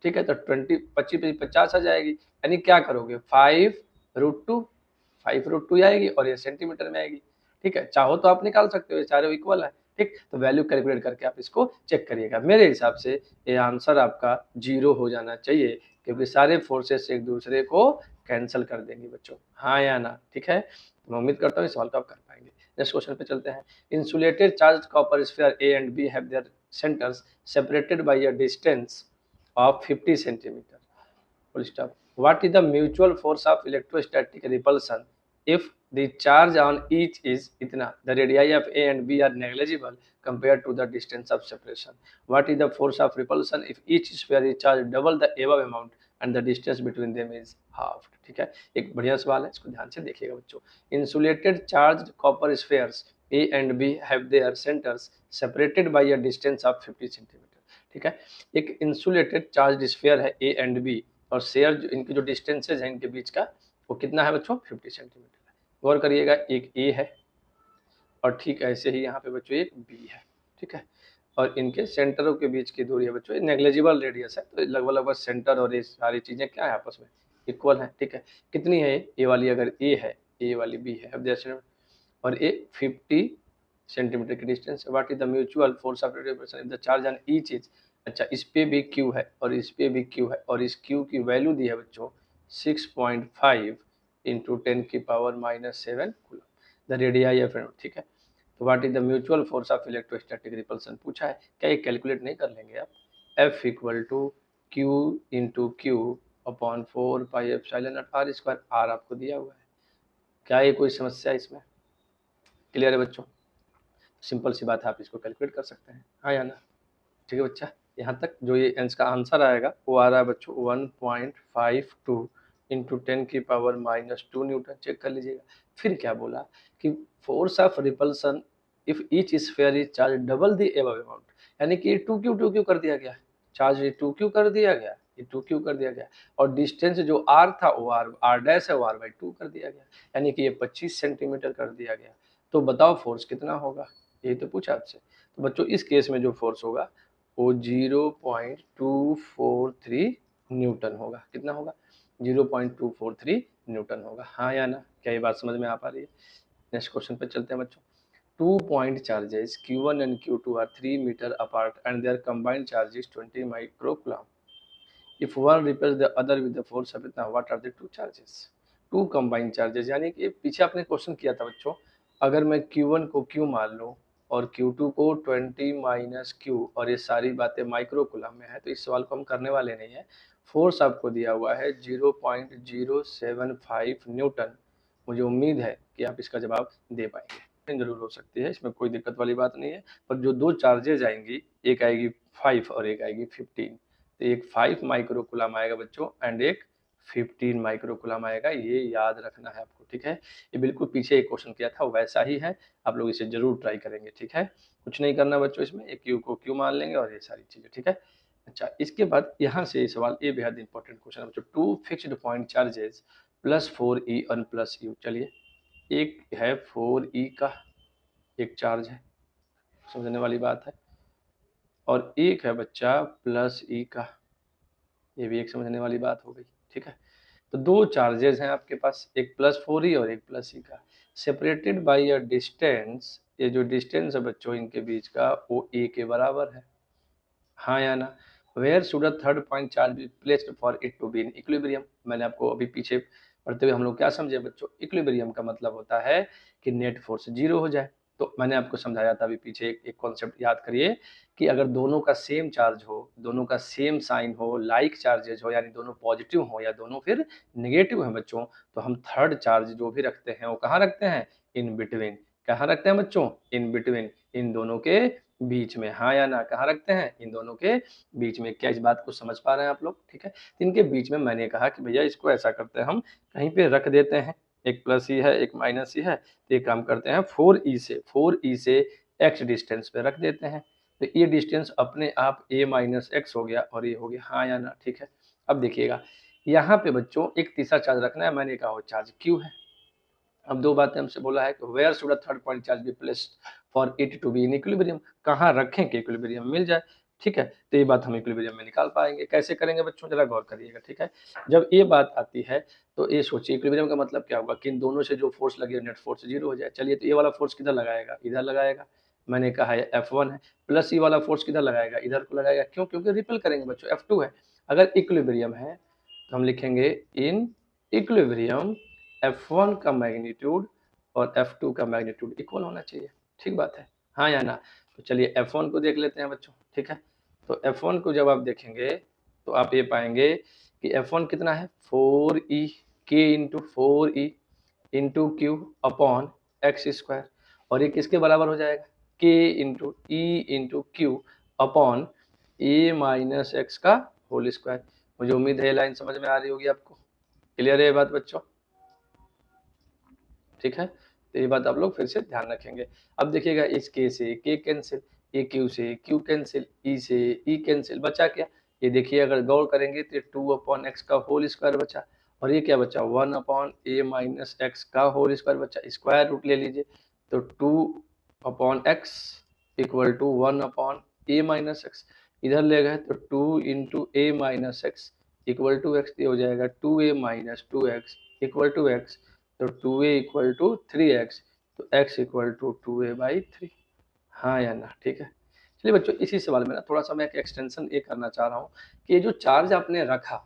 ठीक है, तो 20 50 आ जाएगी। यानी क्या करोगे, 5√2, 5√2 आएगी और ये सेंटीमीटर में आएगी, ठीक है। चाहो तो आप निकाल सकते हो, ये चारों इक्वल है, ठीक। तो वैल्यू कैलकुलेट करके आप इसको चेक करिएगा। मेरे हिसाब से ये आंसर आपका 0 हो जाना चाहिए, क्योंकि सारे फोर्सेस एक दूसरे को कैंसिल कर देंगे बच्चों, हाँ या ना, ठीक है। तो मैं उम्मीद करता हूँ इस सवाल को आप कर पाएंगे। नेक्स्ट क्वेश्चन पे चलते हैं। Insulated charge copper sphere A and B have their centres separated by a distance of 50 centimeter. Full stop. What is the mutual force of electrostatic repulsion if the charge on each is itna? The radii of A and B are negligible compared to the distance of separation. What is the force of repulsion if each sphere is charged double the above amount and the distance between them is half? ठीक है, एक बढ़िया सवाल है, इसको ध्यान से देखिएगा बच्चों। Insulated charged copper spheres A and B have their centers separated by a distance of 50 centimeter. ठीक है, एक इंसुलेटेड चार्ज स्फीयर है ए एंड बी, और शेयर इनकी जो डिस्टेंसेज है इनके बीच का वो कितना है बच्चों, 50 सेंटीमीटर है। गौर करिएगा, एक ए है और ठीक ऐसे ही यहाँ पे बच्चों एक बी है, ठीक है, और इनके सेंटरों के बीच की दूरी है बच्चों, नेग्लिजिबल रेडियस है, तो लगभग लगभग सेंटर और ये सारी चीजें क्या है आपस में इक्वल है, ठीक है। कितनी है ए वाली, अगर ए है, ए वाली बी है, और ए 50 सेंटीमीटर की distance. What is the mutual force of repulsion if the charge on each is, अच्छा इस पे भी क्यू है और इस पे भी क्यू है, और इस क्यू की वैल्यू दी है बच्चों 6.5 into 10⁻⁷ coulomb, the radii of, ठीक है। तो what is the mutual force of electrostatic repulsion पूछा है, क्या ये कैलकुलेट नहीं कर लेंगे आप, F equal to Q into Q upon 4πε0 R square, R आपको दिया हुआ है, क्या ये कोई समस्या है इसमें, क्लियर है बच्चों? सिंपल सी बात है, आप इसको कैलकुलेट कर सकते हैं, हाँ या ना, ठीक है बच्चा। यहाँ तक जो ये इसका आंसर आएगा वो आ रहा है बच्चों 1.52 इंटू 10⁻⁻² न्यूटन, चेक कर लीजिएगा। फिर क्या बोला कि force of repulsion if each sphere is charge double the above amount, यानी कि ये 2q कर दिया गया, चार्ज ये 2q कर दिया गया, ये 2q कर दिया गया, और डिस्टेंस जो r था वो r डैश है, वो r/2 कर दिया गया, यानी कि ये 25 सेंटीमीटर कर दिया गया। तो बताओ फोर्स कितना होगा, यही तो पूछा आपसे। तो बच्चों इस केस में जो फोर्स होगा वो 0.243 न्यूटन होगा, कितना होगा, 0.243 न्यूटन होगा, हाँ या ना, क्या ये बात समझ में आ पा रही है? नेक्स्ट क्वेश्चन पे चलते हैं बच्चों। 2 point charges Q1 and Q2 are 3 meter apart and their combined charge is 20 microcoulomb. If one repels the other with the force of इतना, what are the two charges? Two combined charges, यानी कि पीछे आपने question किया था बच्चों, अगर मैं Q1 को Q मान लूँ और Q2 को 20 - Q, और ये सारी बातें माइक्रोकुलम में है, तो इस सवाल को हम करने वाले नहीं है। फोर्स आपको दिया हुआ है 0.075 न्यूटन। मुझे उम्मीद है कि आप इसका जवाब दे पाएंगे, जरूर हो सकती है, इसमें कोई दिक्कत वाली बात नहीं है, पर जो दो चार्जेज आएंगी, एक आएगी 5 और एक आएगी 15, तो एक 5 माइक्रोकुलम आएगा बच्चों एंड एक 15 माइक्रोकुलम आएगा, ये याद रखना है आपको, ठीक है। ये बिल्कुल पीछे एक क्वेश्चन किया था वैसा ही है, आप लोग इसे जरूर ट्राई करेंगे, ठीक है। कुछ नहीं करना बच्चों, इसमें एक क्यू को क्यू मान लेंगे और ये सारी चीजें, ठीक है। अच्छा, इसके बाद यहाँ से सवाल ये बेहद इंपॉर्टेंट क्वेश्चन है बच्चों। 2 फिक्स्ड पॉइंट चार्जेस +4e और +u, चलिए एक है 4e का एक चार्ज है, समझने वाली बात है, और एक है बच्चा +e का, ये भी एक समझने वाली बात हो गई, ठीक है। तो दो चार्जेस हैं आपके पास, एक +4e और एक +e का, सेपरेटेड बाय अ डिस्टेंस, ये जो डिस्टेंस है बच्चों इनके बीच का वो a के बराबर है, हाँ या ना। Where should a third point charge be placed for it to be in equilibrium, मैंने आपको अभी पीछे पढ़ते हुए हम लोग क्या समझे बच्चों, इक्विलिब्रियम का मतलब होता है कि नेट फोर्स 0 हो जाए। तो मैंने आपको समझाया था अभी पीछे, एक कॉन्सेप्ट याद करिए कि अगर दोनों का सेम चार्ज हो, दोनों का सेम साइन हो, लाइक चार्जेज हो, यानी दोनों पॉजिटिव हो या दोनों फिर नेगेटिव हैं बच्चों, तो हम थर्ड चार्ज जो भी रखते हैं वो कहाँ रखते हैं, इन बिटवीन, कहाँ रखते हैं बच्चों, इन बिटवीन, इन दोनों के बीच में, हाँ या ना, कहाँ रखते हैं, इन दोनों के बीच में। क्या इस बात को समझ पा रहे हैं आप लोग? ठीक है, इनके बीच में मैंने कहा कि भैया इसको ऐसा करते हैं, हम कहीं पे रख देते हैं, एक प्लस ही है एक माइनस ही है, तो एक काम करते हैं 4e से x डिस्टेंस पे रख देते हैं, तो ये डिस्टेंस अपने आप a माइनस एक्स हो गया और ये हो गया, हाँ या ना। ठीक है, अब देखिएगा यहाँ पे बच्चों एक तीसरा चार्ज रखना है, मैंने कहा वो चार्ज q है। अब दो बातें हमसे बोला है कि where should a third point charge be placed for it to be in equilibrium, कहाँ रखें कि इक्विलिब्रियम मिल जाए। ठीक है, तो ये बात हम इक्विलिब्रियम में निकाल पाएंगे, कैसे करेंगे बच्चों जरा गौर करिएगा। ठीक है, जब ये बात आती है तो ये सोचिए इक्विलिब्रियम का मतलब क्या होगा कि इन दोनों से जो फोर्स लगे नेट फोर्स जीरो हो जाए। चलिए, तो ये वाला फोर्स किधर लगाएगा, इधर लगाएगा, मैंने कहा है F1 है, प्लस ये वाला फोर्स किधर लगाएगा, इधर को लगाएगा। क्यों? क्योंकि रिपल करेंगे बच्चों, F2 है। अगर इक्विलिब्रियम है तो हम लिखेंगे इन इक्विलिब्रियम F1 का मैग्नीट्यूड और F2 का मैग्नीट्यूड इक्वल होना चाहिए। ठीक बात है, हाँ या ना। तो चलिए F1 को देख लेते हैं बच्चों। ठीक है, तो F1 को जब आप देखेंगे तो आप ये पाएंगे कि F1 कितना है, 4e k into 4e into Q upon x square, और ये किसके बराबर हो जाएगा, k into E into Q upon A minus X का होल स्क्वायर। मुझे उम्मीद है ये लाइन समझ में आ रही होगी आपको। क्लियर है ये बात बच्चों? ठीक है, तो ये बात आप लोग फिर से ध्यान रखेंगे। अब देखिएगा इस के से के कैंसिल, ए क्यू से क्यू कैंसिल, ई से ई कैंसिल, बचा क्या, ये देखिए अगर गौर करेंगे तो 2/x का होल स्क्वायर बचा, और ये क्या बचा, 1/a माइनस एक्स का होल स्क्वायर बचा। स्क्वायर रूट ले लीजिए, तो 2/x equal to 1/a minus x, इधर ले गए तो 2 into a minus x equal to x, ये हो जाएगा 2a minus 2x equal to x, तो 2a इक्वल टू 3x, तो x इक्वल टू 2a/3, हाँ या ना। ठीक है, चलिए बच्चों इसी सवाल में ना थोड़ा सा मैं एक एक्सटेंशन ये करना चाह रहा हूँ कि ये जो चार्ज आपने रखा,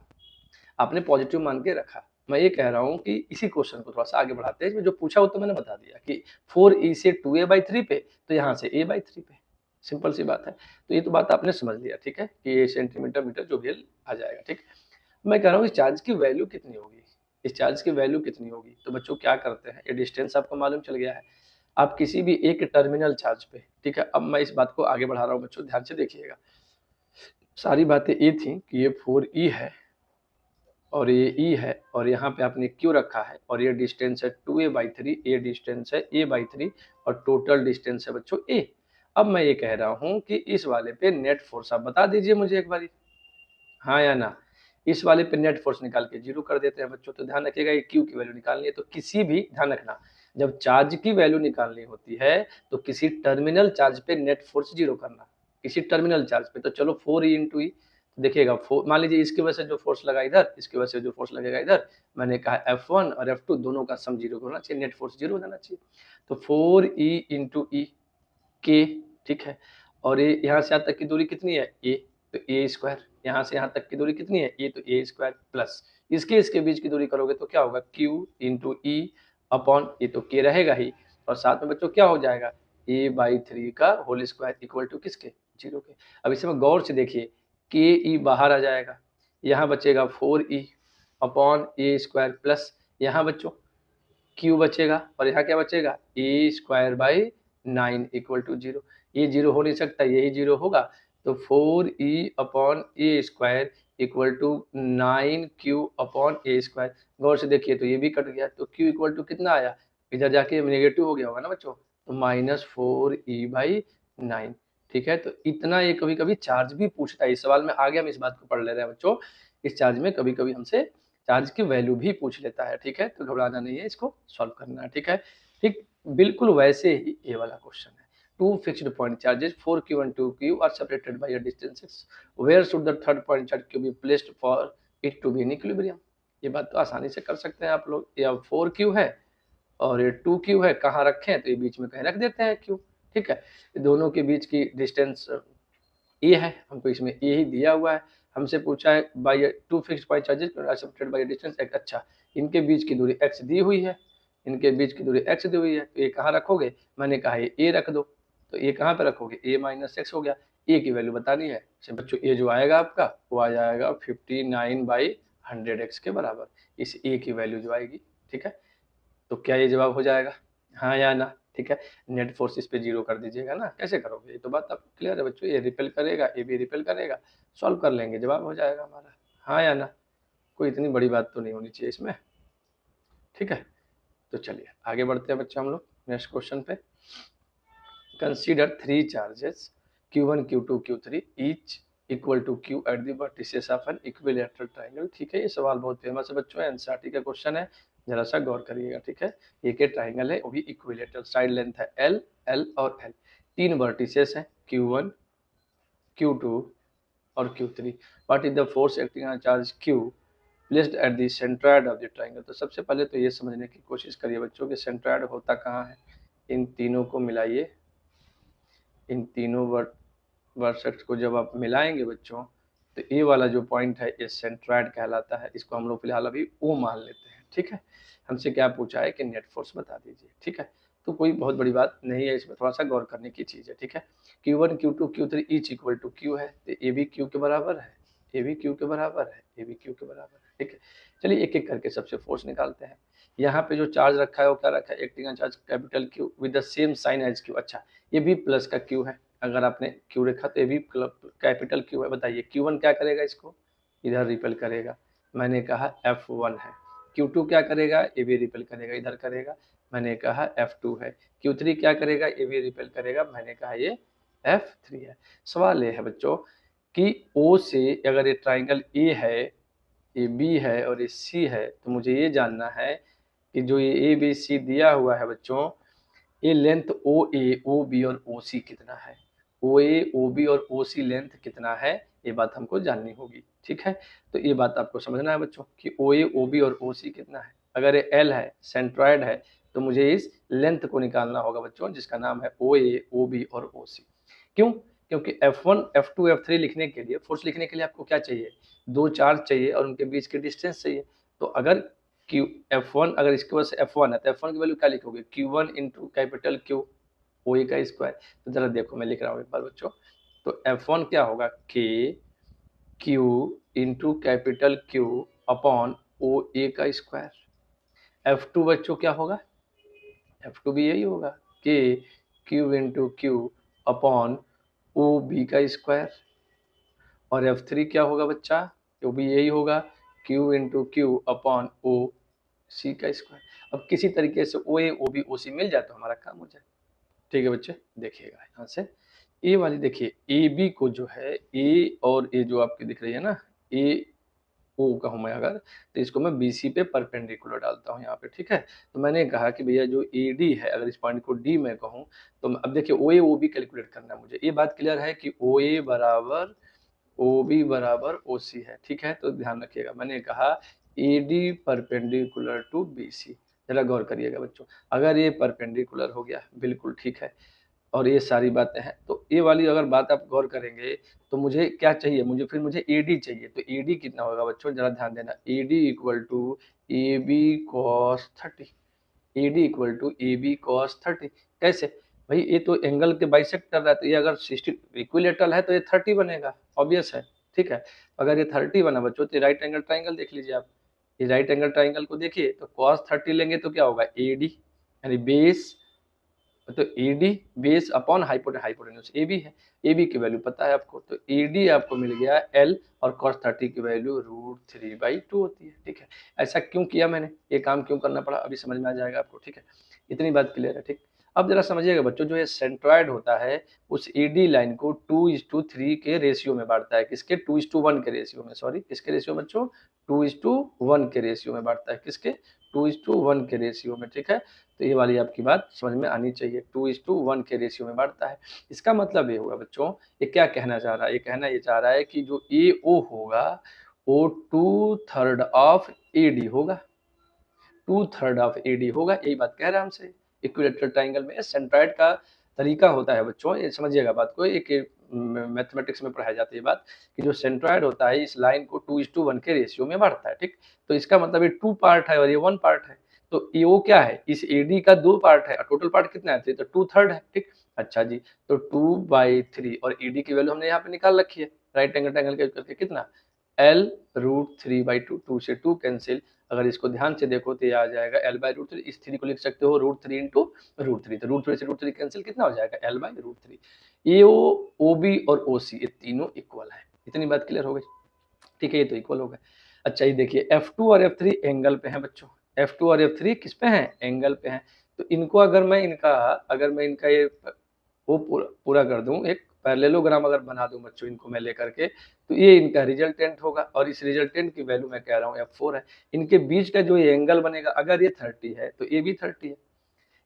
आपने पॉजिटिव मान के रखा, मैं ये कह रहा हूँ कि इसी क्वेश्चन को थोड़ा सा आगे बढ़ाते हैं। इसमें जो पूछा वो तो मैंने बता दिया कि 4e से 2a/3 पे, तो यहाँ से a/3 पे, सिंपल सी बात है। तो ये तो बात आपने समझ लिया। ठीक है, कि ये सेंटीमीटर मीटर जो भी आ जाएगा। ठीक, मैं कह रहा हूँ इस चार्ज की वैल्यू कितनी होगी, इस चार्ज की वैल्यू कितनी होगी। तो बच्चों क्या करते हैं, ये डिस्टेंस आपको मालूम चल गया है, आप किसी भी एक टर्मिनल चार्ज पे, ठीक है, अब मैं इस बात को आगे बढ़ा रहा हूँ बच्चों, ध्यान से देखिएगा। सारी बातें ये थी कि ये 4e है और ये e है और यहाँ पे आपने q रखा है और ये डिस्टेंस है 2a/3, ये डिस्टेंस है a/3 और टोटल डिस्टेंस है बच्चों a। अब मैं ये कह रहा हूँ कि इस वाले पे नेट फोर्स आप बता दीजिए मुझे एक बारी, हाँ या ना। इस वाले पे नेट फोर्स निकाल के जीरो कर देते हैं बच्चों। तो ध्यान रखिएगा ये क्यू की वैल्यू निकालनी है, तो किसी भी, ध्यान रखना, जब चार्ज की वैल्यू निकालनी होती है तो किसी टर्मिनल चार्ज पे नेट फोर्स जीरो करना, किसी टर्मिनल चार्ज पे। तो चलो 4e इंटू ई, देखिएगा मान लीजिए इसकी वजह से जो फोर्स लगा इधर, इसकी वजह से जो फोर्स लगेगा इधर, मैंने कहा F1 और F2 दोनों का सम जीरो होना चाहिए, नेट फोर्स जीरो हो जाना चाहिए। तो 4e इंटू ई के, ठीक है, और ये यहाँ से यहाँ तक की दूरी कितनी है, ए, तो ए स्क्वायर, यहाँ से यहाँ तक की दूरी कितनी है, ये तो ए स्क्वायर प्लस इसके बीच की दूरी करोगे तो क्या होगा, क्यू इंटू ई अपॉन, ये तो के रहेगा ही, और साथ में बच्चों क्या हो जाएगा, a/3 का होल स्क्वायर इक्वल टू किसके, जीरो के। अब इसमें गौर से देखिए, के ई बाहर आ जाएगा, यहाँ बचेगा 4e upon A square plus, यहाँ बच्चों क्यू बचेगा और यहाँ क्या बचेगा, a² 9 इक्वल टू जीरो। ये जीरो हो नहीं सकता, यही जीरो होगा, तो 4e upon A square equal to 9q upon A square. गौर से देखिए तो ये भी कट गया, तो q इक्वल टू कितना आया, इधर जाके नेगेटिव हो गया होगा ना बच्चों, तो -4e/9। ठीक है, तो इतना ये कभी कभी चार्ज भी पूछता है, इस सवाल में आगे हम इस बात को पढ़ ले रहे हैं बच्चों, इस चार्ज में कभी कभी हमसे चार्ज की वैल्यू भी पूछ लेता है। ठीक है, तो घबराना नहीं है, इसको सॉल्व करना है। ठीक है, ठीक बिल्कुल वैसे ही ये वाला क्वेश्चन है, two fixed point charges 4q and 2q are separated by a distances, where should the third point charge q be placed for it to be in equilibrium. ये बात तो आसानी से कर सकते हैं आप लोग, ये अब 4q है और ये 2q है, कहाँ रखें, तो ये बीच में कहीं रख देते हैं q। ठीक है, दोनों के बीच की डिस्टेंस ए है, हमको इसमें ए ही दिया हुआ है, हमसे पूछा है by two fixed point charges separated by distance x। अच्छा, इनके बीच की दूरी x दी हुई है, इनके बीच की दूरी x दी हुई है, तो ये कहाँ रखोगे, मैंने कहा ये a रख दो, तो ये कहाँ पे रखोगे, a माइनस एक्स हो गया, a की वैल्यू बतानी है बच्चों, ये जो आएगा आपका वो आ जाएगा 59/100x के बराबर, इस a की वैल्यू जो आएगी। ठीक है, तो क्या ये जवाब हो जाएगा, हाँ या ना। ठीक है। नेट फोर्स इस पे 0 कर दीजिएगा ना, कैसे करोगे, ये तो बात आप क्लियर है बच्चों, ये रिपेल करेगा, ये भी रिपेल करेगा, सॉल्व कर लेंगे, जवाब हो जाएगा हमारा, हाँ या ना, कोई इतनी बड़ी बात तो नहीं होनी चाहिए इसमें, ठीक है। तो चलिए आगे बढ़ते हैं बच्चे हम लोग नेक्स्ट क्वेश्चन पे। Consider 3 charges Q1, Q2, Q3 each equal to Q at the vertices of an equilateral triangle, ठीक है। ये सवाल बहुत फेमस है बच्चों, एनसीईआरटी का क्वेश्चन है, जरा सा गौर करिएगा, ठीक है। एक ट्रायंगल है, वो भी इक्विलैटरल, साइड लेंथ है L, L और L, 3 वर्टिसेस हैं Q1, Q2 और Q3। What is the force acting on charge Q placed at the centroid of the triangle. तो सबसे पहले तो ये समझने की कोशिश करिए बच्चों कि सेंट्रोइड होता कहाँ है, इन तीनों को मिलाइए, इन तीनों वर्सेट्स को जब आप मिलाएंगे बच्चों, तो ये वाला जो पॉइंट है ये सेंट्रोइड कहलाता है, इसको हम लोग फिलहाल अभी O मान लेते हैं, ठीक है। हमसे क्या पूछा है कि नेट फोर्स बता दीजिए, ठीक है। तो कोई बहुत बड़ी बात नहीं है, इसमें थोड़ा सा गौर करने की चीज़ है, ठीक है। Q1, Q2, Q3 each equal to Q है, तो ए भी Q के बराबर है, ए भी Q के बराबर है, ए भी Q के बराबर है, ठीक है। चलिए एक एक करके सबसे फोर्स निकालते हैं। यहाँ पे जो चार्ज रखा है वो क्या रखा है, acting on charge capital Q with the same sign as Q। अच्छा, ये भी प्लस का Q है, अगर आपने Q रखा तो ये भी कैपिटल Q है। बताइए Q1 क्या करेगा, इसको इधर रिपेल करेगा, मैंने कहा F1 है। Q2 क्या करेगा, ये भी रिपेल करेगा, इधर करेगा, मैंने कहा F2 है। Q3 क्या करेगा, ये भी रिपेल करेगा, मैंने कहा ये F3 है। सवाल ये है बच्चों कि O से अगर ये ट्राइंगल A है, ये B है और ये C है, तो मुझे ये जानना है कि जो ये ABC दिया हुआ है बच्चों, ये लेंथ OA, OB और OC कितना है, OA, OB और OC लेंथ कितना है, ये बात हमको जाननी होगी, ठीक है। तो ये बात आपको समझना है बच्चों कि OA, OB और OC कितना है। अगर ये L है, सेंट्रॉयड है, तो मुझे इस लेंथ को निकालना होगा बच्चों, जिसका नाम है OA, OB और OC। क्यों, क्योंकि F1, F2, F3 लिखने के लिए, फोर्स लिखने के लिए आपको क्या चाहिए, 2 चार्ज चाहिए और उनके बीच की डिस्टेंस चाहिए। तो अगर F1, अगर इसके वजह से F1 है तो F1 की वैल्यू क्या लिखोगे, Q1 into capital Q, OA का स्क्वायर। तो जरा देखो मैं लिख रहा हूँ एक बार बच्चों, तो F1 क्या होगा, K Q into capital Q upon OA का स्क्वायर। F2 बच्चों क्या होगा, F2 भी यही होगा, K Q into Q upon OB का स्क्वायर। और F3 क्या होगा बच्चा, वो भी यही होगा, Q into Q upon OC का स्क्वायर। अब किसी तरीके से OA, OB, OC मिल जाए तो हमारा काम हो जाए, ठीक है बच्चे। देखिएगा यहाँ से ए वाली, देखिए AB को जो है, A और A जो आपकी दिख रही है ना, AO कहूँ मैं अगर, तो इसको मैं BC पे परपेंडिकुलर डालता हूँ यहाँ पे, ठीक है। तो मैंने कहा कि भैया जो AD है, अगर इस पॉइंट को D मैं कहूँ, तो अब देखिए OA, OB कैलकुलेट करना है मुझे, ये बात क्लियर है कि OA बराबर OB बराबर OC है, ठीक है। तो ध्यान रखिएगा, मैंने कहा AD परपेंडिकुलर टू BC, जरा गौर करिएगा बच्चों, अगर ये परपेंडिकुलर हो गया बिल्कुल ठीक है, और ये सारी बातें हैं, तो ये वाली अगर बात आप गौर करेंगे तो मुझे क्या चाहिए, मुझे AD चाहिए। तो AD कितना होगा बच्चों, जरा ध्यान देना, AD equal to AB cos 30, AD equal to AB cos 30। कैसे भाई, ये तो एंगल के बाइसेक्ट कर रहा है, तो ये अगर 60 इक्विलेटरल है तो ये 30 बनेगा, ऑब्वियस है, ठीक है। अगर ये 30 बना बच्चों तो राइट एंगल ट्राइंगल देख लीजिए आप, ये राइट एंगल ट्राइंगल को देखिए, तो cos 30 लेंगे तो क्या होगा, AD यानी बेस, तो AD base upon hypotenuse AB है, AB की वैल्यू पता है आपको, तो AD आपको मिल गया L और cos 30 की वैल्यू √3/2 होती है, ठीक है। ऐसा क्यों किया मैंने, ये काम क्यों करना पड़ा, अभी समझ में आ जाएगा आपको, ठीक है। इतनी बात क्लियर है, ठीक। अब जरा समझिएगा बच्चों, जो ये सेंट्रॉयड होता है उस AD लाइन को 2:3 के रेशियो में बांटता है, किसके, 2:1 के रेशियो में, सॉरी किसके रेशियो में बच्चों, 2:1 के रेशियो में बांटता है, किसके, 2:1 के रेशियो में, ठीक है। तो ये वाली आपकी बात समझ में आनी चाहिए, 2:1 के रेशियो में बांटता है। इसका मतलब ये होगा बच्चों, ये क्या कहना चाह रहा है, ये कहना ये चाह रहा है कि जो AO होगा वो 2/3 ऑफ AD होगा, 2/3 ऑफ AD होगा, यही बात कह रहा है हमसे। इक्विलेटरल ट्राइंगल में सेंट्रॉइड का तरीका होता है बच्चों, ये समझिएगा बात को, एक मैथमेटिक्स में पढ़ाई जाती है बात कि जो सेंट्रॉइड होता है इस लाइन को 2:1 के रेशियो में बांटता है, ठीक। तो इसका मतलब ये 2 पार्ट है और ये 1 पार्ट है, तो ये वो क्या है, इस AD का 2 पार्ट है और टोटल पार्ट कितना है, तो 2/3 है, ठीक। अच्छा जी, तो 2/3 और AD की वैल्यू हमने यहाँ पे निकाल रखी है, राइट एंगल ट्रायंगल करके कितना, L√3/2, 2 से 2 कैंसिल, अगर इसको ध्यान से देखो तो ये आ जाएगा L/√3, इस 3 को लिख सकते हो √3 इंटू √3, तो √3 से √3 कैंसिल कितना हो जाएगा L/√3। ये OB और OC ये तीनों इक्वल है, इतनी बात क्लियर हो गई, ठीक है, ये तो इक्वल हो गए। अच्छा ये देखिए F2 और F3 एंगल पे हैं बच्चों, F2 और F3 किस पे हैं, एंगल पे हैं, तो इनको अगर मैं इनका ये वो पूरा कर दूं, एक पैरेललोग्राम अगर बना दूं बच्चों इनको मैं लेकर के, तो ये इनका रिजल्टेंट होगा, और इस रिजल्टेंट की वैल्यू मैं कह रहा हूँ F4 है। इनके बीच का जो ये एंगल बनेगा, अगर ये 30 है तो ये भी 30 है,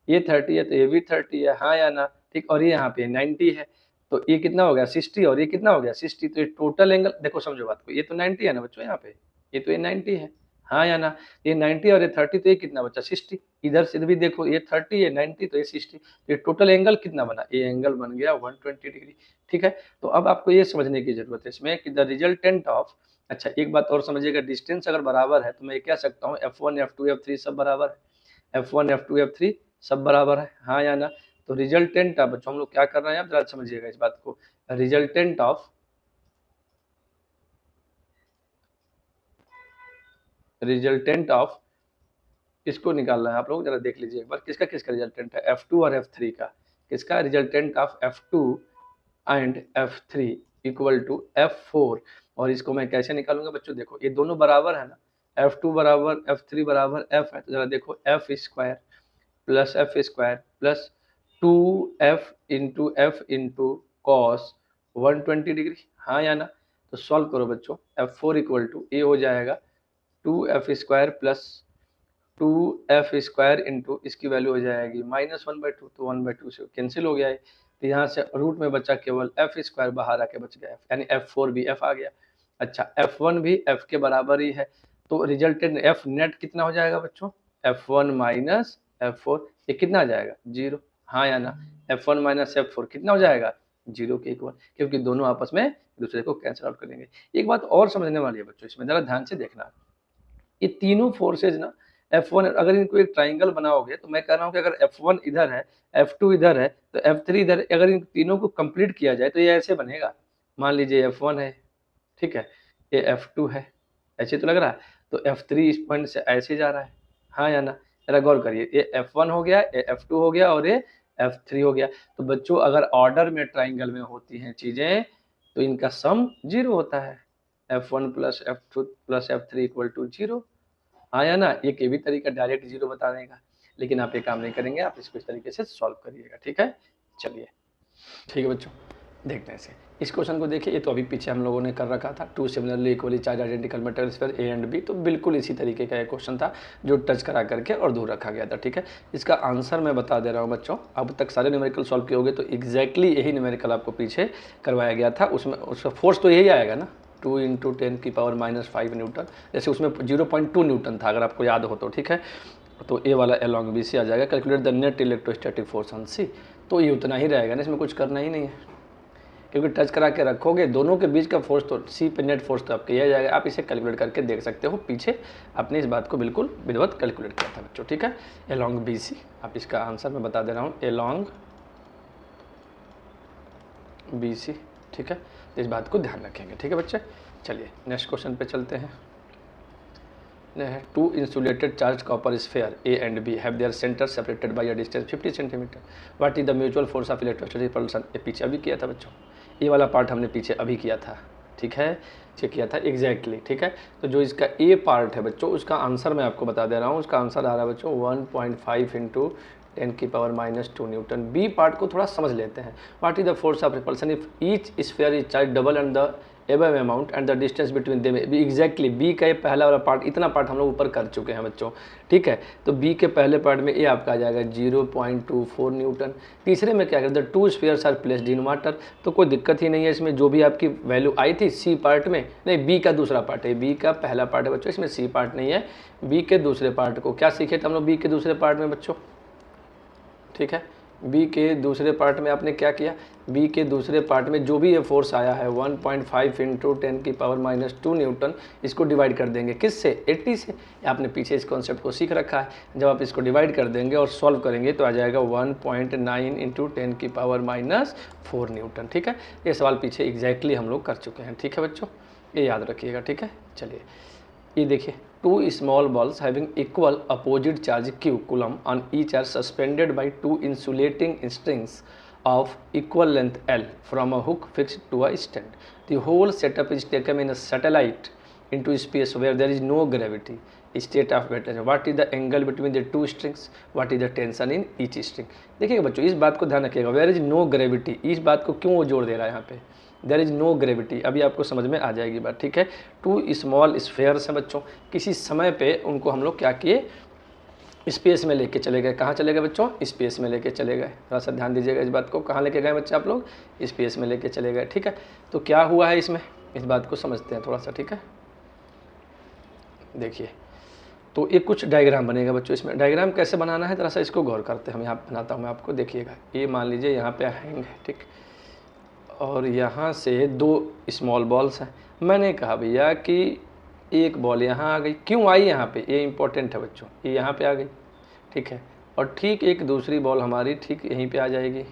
ये 30 है तो ये भी 30 है, हाँ या ना, ठीक, और ये यहाँ पे 90 है, तो ये कितना हो गया 60, और ये कितना हो गया 60, तो ये टोटल एंगल देखो, समझो बात को, ये तो 90 है ना बच्चों, यहाँ पे ये तो ये 90 है, हाँ या ना, ये 90 और ये 30, तो ये कितना बचा 60, इधर से भी देखो ये 30 है 90 तो ये 60, तो ये टोटल एंगल कितना बना, ये एंगल बन गया 120 डिग्री, ठीक है। तो अब आपको ये समझने की जरूरत है इसमें कि द रिजल्टेंट ऑफ, अच्छा एक बात और समझिएगा, डिस्टेंस अगर बराबर है तो मैं कह सकता हूँ F1 F2 F3 सब बराबर है, F1 F2 F3 सब बराबर है, हाँ या ना। तो रिजल्टेंट ऑफ बच्चों हम लोग क्या कर रहे हैं, आप जरा समझिएगा इस बात को, रिजल्टेंट ऑफ इसको निकालना है, आप लोग जरा देख लीजिए एक बार, किसका किसका रिजल्टेंट है, F2 और F3 का, किसका resultant of F2 and F3 equal to F4, और इसको मैं कैसे निकालूंगा बच्चों, देखो ये दोनों बराबर है ना, F2 बराबर F3 बराबर F है, तो जरा देखो F square plus F² plus 2F cos 120 degree, हाँ या ना। तो सॉल्व करो बच्चों, F4 इक्वल टू ये हो जाएगा 2F² प्लस 2F² इंटू इसकी वैल्यू हो जाएगी -1/2, तो 1/2 से कैंसिल हो गया है, तो यहाँ से रूट में बचा केवल F² बाहर आके बच गया, यानी F4 भी F आ गया। अच्छा F1 भी F के बराबर ही है, तो रिजल्टेंट F नेट कितना हो जाएगा बच्चों, F1 माइनस F4, ये कितना आ जाएगा 0, हाँ या ना, F1 माइनस F4 कितना हो जाएगा 0 के इक्वल, क्योंकि दोनों आपस में दूसरे को कैंसिल आउट करेंगे। एक बात और समझने वाली है बच्चों, इसमें जरा ध्यान से देखना, ये तीनों फोर्सेज ना F1 अगर इनको एक ट्राइंगल बनाओगे, तो मैं कह रहा हूँ कि अगर F1 इधर है, F2 इधर है, तो F3 इधर, अगर इन तीनों को कंप्लीट किया जाए तो ये ऐसे बनेगा, मान लीजिए F1 है, ठीक है, ये F2 है, ऐसे तो लग रहा है, तो F3 इस पॉइंट से ऐसे जा रहा है, हाँ या ना, जरा गौर करिए, ये F1 हो गया, ये F2 हो गया, और ये F3 हो गया। तो बच्चों अगर ऑर्डर में ट्राइंगल में होती हैं चीजें, तो इनका सम 0 होता है, F1 plus F2 plus F3 equal to 0, हाँ या ना। ये भी तरीका डायरेक्ट 0 बताने का, लेकिन आप ये काम नहीं करेंगे, आप इसको इस तरीके से सॉल्व करिएगा, ठीक है। चलिए ठीक है बच्चों, देखते हैं इसे, इस क्वेश्चन को देखिए, ये तो अभी पीछे हम लोगों ने कर रखा था, 2 similarly equally charge identical metal sphere A and B, तो बिल्कुल इसी तरीके का एक क्वेश्चन था जो टच करा करके और दूर रखा गया था, ठीक है। इसका आंसर मैं बता दे रहा हूँ बच्चों, अब तक सारे न्यूमेरिकल सॉल्व किए होंगे, तो एग्जैक्टली यही न्यूमेरिकल आपको पीछे करवाया गया था, उसमें उसका फोर्स तो यही आएगा ना, 2 × 10⁻⁵ न्यूटन, जैसे उसमें 0.2 न्यूटन था अगर आपको याद हो तो, ठीक है। तो ए वाला along BC आ जाएगा, calculate the net electrostatic force on C, तो ये उतना ही रहेगा ना, इसमें कुछ करना ही नहीं है, क्योंकि टच करा के रखोगे दोनों के बीच का फोर्स, तो C पे नेट फोर्स तो आपके यह जाएगा, आप इसे कैलकुलेट करके देख सकते हो, पीछे आपने इस बात को बिल्कुल विधिवत कैलकुलेट किया था बच्चों, ठीक है। along BC, आप इसका आंसर मैं बता दे रहा हूँ, along BC, ठीक है, इस बात को ध्यान रखेंगे, ठीक है बच्चे। चलिए नेक्स्ट क्वेश्चन पे चलते हैं। 2 insulated charged copper sphere A and B have their center separated by a distance 50 cm. What is the mutual force of electrostatic repulsion? ये पीछे अभी किया था बच्चों, ये वाला पार्ट हमने पीछे अभी किया था, ठीक है, चेक किया था एग्जैक्टली, ठीक है। तो जो इसका ए पार्ट है बच्चों, उसका आंसर मैं आपको बता दे रहा हूँ, उसका आंसर आ रहा है बच्चों 1.5 × 10⁻⁻² न्यूटन। बी पार्ट को थोड़ा समझ लेते हैं, what is the force of repulsion if each sphere is charge double and the above amount and the distance between them. Exactly B का ये पहला वाला पार्ट, इतना पार्ट हम लोग ऊपर कर चुके हैं बच्चों, ठीक है। तो बी के पहले पार्ट में ये आपका आ जाएगा 0.24 न्यूटन। तीसरे में क्या करते हैं, 2 spheres are placed in water, तो कोई दिक्कत ही नहीं है इसमें, जो भी आपकी वैल्यू आई थी सी पार्ट में, नहीं बी का दूसरा पार्ट है, बी का पहला पार्ट है बच्चों, इसमें सी पार्ट नहीं है। बी के दूसरे पार्ट को क्या सीखे थे हम लोग बी के दूसरे पार्ट में बच्चों, ठीक है। बी के दूसरे पार्ट में आपने क्या किया, बी के दूसरे पार्ट में जो भी ये फोर्स आया है 1.5 × 10⁻² न्यूटन, इसको डिवाइड कर देंगे किससे, 80 से। आपने पीछे इस कॉन्सेप्ट को सीख रखा है, जब आप इसको डिवाइड कर देंगे और सॉल्व करेंगे तो आ जाएगा 1.9 × 10⁻⁴ न्यूटन, ठीक है। ये सवाल पीछे एग्जैक्टली हम लोग कर चुके हैं, ठीक है बच्चों। ये याद रखिएगा, ठीक है। चलिए ये देखिए, two small balls having equal opposite charge q coulomb on each are suspended by two insulating strings of equal length L from a hook fixed to a stand. The whole setup is taken in a satellite into space where there is no gravity. State of wetness. What is the angle between the two strings? What is the tension in each string? देखिएगा बच्चों, इस बात को ध्यान रखिएगा, where is no gravity, इस बात को क्यों वो जोड़ दे रहा है यहाँ पे, there is no gravity, अभी आपको समझ में आ जाएगी बात, ठीक है। टू स्मॉल स्फेयर्स हैं बच्चों, किसी समय पे उनको हम लोग क्या किए, स्पेस में लेके चले गए। कहाँ चले गए बच्चों, स्पेस में लेके चले गए। थोड़ा सा ध्यान दीजिएगा इस बात को, कहाँ लेके गए बच्चे आप लोग, स्पेस में लेके चले गए, ठीक है। तो क्या हुआ है इसमें, इस बात को समझते हैं थोड़ा सा, ठीक है। देखिए तो ये कुछ डायग्राम बनेगा बच्चों, इसमें डायग्राम कैसे बनाना है, थोड़ा सा इसको गौर करते हैं हम। यहाँ बनाता हूँ मैं आपको, देखिएगा। ये मान लीजिए यहाँ पे हैंग है, ठीक, और यहाँ से दो स्मॉल बॉल्स हैं। मैंने कहा भैया कि एक बॉल यहाँ आ गई, क्यों आई यहाँ पे, ये इंपॉर्टेंट है बच्चों, ये यहाँ पे आ गई, ठीक है। और ठीक एक दूसरी बॉल हमारी ठीक यहीं पे आ जाएगी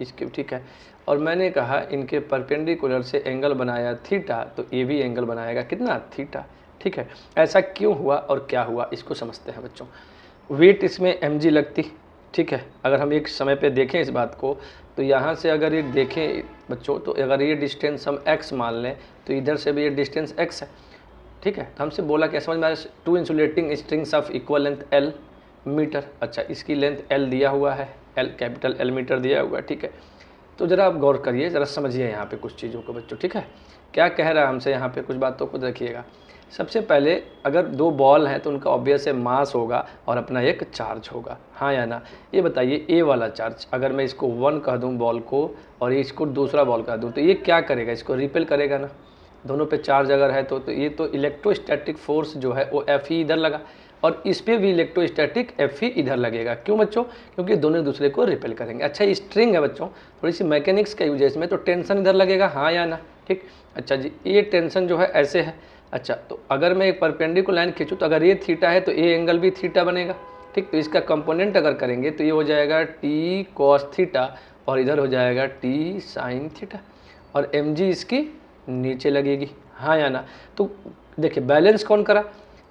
इसके, ठीक है। और मैंने कहा इनके परपेंडिकुलर से एंगल बनाया थीटा, तो ये भी एंगल बनाएगा कितना, थीटा, ठीक है। ऐसा क्यों हुआ और क्या हुआ, इसको समझते हैं बच्चों। वेट इसमें mg लगती, ठीक है। अगर हम एक समय पे देखें इस बात को, तो यहाँ से अगर ये देखें बच्चों, तो अगर ये डिस्टेंस हम x मान लें, तो इधर से भी ये डिस्टेंस x है, ठीक है। तो हमसे बोला क्या, समझ में आया, two insulating strings of equal length L metre. अच्छा, इसकी लेंथ L दिया हुआ है, L कैपिटल L मीटर दिया हुआ है, ठीक है। तो ज़रा आप गौर करिए, ज़रा समझिए यहाँ पे कुछ चीज़ों को बच्चों, ठीक है। क्या कह रहा है हमसे यहाँ पे, कुछ बातों को देखिएगा। सबसे पहले अगर दो बॉल हैं तो उनका ऑब्वियस है मास होगा और अपना एक चार्ज होगा, हाँ या ना। ये बताइए, ए वाला चार्ज अगर मैं इसको 1 कह दूँ बॉल को, और इसको दूसरा बॉल कह दूँ, तो ये क्या करेगा, इसको रिपेल करेगा ना। दोनों पे चार्ज अगर है तो ये तो इलेक्ट्रोस्टैटिक फोर्स जो है वो Fe इधर लगा, और इस पे भी इलेक्ट्रोस्टैटिक Fe इधर लगेगा। क्यों बच्चों, क्योंकि दोनों एक दूसरे को रिपेल करेंगे। अच्छा, ये स्ट्रिंग है बच्चों, थोड़ी सी मैकेनिक्स का यूज है इसमें, तो टेंशन इधर लगेगा, हाँ या ना, ठीक। अच्छा जी, ये टेंशन जो है ऐसे है। अच्छा, तो अगर मैं एक परपेंडिकुलर लाइन खींचूँ, तो अगर ये थीटा है तो ये एंगल भी थीटा बनेगा, ठीक। तो इसका कंपोनेंट अगर करेंगे तो ये हो जाएगा टी कॉस थीटा, और इधर हो जाएगा टी साइन थीटा, और mg इसकी नीचे लगेगी, हाँ या ना। तो देखिए बैलेंस कौन करा,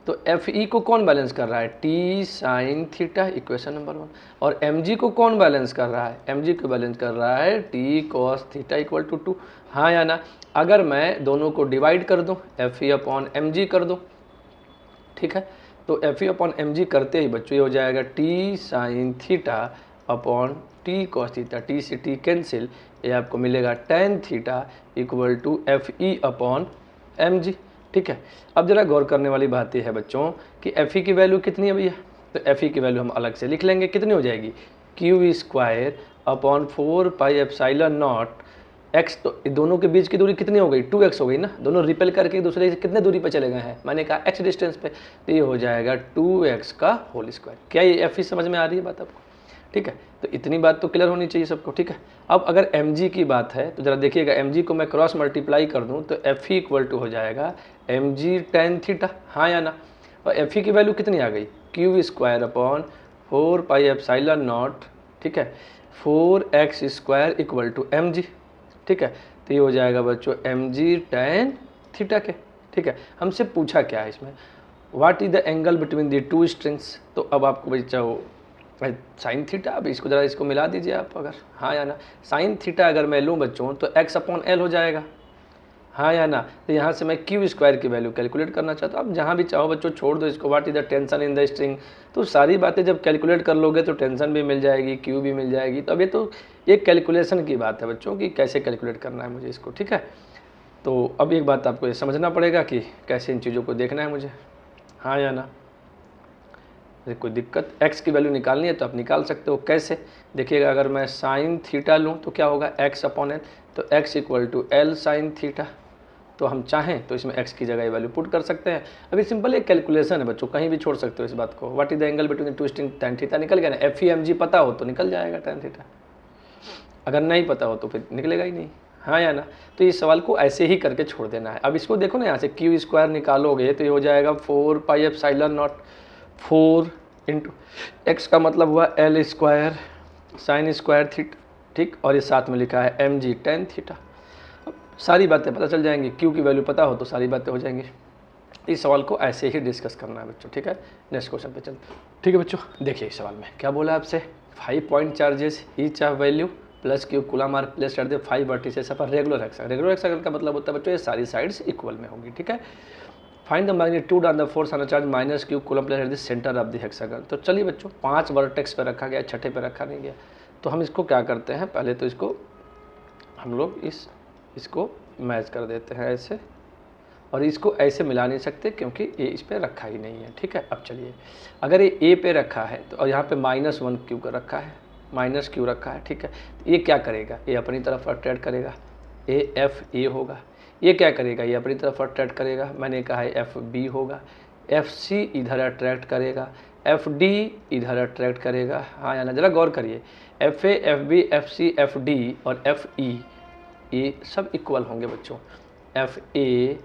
तो Fe को कौन बैलेंस कर रहा है, T sine theta, equation number 1। और mg को कौन बैलेंस कर रहा है, mg को बैलेंस कर रहा है T cos theta equal to 2, हाँ या ना। अगर मैं दोनों को डिवाइड कर दूँ, Fe अपॉन mg कर दूँ, ठीक है। तो Fe अपॉन mg करते ही बच्चों ये हो जाएगा T sine theta upon T cos theta, T से टी कैंसिल, ये आपको मिलेगा tan theta equal to Fe upon mg, ठीक है। अब जरा गौर करने वाली बात यह है बच्चों कि Fe की वैल्यू कितनी है भैया, तो Fe की वैल्यू हम अलग से लिख लेंगे, कितनी हो जाएगी, Q square upon 4 pi epsilon not x। तो दोनों के बीच की दूरी कितनी हो गई, 2x हो गई ना, दोनों रिपेल करके एक दूसरे से कितने दूरी पर चले गए हैं, मैंने कहा x डिस्टेंस पे, तो ये हो जाएगा 2x का होल स्क्वायर। क्या ये Fe समझ में आ रही है बात आपको, ठीक है। तो इतनी बात तो क्लियर होनी चाहिए सबको, ठीक है। अब अगर mg की बात है तो जरा देखिएगा, mg को मैं क्रॉस मल्टीप्लाई कर दूं तो Fe इक्वल टू हो जाएगा mg टेन थीटा, हाँ या ना। और Fe की वैल्यू कितनी आ गई, Q square upon 4 pi epsilon not, ठीक है, 4x square equal to mg, ठीक है। तो ये हो जाएगा बच्चों mg टेन थीटा के, ठीक है। हमसे पूछा क्या है इसमें, what is the angle between the two strings, तो अब आपको बच्चा हो साइन थीटा, अब इसको जरा इसको मिला दीजिए आप अगर, हाँ या ना। साइन थीटा अगर मैं लूँ बच्चों तो x अपॉन एल हो जाएगा, हाँ या ना। तो यहाँ से मैं क्यू स्क्वायर की वैल्यू कैलकुलेट करना चाहता हूँ। अब जहाँ भी चाहो बच्चों छोड़ दो इसको, what is the tension in the string, तो सारी बातें जब कैलकुलेट कर लोगे तो टेंशन भी मिल जाएगी, क्यू भी मिल जाएगी। तो अब ये तो एक कैलकुलेशन की बात है बच्चों कि कैसे कैलकुलेट करना है मुझे इसको, ठीक है। तो अब एक बात आपको ये समझना पड़ेगा कि कैसे इन चीज़ों को देखना है मुझे, हाँ या ना। कोई दिक्कत, x की वैल्यू निकालनी है तो आप निकाल सकते हो, कैसे देखिएगा। अगर मैं साइन थीटा लूँ तो क्या होगा, x अपॉन एल, तो x equal to L sine theta. तो हम चाहें तो इसमें x की जगह वैल्यू पुट कर सकते हैं। अभी सिंपल एक कैलकुलेशन है बच्चों, कहीं भी छोड़ सकते हो इस बात को। What is the angle between two string, tan theta निकल गया ना। Fe mg पता हो तो निकल जाएगा टेन थीटा, अगर नहीं पता हो तो फिर निकलेगा ही नहीं, हाँ या ना। तो इस सवाल को ऐसे ही करके छोड़ देना है। अब इसको देखो ना, यहाँ से क्यू स्क्वायर निकालोगे तो ये हो जाएगा 4 pi epsilon not, 4 into x का मतलब हुआ L square sine square theta, ठीक। और ये साथ में लिखा है mg टेन थीटा। सारी बातें पता चल जाएंगी, क्यू की वैल्यू पता हो तो सारी बातें हो जाएंगी। इस सवाल को ऐसे ही डिस्कस करना है बच्चों, ठीक है। नेक्स्ट क्वेश्चन पे चलते हैं, ठीक है बच्चों। देखिए इस सवाल में क्या बोला आपसे, 5 point charges each of value plus q coulomb are placed at the 5 vertices of a regular hexagon. Regular hexagon का मतलब होता है बच्चों ये सारी साइड्स इक्वल में होंगी, ठीक है। Find the magnitude on the force on the charge minus Q coulomb placed at the centre of the hexagon. तो चलिए बच्चों 5 वर्टेक्स पे रखा गया, छठे पे रखा नहीं गया, तो हम इसको क्या करते हैं, पहले तो इसको हम लोग इसको मैच कर देते हैं ऐसे, और इसको ऐसे मिला नहीं सकते क्योंकि ये इस पे रखा ही नहीं है, ठीक है। अब चलिए अगर ये ए पे रखा है तो और यहाँ पे -1 क्यू का रखा है, माइनस क्यू रखा है, ठीक है। तो ये क्या करेगा, ये अपनी तरफ अट्रैक्ट करेगा, ए एफ ए होगा। ये क्या करेगा, ये अपनी तरफ अट्रैक्ट करेगा, मैंने कहा है एफ बी होगा। एफ सी इधर अट्रैक्ट करेगा, एफ डी इधर अट्रैक्ट करेगा। हाँ या ना, ज़रा गौर करिए, F A F B F C F D और एफ ई ये सब इक्वल होंगे बच्चों। F A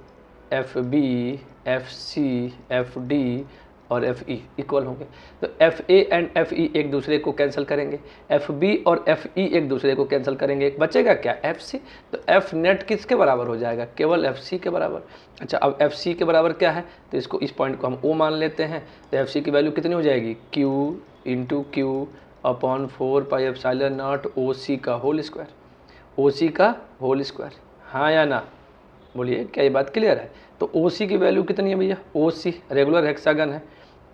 F B F C F D और एफ ई इक्वल होंगे। तो F A and F E एक दूसरे को कैंसिल करेंगे, एफ बी और एफ ई एक दूसरे को कैंसिल करेंगे, बचेगा क्या, एफ सी। तो एफ नेट किसके बराबर हो जाएगा, केवल एफ सी के बराबर। अच्छा अब एफ सी के बराबर क्या है, तो इसको इस पॉइंट को हम ओ मान लेते हैं। तो एफ सी की वैल्यू कितनी हो जाएगी, क्यू इंटू क्यू अपॉन 4πε0 ओ सी का होल स्क्वायर, ओ सी का होल स्क्वायर। हाँ या ना, बोलिए क्या ये बात क्लियर है। तो ओ सी की वैल्यू कितनी है भैया, ओ सी रेगुलर हेक्सागन है,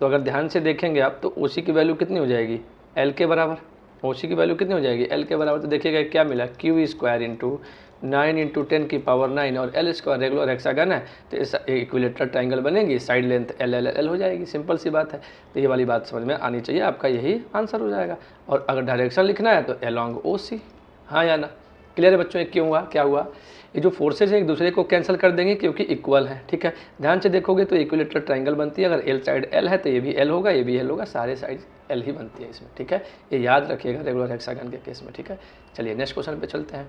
तो अगर ध्यान से देखेंगे आप तो ओ सी की वैल्यू कितनी हो जाएगी, एल के बराबर। ओ सी की वैल्यू कितनी हो जाएगी, एल के बराबर। तो देखिएगा क्या मिला, क्यू स्क्वायर इंटू 9 इंटू 10 की पावर 9 और एल स्क्वायर रेगुलर हेक्सागन है, तो इस इक्विलेटरल ट्राइंगल बनेगी, side length L L L हो जाएगी, सिंपल सी बात है। तो ये वाली बात समझ में आनी चाहिए, आपका यही आंसर हो जाएगा। और अगर डायरेक्शन लिखना है तो अलोंग ओ सी। हाँ या ना, क्लियर है बच्चों। ये क्यों हुआ, क्या हुआ, ये जो फोर्सेज है एक दूसरे को कैंसिल कर देंगे क्योंकि इक्वल है, ठीक है। ध्यान से देखोगे तो इक्विलेटरल ट्राइंगल बनती है, अगर एल साइड एल है तो ये भी एल होगा, ये भी एल होगा, सारे साइड एल ही बनती है इसमें, ठीक है। ये याद रखिएगा रेगुलर हेक्सागन के केस में, ठीक है। चलिए नेक्स्ट क्वेश्चन पे चलते हैं।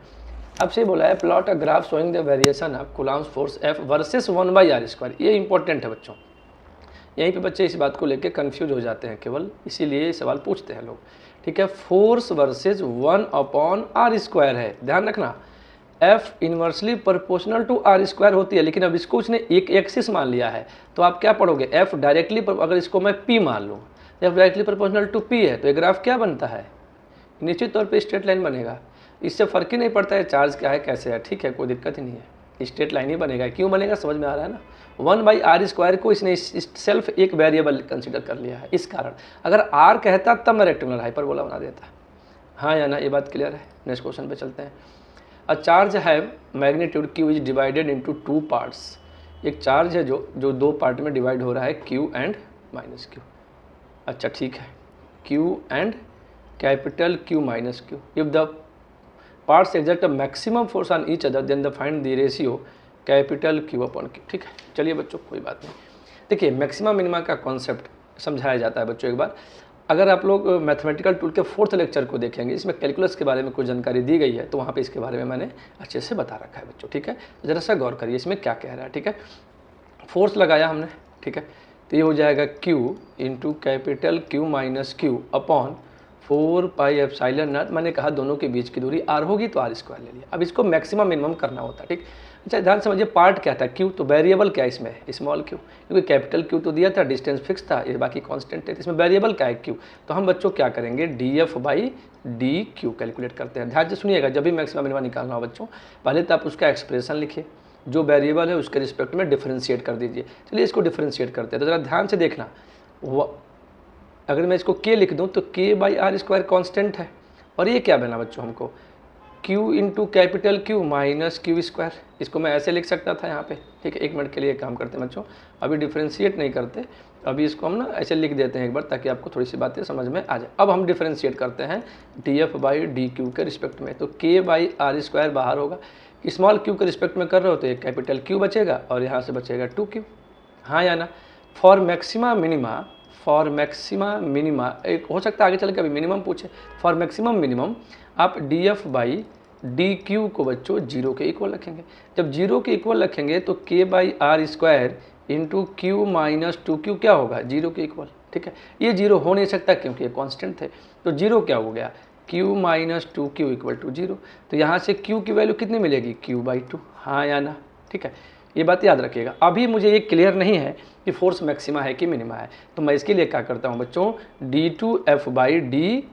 अब से बोला है plot a graph showing the variation of Coulomb's force F versus 1/r²। ये इंपॉर्टेंट है बच्चों, यहीं पे बच्चे इस बात को लेके कंफ्यूज हो जाते हैं केवल, इसीलिए ये सवाल पूछते हैं लोग, ठीक है। फोर्स वर्सेस 1/r² है, ध्यान रखना। F inversely proportional to r² होती है, लेकिन अब इसको उसने एक एक्सिस मान लिया है, तो आप क्या पढ़ोगे, एफ डायरेक्टली, अगर इसको मैं p मान लूँ, F directly proportional to p है, तो ये ग्राफ क्या बनता है, निश्चित तौर पे स्ट्रेट लाइन बनेगा। इससे फ़र्क ही नहीं पड़ता है चार्ज क्या है कैसे है, ठीक है, कोई दिक्कत ही नहीं है, स्ट्रेट लाइन ही बनेगा। क्यों बनेगा, समझ में आ रहा है ना। 1/r² को इसने सेल्फ एक वेरिएबल कंसिडर कर लिया है, इस कारण। अगर r कहता तब मैं रेक्टेंगुलर हाइपरबोला बना देता। हाँ या ना, ये बात क्लियर है। नेक्स्ट क्वेश्चन पे चलते हैं। A charge have magnitude q is divided into 2 parts. एक चार्ज है जो 2 पार्ट में डिवाइड हो रहा है, q एंड माइनस q। अच्छा ठीक है, q and capital Q minus q। If the parts exert a maximum force on each other than the find the ratio capital Q upon Q, ठीक है। चलिए बच्चों कोई बात नहीं, देखिए मैक्सिमम मिनिमा का कॉन्सेप्ट समझाया जाता है बच्चों। एक बार अगर आप लोग मैथमेटिकल टूल के 4th लेक्चर को देखेंगे, इसमें कैलकुलस के बारे में कुछ जानकारी दी गई है, तो वहाँ पे इसके बारे में मैंने अच्छे से बता रखा है बच्चों, ठीक है। तो ज़रा सा गौर करिए इसमें क्या कह रहा है, ठीक है। फोर्स लगाया हमने, ठीक है, तो ये हो जाएगा Q into capital Q minus Q upon 4πε0। मैंने कहा दोनों के बीच की दूरी r होगी तो r² ले लिया। अब इसको मैक्सिमम मिनिमम करना होता है, ठीक। अच्छा ध्यान समझिए, पार्ट क्या था, Q, तो वेरिएबल क्या है इसमें, स्मॉल q, क्योंकि कैपिटल Q तो दिया था, डिस्टेंस फिक्स था, ये बाकी कांस्टेंट है, तो इसमें वेरिएबल क्या है, Q। तो हम बच्चों क्या करेंगे, df/dq कैलकुलेट करते हैं। ध्यान से सुनिएगा, जब भी मैक्सिमम मिनिमम निकालना हो बच्चों, पहले तो आप उसका एक्सप्रेशन लिखिए, जो वेरिएबल है उसके रिस्पेक्ट में डिफ्रेंशिएट कर दीजिए। चलिए इसको डिफ्रेंशिएट करते हैं, तो ज़रा ध्यान से देखना, अगर मैं इसको k लिख दूं तो k/r² कांस्टेंट है, और ये क्या बना बच्चों हमको, q into capital Q minus Q²। इसको मैं ऐसे लिख सकता था यहाँ पे, ठीक है। एक मिनट के लिए काम करते हैं बच्चों, अभी डिफ्रेंशिएट नहीं करते, अभी इसको हम ना ऐसे लिख देते हैं एक बार, ताकि आपको थोड़ी सी बातें समझ में आ जाए। अब हम डिफ्रेंशिएट करते हैं df/dq के रिस्पेक्ट में, तो k/r² बाहर होगा, स्मॉल q के रिस्पेक्ट में कर रहे हो तो एक कैपिटल Q बचेगा, और यहाँ से बचेगा 2q। हाँ या ना। फॉर मैक्सिमा मिनिमा एक हो सकता है आगे चल के अभी मिनिमम पूछे। फॉर मैक्सिमम मिनिमम आप df/dq को बच्चों 0 के इक्वल रखेंगे। जब 0 के इक्वल रखेंगे तो k/r² into Q minus 2q क्या होगा, 0 के इक्वल, ठीक है। ये 0 हो नहीं सकता क्योंकि ये कांस्टेंट थे, तो 0 क्या हो गया, q minus 2q equal to 0। तो यहाँ से q की वैल्यू कितनी मिलेगी, q/2, हाँ या ना, ठीक है, ये बात याद रखिएगा। अभी मुझे ये क्लियर नहीं है कि फोर्स मैक्सिमा है कि मिनिमा है, तो मैं इसके लिए क्या करता हूँ बच्चों, d2F/dq²,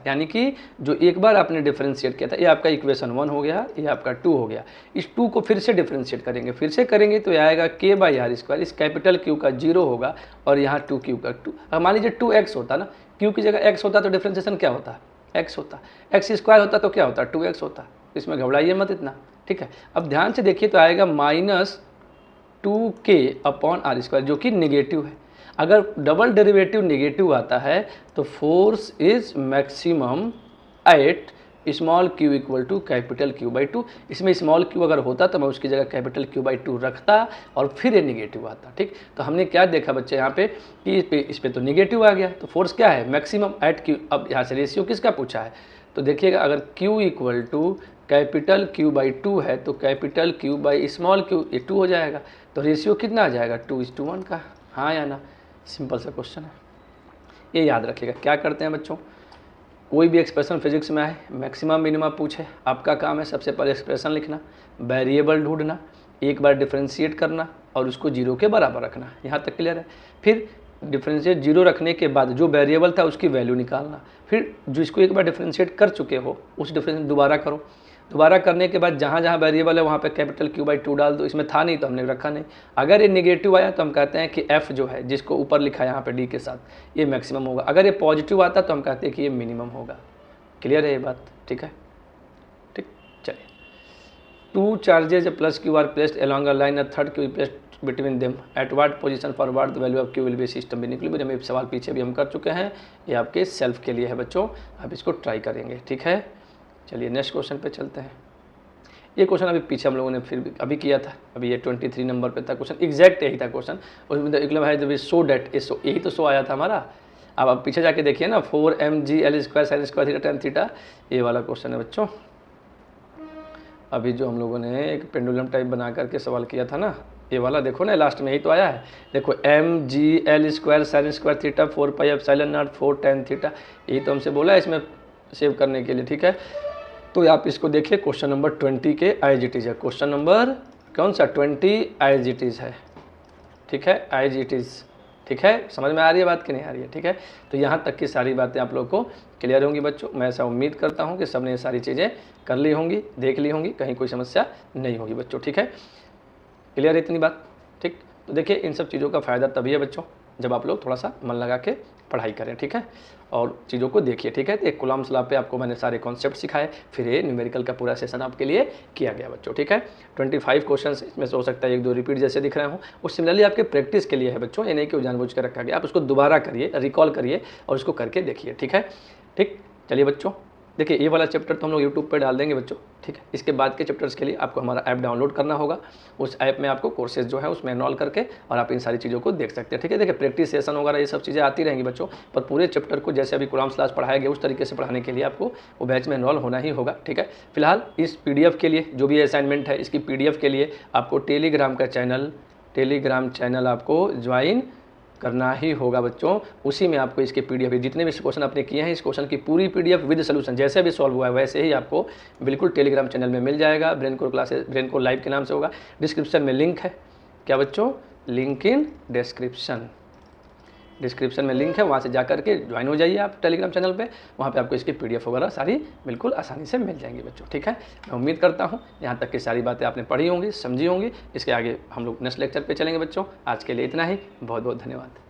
यानी कि जो एक बार आपने डिफरेंशिएट किया था, ये आपका इक्वेशन 1 हो गया, ये आपका 2 हो गया, इस 2 को फिर से डिफरेंशिएट करेंगे, फिर से करेंगे तो आएगा k/r², इस कैपिटल Q का 0 होगा और यहाँ 2q का 2। अब मान लीजिए 2x होता ना, q की जगह x होता तो डिफरेंशिएशन क्या होता, x होता, x² होता तो क्या होता, 2x होता। इसमें घबराइए मत इतना, ठीक है। अब ध्यान से देखिए तो आएगा -2k/r², जो कि निगेटिव है। अगर डबल डेरिवेटिव निगेटिव आता है तो force is maximum at small q equal to capital Q/2। इसमें स्मॉल q अगर होता तो मैं उसकी जगह कैपिटल Q/2 रखता और फिर ये निगेटिव आता, ठीक। तो हमने क्या देखा बच्चे यहाँ पे कि इस पे तो निगेटिव आ गया, तो फोर्स क्या है, मैक्सिमम एट q। अब यहाँ से रेशियो किसका पूछा है, तो देखिएगा अगर q equal to capital Q/2 है तो कैपिटल Q/स्मॉल q, ये 2 हो जाएगा, तो रेशियो कितना आ जाएगा, 2:1 का, हाँ या ना। सिंपल सा क्वेश्चन है, ये याद रखिएगा। क्या करते हैं बच्चों, कोई भी एक्सप्रेशन फिजिक्स में आए, मैक्सिमम मिनिमम पूछे, आपका काम है सबसे पहले एक्सप्रेशन लिखना, वेरिएबल ढूंढना, एक बार डिफरेंशिएट करना और उसको 0 के बराबर रखना, यहाँ तक क्लियर है। फिर डिफरेंशिएट 0 रखने के बाद जो वेरिएबल था उसकी वैल्यू निकालना, फिर जिसको एक बार डिफरेंशिएट कर चुके हो उस डिफरेंशिएट दोबारा करो, दोबारा करने के बाद जहाँ जहाँ वेरिएबल है वहाँ पे कैपिटल Q/2 डाल दो। इसमें था नहीं तो हमने रखा नहीं। अगर ये निगेटिव आया तो हम कहते हैं कि F जो है, जिसको ऊपर लिखा है यहाँ पे D के साथ, ये मैक्सिमम होगा। अगर ये पॉजिटिव आता तो हम कहते हैं कि ये मिनिमम होगा। क्लियर है ये बात, ठीक है, ठीक। चलिए, 2 charges plus Q are placed along a line, a third Q placed between them, at what position forward the value of Q will be system in equilibrium. ये सवाल पीछे भी हम कर चुके हैं, ये आपके सेल्फ के लिए है बच्चों, आप इसको ट्राई करेंगे, ठीक है। चलिए नेक्स्ट क्वेश्चन पे चलते हैं। ये क्वेश्चन अभी पीछे हम लोगों ने फिर अभी किया था, अभी ये 23 नंबर पे था क्वेश्चन, एग्जैक्ट यही था क्वेश्चन। उसमें है जब सो डेट, यही तो सो आया था हमारा। अब आप पीछे जाके देखिए ना, 4mg L² sin² theta tan theta, ये वाला क्वेश्चन है बच्चों। अभी जो हम लोगों ने एक पेंडुलम टाइप बना करके सवाल किया था ना, ये वाला देखो ना, लास्ट में यही तो आया है। देखो mg L² sin² theta 4πε0 4 tan theta, यही तो हमसे बोला है इसमें सेव करने के लिए, ठीक है। तो आप इसको देखिए, क्वेश्चन नंबर 20 के एज इट इज़ है। क्वेश्चन नंबर कौन सा, 20 एज इट इज़ है, ठीक है, एज इट इज़, ठीक है। समझ में आ रही है बात कि नहीं आ रही है, ठीक है। तो यहाँ तक की सारी बातें आप लोग को क्लियर होंगी बच्चों। मैं ऐसा उम्मीद करता हूँ कि सबने ये सारी चीज़ें कर ली होंगी, देख ली होंगी, कहीं कोई समस्या नहीं होगी बच्चों, ठीक है। क्लियर है इतनी बात, ठीक। तो देखिए, इन सब चीज़ों का फ़ायदा तभी है बच्चों जब आप लोग थोड़ा सा मन लगा के पढ़ाई करें, ठीक है, और चीज़ों को देखिए, ठीक है। तो एक कूलम्ब्स लॉ पे आपको मैंने सारे कॉन्सेप्ट सिखाए, फिर ये न्यूमेरिकल का पूरा सेशन आपके लिए किया गया बच्चों, ठीक है। 25 क्वेश्चंस इसमें से हो सकता है 1-2 रिपीट जैसे दिख रहे हों, और सिमिलरली आपके प्रैक्टिस के लिए है बच्चों, ये नहीं कि जानबूझ कर रखा गया। आप उसको दोबारा करिए, रिकॉल करिए और उसको करके देखिए, ठीक है, ठीक। चलिए बच्चों, देखिए ये वाला चैप्टर तो हम लोग यूट्यूब पर डाल देंगे बच्चों, ठीक है। इसके बाद के चैप्टर्स के लिए आपको हमारा ऐप डाउनलोड करना होगा, उस ऐप में आपको कोर्सेज जो है उसमें एनरोल करके और आप इन सारी चीज़ों को देख सकते हैं, ठीक है। देखिए, प्रैक्टिस सेशन वगैरह ये सब चीज़ें आती रहेंगी बच्चों, पर पूरे चैप्टर को जैसे अभी कूलम्ब्स लॉ पढ़ाया गया उस तरीके से पढ़ाने के लिए आपको वो बैच में एनरोल होना ही होगा, ठीक है। फिलहाल इस PDF के लिए जो भी असाइनमेंट है, इसकी PDF के लिए आपको टेलीग्राम चैनल आपको ज्वाइन करना ही होगा बच्चों। उसी में आपको इसके PDF, जितने भी क्वेश्चन आपने किए हैं, इस क्वेश्चन की पूरी PDF विद सोल्यूशन जैसे भी सॉल्व हुआ है वैसे ही आपको बिल्कुल टेलीग्राम चैनल में मिल जाएगा। Brain core classes, brain core live के नाम से होगा। डिस्क्रिप्शन में लिंक है, क्या बच्चों, लिंक इन डिस्क्रिप्शन में लिंक है, वहाँ से जाकर के ज्वाइन हो जाइए आप टेलीग्राम चैनल पे। वहाँ पे आपको इसकी PDF वगैरह सारी बिल्कुल आसानी से मिल जाएंगी बच्चों, ठीक है। मैं उम्मीद करता हूँ यहाँ तक की सारी बातें आपने पढ़ी होंगी, समझी होंगी। इसके आगे हम लोग नेक्स्ट लेक्चर पे चलेंगे बच्चों। आज के लिए इतना ही, बहुत बहुत धन्यवाद।